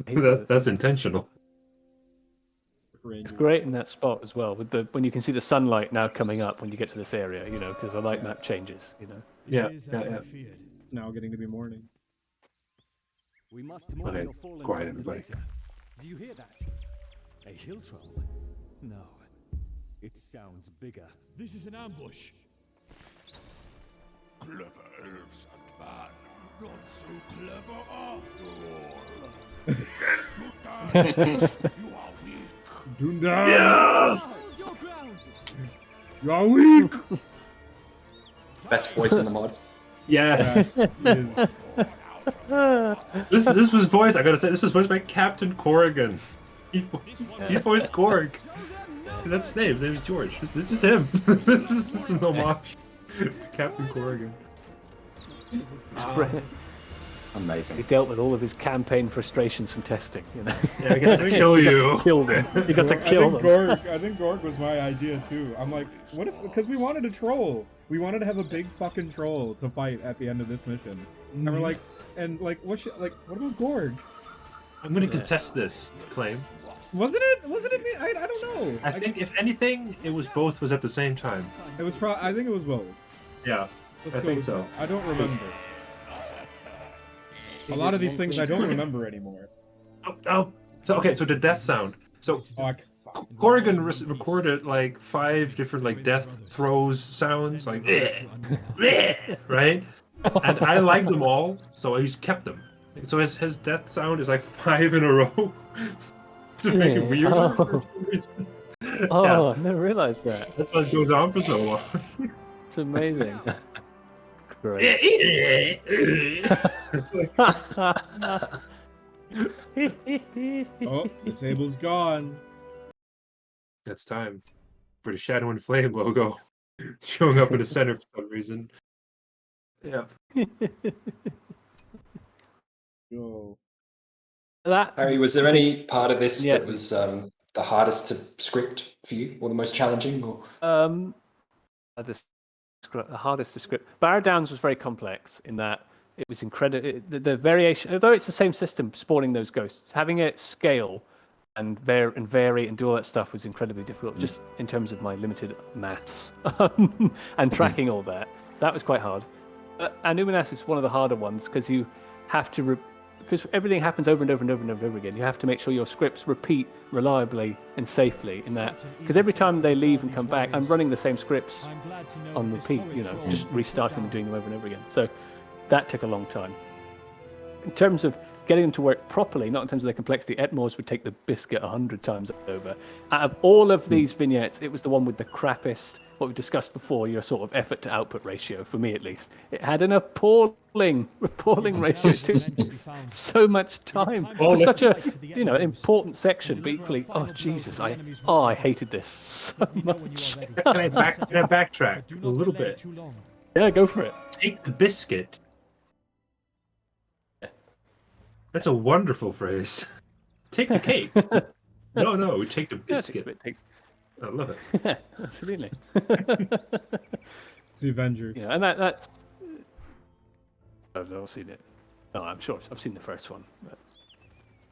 remember. That's intentional. Cringe. Rangers. It's great in that spot as well, with when you can see the sunlight now coming up when you get to this area, because the light map changes, Yeah, It is as I feared. It's now getting to be morning. We must mourn Okay, your fallen quiet, friends everybody. later. Do you hear that? A hill troll? No. It sounds bigger. This is an ambush. Clever elves and man, not so clever after all. You are weak. Dundar! Yes! Your ground! You are weak! Best voice in the mod. Yes. This was voiced. I gotta say, this was voiced by Captain Corrigan. He voiced Gorg. That's his name. His name is George. This is him. this is an homage. It's Captain Corrigan. Amazing. He dealt with all of his campaign frustrations from testing. Yeah, I got to kill you. Kill them. You got to kill them. I think Gorg was my idea too. I'm like, what if? Because we wanted a troll. We wanted to have a big fucking troll to fight at the end of this mission. And we're like, what about Gorg? I'm gonna contest this claim. Wasn't it me? I don't know. I think if anything, it was both was at the same time. It was I think it was both. Yeah, Let's I go think with so. that. I don't remember. A lot of these things I don't remember anymore. So the death sound. So Fuck. Corrigan recorded like 5 different like death throws sounds, like right, and I like them all, so I just kept them. So his death sound is like 5 in a row to make it weird. For some reason. I never realized that. That's why it goes on for so long. It's amazing. Great. Oh, the table's gone. It's time for the Shadow and Flame logo showing up in the center for some reason. Yeah. Yo. Harry, was there any part of this that was the hardest to script for you, or the most challenging? Or the hardest to script. Barrow Downs was very complex in that it was incredible. The variation, although it's the same system, spawning those ghosts, having it scale and vary and do all that stuff was incredibly difficult, just in terms of my limited maths and tracking all that. That was quite hard. And Numinas is one of the harder ones because you have to, because everything happens over and over and over and over again. You have to make sure your scripts repeat reliably and safely in that, because every time they leave and come back, I'm running the same scripts on repeat, just restarting and doing them over and over again. So that took a long time. In terms of getting them to work properly, not in terms of their complexity, Etmors would take the biscuit 100 times over. Out of all of these vignettes, it was the one with the crappiest, what we discussed before, your sort of effort to output ratio, for me at least. It had an appalling ratio. It took so much time for such a important section, but equally, oh Jesus, I hated this so much. Can I backtrack a little bit? Yeah, go for it. Take the biscuit. That's a wonderful phrase. Take the cake. No, we take the biscuit. I love it. Absolutely. It's the Avengers. Yeah, and that's. I've not seen it. No, I'm sure I've seen the first one, but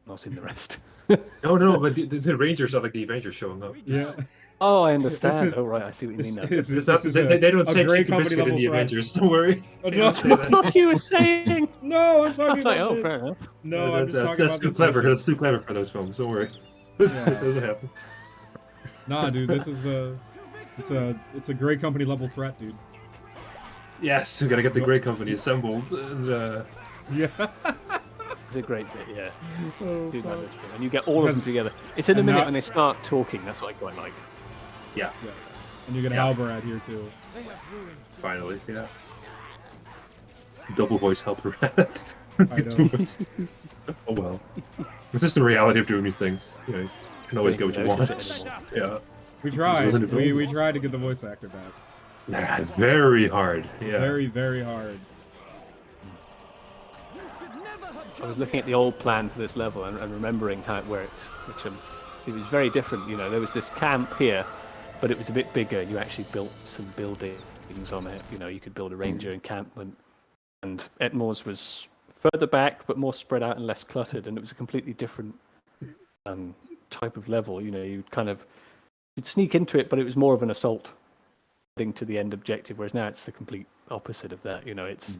I've not seen the rest. No, but the Rangers are like the Avengers showing up. Yeah. Oh, I understand. Right, I see what you mean now. They don't say take the biscuit in the Avengers. Don't worry. That's what you were saying. No, I'm talking I was like, about oh, this. fair enough. No, I'm just talking that's about too this clever. mission. That's too clever for those films. Don't worry. It doesn't happen. Nah, dude, this is it's a great company level threat, dude. Yes, we gotta get the great company assembled. And, yeah. It's a great bit, yeah. Oh, Do that this bit, and you get all of them together. It's in a minute when they start talking. That's what I quite like. Yeah. And you get Haldir here too. Finally, yeah. Double voice helper. I know. Oh well. It's just the reality of doing these things. You can always get what you want. Yeah. We tried. We tried to get the voice actor back. Yeah, very hard. Yeah. Very, very hard. I was looking at the old plan for this level and remembering how it worked, which it was very different. There was this camp here, but it was a bit bigger. You actually built some buildings on it. You could build a ranger encampment, and Etmors was further back, but more spread out and less cluttered. And it was a completely different type of level. You know, you'd sneak into it, but it was more of an assault thing to the end objective. Whereas now it's the complete opposite of that. You know, it's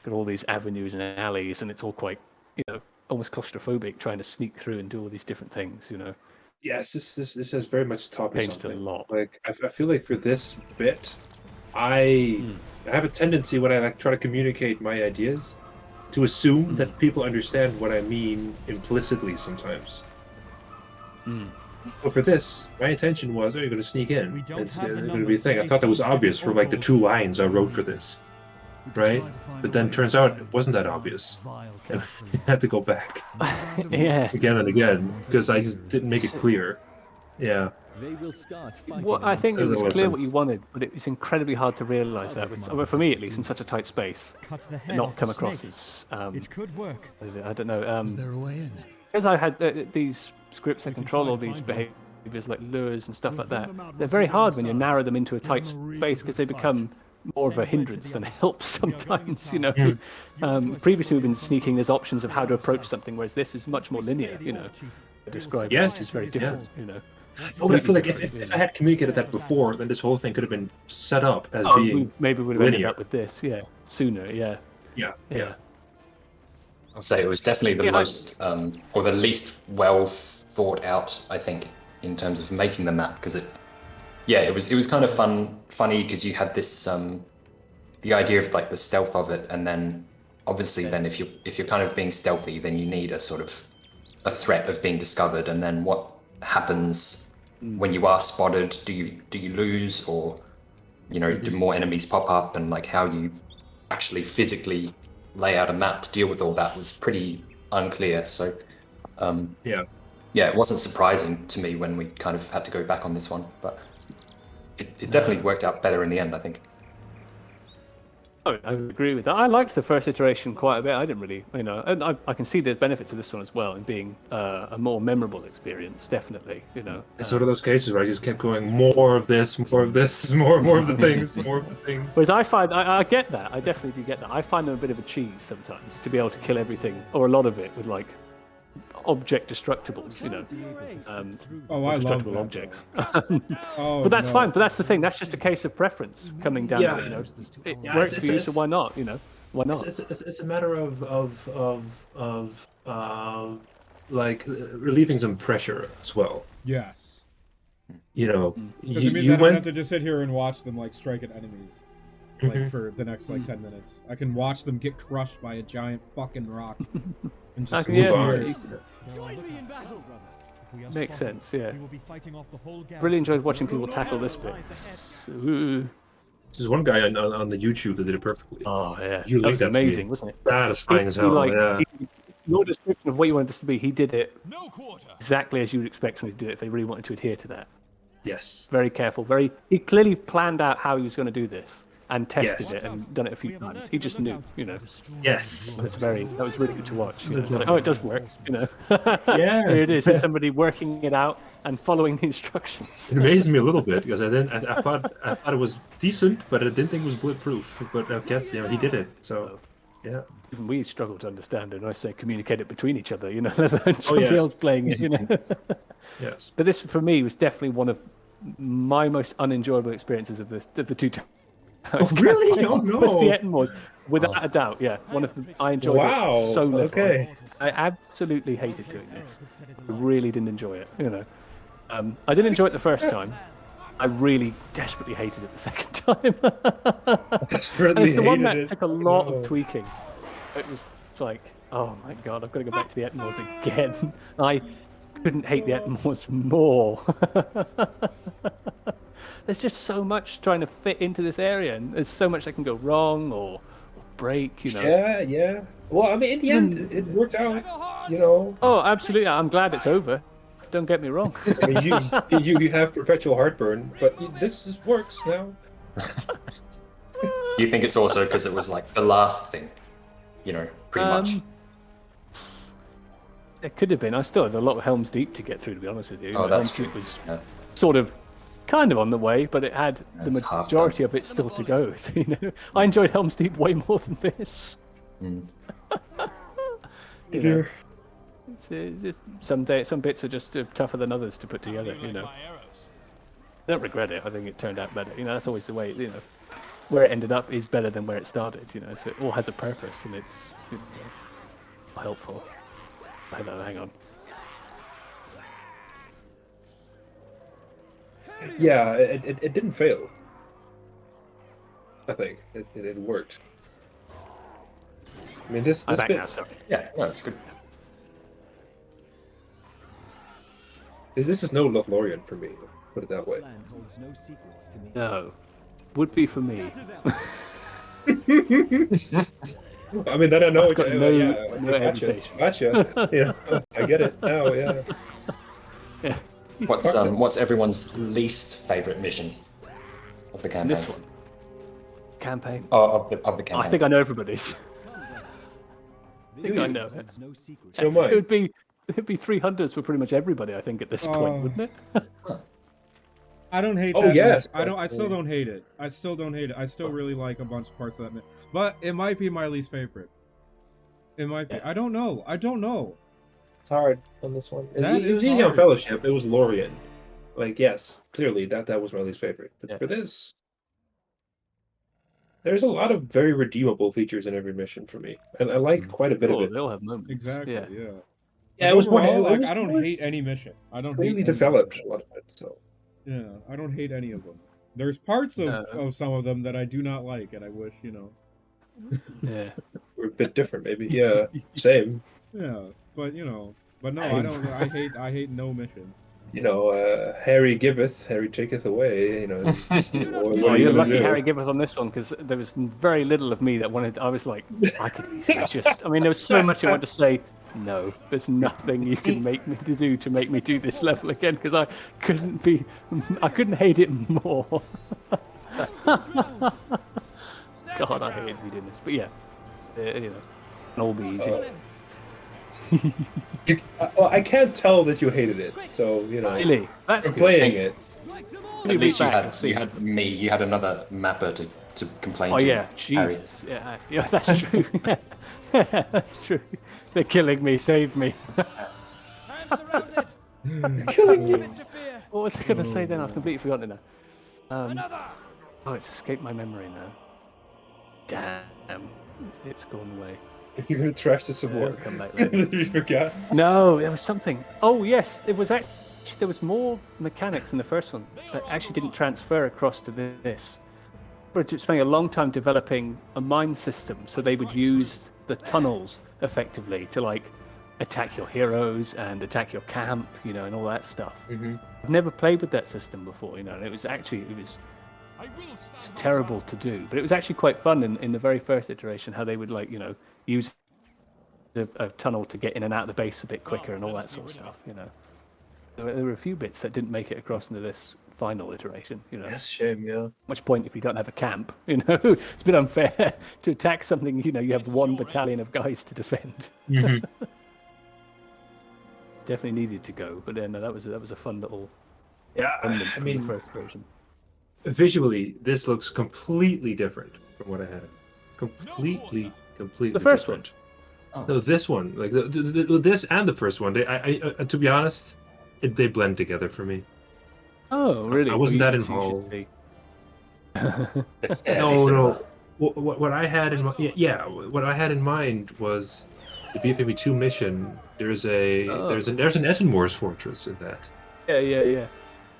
got all these avenues and alleys, and it's all quite, you know, almost claustrophobic trying to sneak through and do all these different things. You know. Yes, this has very much taught me Changed something. a lot. Like I feel like for this bit, I have a tendency when I like try to communicate my ideas to assume that people understand what I mean implicitly sometimes. So for this, my intention was, you're going to sneak in. It's going to be a thing. I thought that was obvious from like the 2 lines I wrote for this, right? But then turns out it wasn't that obvious. And I had to go back again and again because I just didn't make it clear. Yeah. They will start fighting. Well, I think it was There's clear what you wanted, but it was incredibly hard to realise that. For me, at least, in such a tight space, not come across as. It could work. I don't know. Is there a way in? Because I had these scripts that control all these behaviours like lures and stuff like that. They're very hard when you narrow them into a tight space because they become more of a hindrance than a help sometimes. You know. Previously, we've been sneaking. There's options of how to approach something, whereas this is much more linear. You know. Describe it's very different. You know. Oh, but I feel like if I had communicated that before, then this whole thing could have been set up as being maybe we would have ended up with this, sooner, yeah. I'll say it was definitely the most, or the least well thought out, I think, in terms of making the map, because it was kind of funny because you had this, the idea of like the stealth of it, and then obviously then if you're kind of being stealthy, then you need a sort of a threat of being discovered, and then what happens when you are spotted? Do you lose, or you know, do more enemies pop up, and like how you actually physically lay out a map to deal with all that was pretty unclear. So it wasn't surprising to me when we kind of had to go back on this one, but it definitely worked out better in the end, I think. Oh, I agree with that. I liked the first iteration quite a bit. I didn't really, you know, and I can see the benefits of this one as well in being a more memorable experience, definitely, you know. It's sort of those cases where I just kept going, more of this, more of this, more of the things, more of the things. Whereas I find, I get that, I definitely do get that. I find them a bit of a cheese sometimes, to be able to kill everything, or a lot of it, with like object destructibles, you know. I love that. Objects. But that's fine. But that's the thing. That's just a case of preference coming down to, you know, it works for you, so why not? You know, why not? It's a matter of like relieving some pressure as well. Yes. You know, because it means I don't have to just sit here and watch them like strike at enemies. Like for the next like 10 minutes, I can watch them get crushed by a giant fucking rock and just move on. Join me in battle, brother. Makes sense, yeah. We will be fighting off the whole Really enjoyed watching people tackle this bit. There's one guy on the YouTube that did it perfectly. Oh yeah, that was amazing, wasn't it? Satisfying as hell. Your description of what you wanted this to be, he did it exactly as you would expect somebody to do it if they really wanted to adhere to that. Yes. Very careful. He clearly planned out how he was going to do this and tested it and done it a few times. He just knew, you know. Yes. That was really good to watch. You know? It's like, oh, it does work, you know. Yeah. Here it is. It's somebody working it out and following the instructions. It amazed me a little bit because I thought it was decent, but I didn't think it was bulletproof. But I guess he did it. So yeah. Even we struggle to understand it. And I say communicate it between each other, you know, let alone somebody else playing it, you know. Yes. But this, for me, was definitely one of my most unenjoyable experiences of the two times. Oh, really? Oh, no. Was the Ettenmoors, without a doubt, yeah. I enjoyed it so little. Okay. I absolutely hated doing this. I really didn't enjoy it, you know. I didn't enjoy it the first time. I really desperately hated it the second time. And it's the one that took a lot of tweaking. It was like, oh my god, I've got to go back to the Ettenmoors again. I couldn't hate the Ettenmoors more. There's just so much trying to fit into this area, and there's so much that can go wrong or break, you know. Yeah. Well, I mean, in the end, it worked out, you know. Oh, absolutely. I'm glad it's over. Don't get me wrong. I mean, you have perpetual heartburn, but this just works now. Do you think it's also because it was like the last thing, you know, pretty much? It could have been. I still had a lot of Helm's Deep to get through, to be honest with you. Oh, that's true. It was sort of kind of on the way, but it had the majority of it still to go. You know, I enjoyed Helm's Deep way more than this. You know. Some bits are just tougher than others to put together. You know, I don't regret it. I think it turned out better. You know, that's always the way. You know, where it ended up is better than where it started. You know, so it all has a purpose, and it's helpful. Hang on. Yeah, it didn't fail. I think it worked. I mean, this bit... now, sorry. Yeah, no, it's good. This is no Lothlorien for me. Put it that way. No, would be for me. I mean, then I know. No hesitation. Gotcha. Yeah, I get it now. Yeah. Yeah. What's everyone's least favorite mission of the campaign? This one. Campaign. Oh, of the campaign. I think I know everybody's. I think I know it. So mine. It'd be 300s for pretty much everybody. I think at this point, wouldn't it? I don't hate. Oh that yes. I still don't hate it. I still really like a bunch of parts of that, but it might be my least favorite. It might be. I don't know. It's hard on this one. It was easy hard. on Fellowship. It was Lorien. Like, yes, clearly that was my least favorite. But for this, there's a lot of very redeemable features in every mission for me, and I like quite a bit of it. They'll have moments. Exactly. Yeah. Yeah, it was more. I don't hate any mission. I don't really hate developed a lot of it. So yeah, I don't hate any of them. There's parts of some of them that I do not like, and I wish Yeah, we're a bit different, maybe. Yeah, same. Yeah, but no, I don't. I hate no mission. Harry giveth, Harry taketh away. You're lucky Harry Gibbons on this one, because there was very little of me that wanted. I was like, I could easily just. I mean, there was so much I wanted to say. No, there's nothing you can make me to make me do this level again, because I couldn't hate it more. God, I hate reading this, but yeah, it'll be easy. Well, I can't tell that you hated it, so Really, that's for playing it. At least you had me. You had another mapper to complain to. Oh yeah, Harry. Jesus, yeah, that's true. That's true. They're killing me. Save me. Killing you. What was I going to say then? I've completely forgotten it now. It's escaped my memory now. Damn, it's gone away. You're gonna trash this some more. Come back later. You forgot. No, there was something. Oh yes, there was more mechanics in the first one that actually didn't transfer across to this. We're spending a long time developing a mine system, so they would use the tunnels effectively to attack your heroes and attack your camp, and all that stuff. Mm-hmm. I've never played with that system before, and it was terrible to do, but it was actually quite fun in the very first iteration, how they would use a tunnel to get in and out of the base a bit quicker and all that sort of stuff. There were a few bits that didn't make it across into this final iteration. That's a shame. Yeah. Much point if you don't have a camp. It's a bit unfair to attack something. You have one battalion of guys to defend. Mm-hmm. Definitely needed to go, but then that was a fun little. Yeah, I mean, the first version. Visually, this looks completely different from what I had. Completely The first different. No, this one, like this and the first one. To be honest, they blend together for me. Oh, really? I wasn't that involved. No. What I had in what I had in mind was the BFAB 2 mission. There's an Esenmoor's fortress in that. Yeah.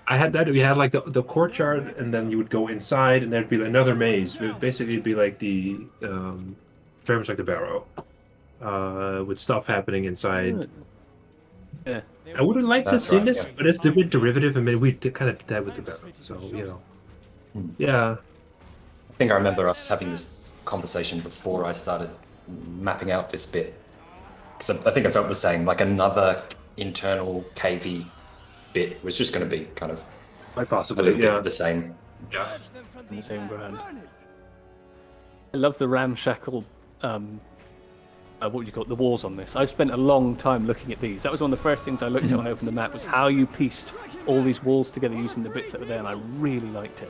I had that. We had the courtyard, and then you would go inside, and there'd be another maze. Basically, it'd be like the very much like the Barrow, with stuff happening inside. Yeah. I would have liked to see this, but it's a bit derivative. I mean, we kind of did that with the Barrow, so yeah. I think I remember us having this conversation before I started mapping out this bit. Because I think I felt the same. Like another internal KV bit was just going to be kind of possibly a little bit the same. Yeah. The same brand. I love the ramshackle. What would you call it? The walls on this. I've spent a long time looking at these. That was one of the first things I looked at when I opened the map, was how you pieced all these walls together using the bits that were there, and I really liked it.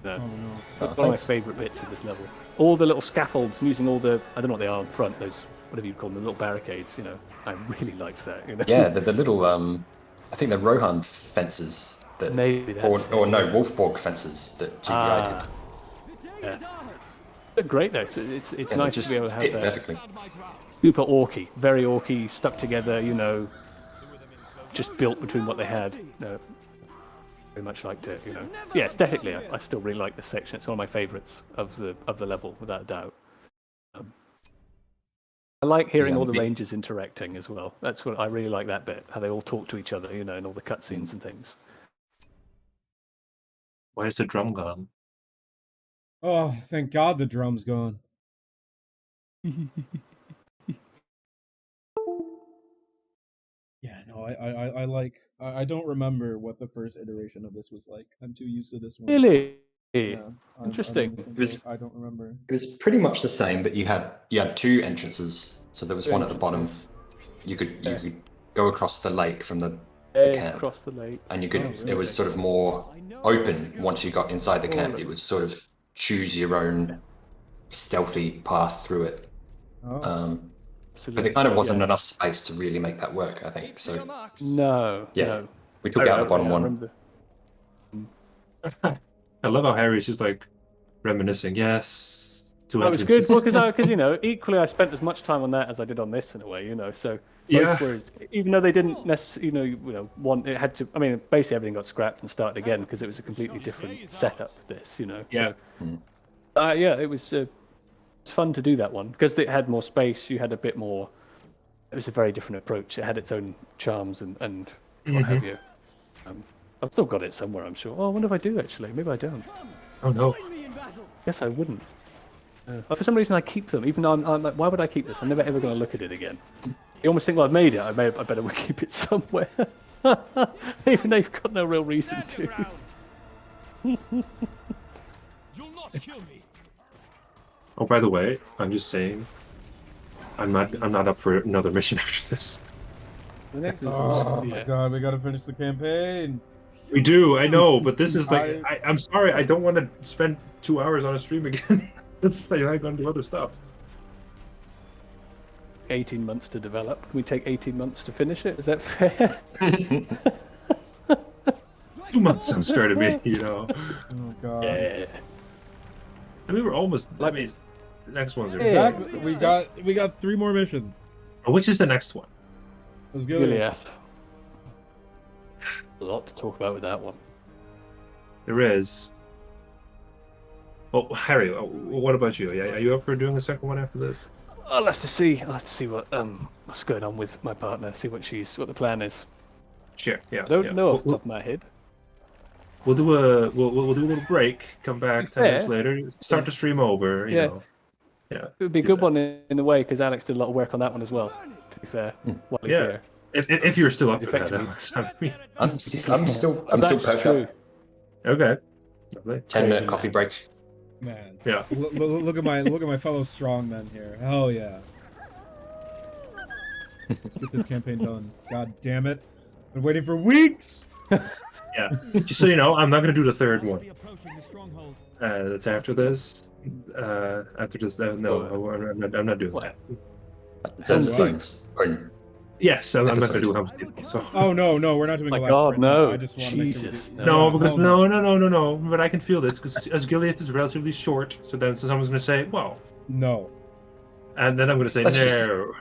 One of my favourite bits of this level. All the little scaffolds, using all the, I don't know what they are on front, those whatever you call them, the little barricades. You know, I really liked that. You know? Yeah, the little I think they're Rohan fences that, Maybe that's or no, Wolfborg fences that GBI did. Yeah. They're great though. So it's nice to be able to have that. Perfectly. Super orky, very orky, stuck together. You know, just built between what they had. No, very much liked it. You know, yeah, aesthetically, I still really like this section. It's one of my favourites of the level, without a doubt. I like hearing all the Rangers interacting as well. That's what I really like, that bit. How they all talk to each other, you know, and all the cutscenes and things. Where's the drum gone? Oh, thank God the drum's gone. Yeah, no, I like. I don't remember what the first iteration of this was like. I'm too used to this one. Really? Yeah, Interesting. I don't remember. It was pretty much the same, but you had 2 entrances. So there was one at the bottom. You could go across the lake from the camp. Across the lake. And you could. It was sort of more open once you got inside the camp. It was sort of choose your own stealthy path through it. But there kind of wasn't enough space to really make that work, I think. So no. We took out the bottom one. I love how Harry's just like reminiscing. Yes, that was good. Well, because you know, equally I spent as much time on that as I did on this in a way. You know, so both were, even though they didn't necessarily, you know, want it had to. I mean, basically everything got scrapped and started again because it was a completely different setup. This, you know. Yeah. So, it was. It's fun to do that one because it had more space. You had a bit more. It was a very different approach. It had its own charms and what have you. I've still got it somewhere, I'm sure. Oh, I wonder if I do actually. Maybe I don't. Oh no. Yes, I wouldn't. For some reason, I keep them, even though I'm like, why would I keep this? I'm never ever going to look at it again. You almost think, well, I've made it. I better keep it somewhere, even though you've got no real reason to. You'll not kill me. Oh, by the way, I'm just saying, I'm not up for another mission after this. Oh my God, we gotta finish the campaign. We do, I know, but this is like, I'm sorry, I don't want to spend 2 hours on a stream again. It's like I'm gonna do other stuff. 18 months to develop. Can we take 18 months to finish it? Is that fair? 2 months sounds fair to me, you know. Oh God. Yeah. And we were almost. I mean, the next one's exactly. We got 3 more missions. Oh, which is the next one? Let's go. There's a lot to talk about with that one. There is. Oh, Harry, what about you? Are you up for doing the second one after this? I'll have to see what what's going on with my partner. See what the plan is. Sure. Yeah. I don't know off the top of my head. We'll do a little break. Come back 10 minutes later. Start the stream over. You know. Yeah. It would be a good one in a way because Alex did a lot of work on that one as well. To be fair, while he's here. If you're still up for that, Alex. I'm still perked up. Okay. 10-minute coffee break. Man. Yeah. Look at my fellow strongmen here. Hell yeah. Let's get this campaign done. God damn it. Been waiting for weeks. Yeah. Just so you know, I'm not going to do the third one. That's after this. After this, no, I'm not doing that. Yes, I'm not going to do Helm's Deep. So. Oh no, we're not doing. My the last God, sprint. no! I just want Jesus, to make no, because no. But I can feel this because Asgiliath is relatively short. So then someone's going to say, "Well, no," and then I'm going to say, "No."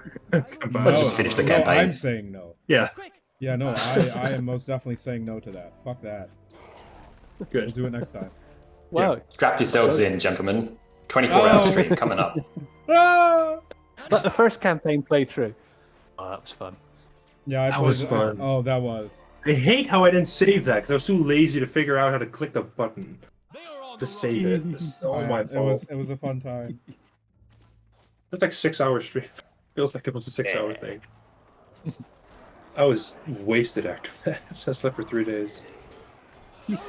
Let's just finish the campaign. I'm saying no. Yeah. Yeah, no, I am most definitely saying no to that. Fuck that. Good. We'll do it next time. Wow. Yeah. Strap yourselves in, gentlemen. 24-hour stream coming up. But the first campaign playthrough. Oh, that was fun. Yeah, that was fun. Oh, that was. I hate how I didn't save that because I was too lazy to figure out how to click the button to save it. It's all my fault. It was a fun time. That's like 6 hours stream. Feels like it was a 6 hour thing. I was wasted after that. I slept for 3 days. Well,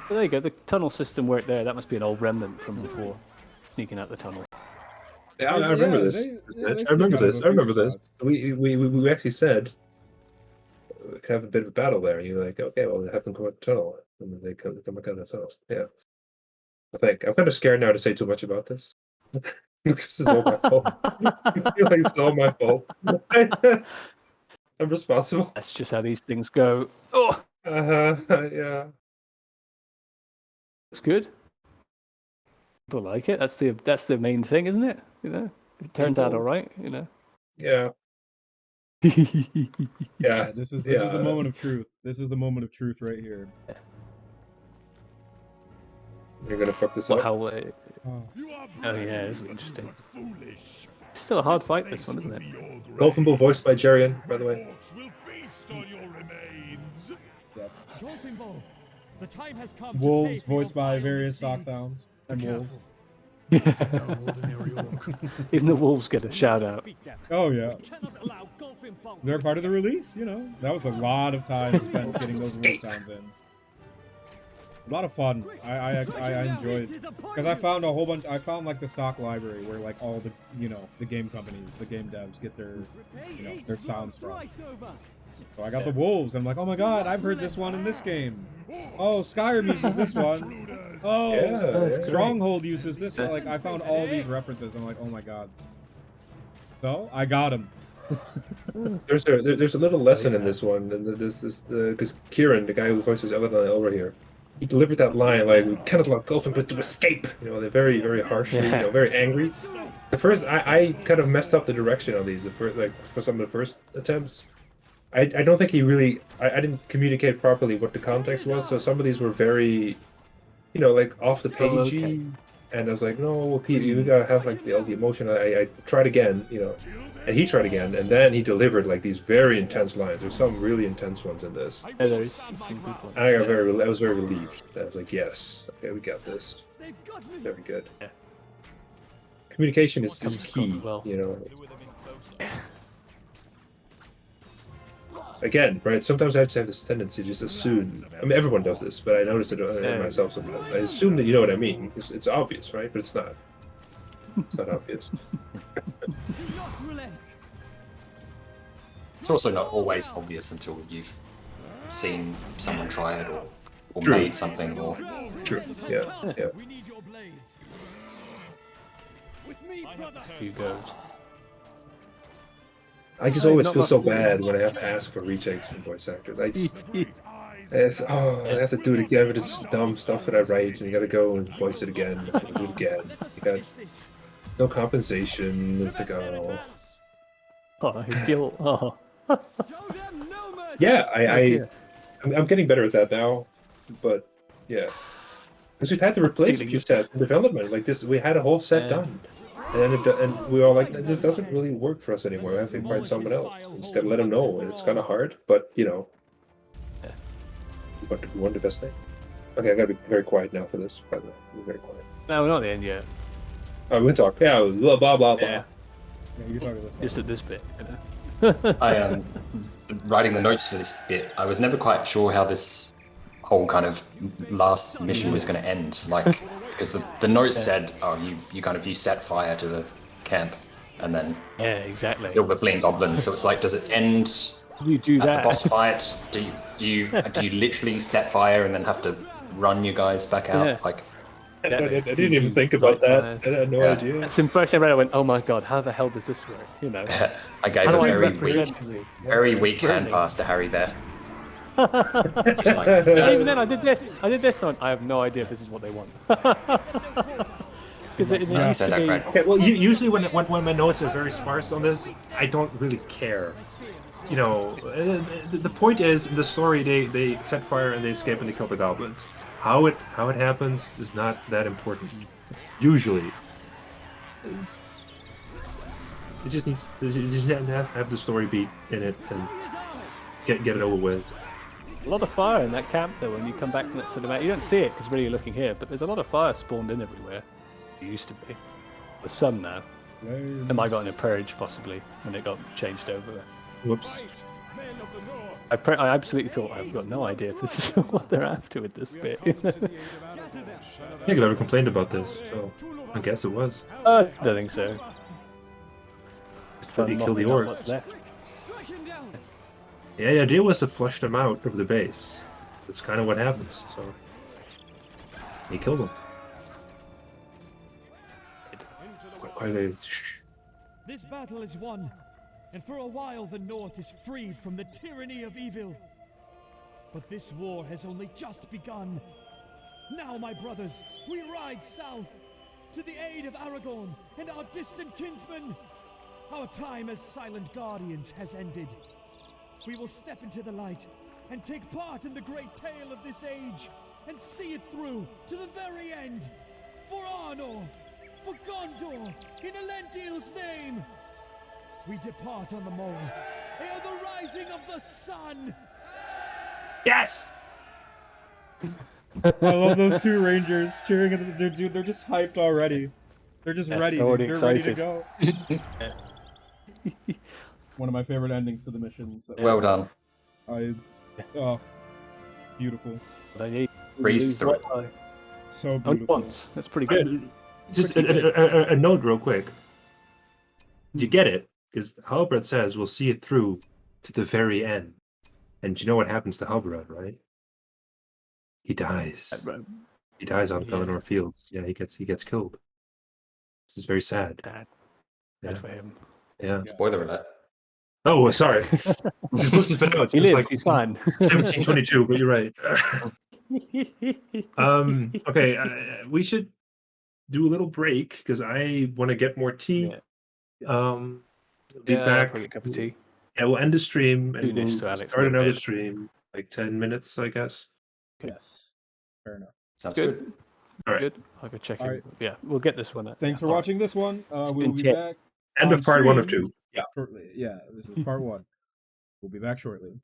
there you go. The tunnel system worked there. That must be an old remnant from before. Sneaking out the tunnel. Yeah, I remember this. I remember this. We actually said we could have a bit of a battle there. And you're like, okay, well, have them come out the tunnel. And then they come back out of the tunnel. Yeah. I think. I'm kind of scared now to say too much about this. This is all my fault. I feel like it's all my fault. I'm responsible. That's just how these things go. Oh, Yeah. it's good. People like it. That's the main thing, isn't it? You know, it turns out all right. You know. Yeah. Yeah. This is the moment of truth. This is the moment of truth right here. You're gonna fuck this up. How? Oh yeah, this is interesting. It's still a hard fight, this one, isn't it? Golfable voiced by Jerian, by the way. The time has come Wolves voiced by various Sockdowns and wolves. Even the wolves get a shout out. Oh yeah. They're part of the release, you know. That was a lot of time spent getting those wolf sounds in. A lot of fun. I enjoyed, because I found a whole bunch. I found like the stock library where like all the the game companies, the game devs get their their sounds from. So I got the wolves. I'm like, oh my god, I've heard this one in this game. Oh, Skyrim uses this one. Oh, Stronghold uses this one. Like I found all these references. I'm like, oh my god. So I got him. There's a little lesson in this one, and because Kieran, the guy who voices Eladon over here, he delivered that line like, "We cannot allow Golfin but to escape." They're very, very harshly, very angry. The first, I kind of messed up the direction on these. For some of the first attempts, I don't think he really, I didn't communicate properly what the context was. So some of these were very, like off the pagey, and I was like, no, Pete, you gotta have like all the emotion. I tried again, and he tried again, and then he delivered like these very intense lines. There's some really intense ones in this. Yeah, there is some good ones. I was very relieved. I was like, yes, okay, we got this. Very good. Yeah. Communication is key, well. Again, right? Sometimes I just have this tendency to just assume. I mean, everyone does this, but I notice it in myself sometimes. I assume that you know what I mean. It's obvious, right? But it's not. It's not obvious. It's also not always obvious until you've seen someone try it or made something or. True. Yeah. We need your blades. With me, brother. Few goes. I just always feel so bad when I have to ask for retakes from voice actors. I have to do it again with this dumb stuff that I write, and you gotta go and voice it again, and do it again. You got no compensation. It's like, oh. Oh, guilt. Oh. Yeah, I'm getting better at that now, but yeah, because we've had to replace a few sets in development. Like this, we had a whole set done. And we were all like, this doesn't really work for us anymore. We have to find someone else. We just gotta let them know, and it's kind of hard, but we want the best thing. Okay, I gotta be very quiet now for this. By the way, be very quiet. No, we're not at the end yet. Oh, we can talk. Yeah, blah blah blah blah. Yeah, you talk this Just at this bit. I writing the notes for this bit. I was never quite sure how this whole kind of last mission was going to end. Like, because the notes said, "Oh, you set fire to the camp, and then exactly kill the fleeing goblins." So it's like, does it end? You do at that. the boss fight? Do you literally set fire and then have to run you guys back out? Yeah. Like, I didn't even think about that. I had no idea. That's the first time I read. I went, "Oh my god, how the hell does this work?" I gave a very weak hand pass to Harry there. Just like, even then, I did this. And I have no idea if this is what they want. Because it used to be. Okay, well, usually when my notes are very sparse on this, I don't really care. The point is, in the story, they set fire and they escape and they kill the goblins. How it happens is not that important. Usually, it just needs to have the story beat in it and get it over with. A lot of fire in that camp, though. When you come back from that cinematic, you don't see it because really you're looking here, but there's a lot of fire spawned in everywhere. It used to be. There's some now. It might have gotten a purge possibly when it got changed over. Whoops. I absolutely thought, I've got no idea if this is what they're after with this bit. I think I've ever complained about this, so I guess it was. I don't think so. Did he kill the orcs? What's left. Yeah, the idea was to flush them out of the base. That's kind of what happens, so he killed them. Why are they? Shh. This battle is won, and for a while the North is freed from the tyranny of evil. But this war has only just begun. Now, my brothers, we ride south to the aid of Aragorn and our distant kinsmen. Our time as silent guardians has ended. We will step into the light and take part in the great tale of this age and see it through to the very end. For Arnor, for Gondor, in Elendil's name. We depart on the morrow, ere the rising of the sun. Yes. I love those two rangers cheering at the dude. They're just hyped already. They're just ready. They're already They're ready to excited. go. One of my favorite endings to the missions. Well done. Oh, beautiful. Breeze through it. So Only beautiful. once. That's pretty good. Just a note real quick. You get it? Because Halbrand says we'll see it through to the very end. And you know what happens to Halbrand, right? He dies. He dies on Pelennor Fields. Yeah, he gets killed. This is very sad. Bad for him. Yeah. Spoiler alert. Oh, sorry. He lives. He's fine. 1722, but you're right. Okay, we should do a little break because I want to get more tea. We'll be back. Probably a cup of tea. Yeah, we'll end the stream and we'll So Alex start in a another bit. stream, like 10 minutes, I guess. Yes. Fair enough. Sounds good. All right. Good. I'll go check All in. right. Yeah, we'll get this one. Thanks for watching this one. We'll be Intent. back. End on of part 1 of stream 2. Yeah. Shortly. Yeah, this is part 1. We'll be back shortly.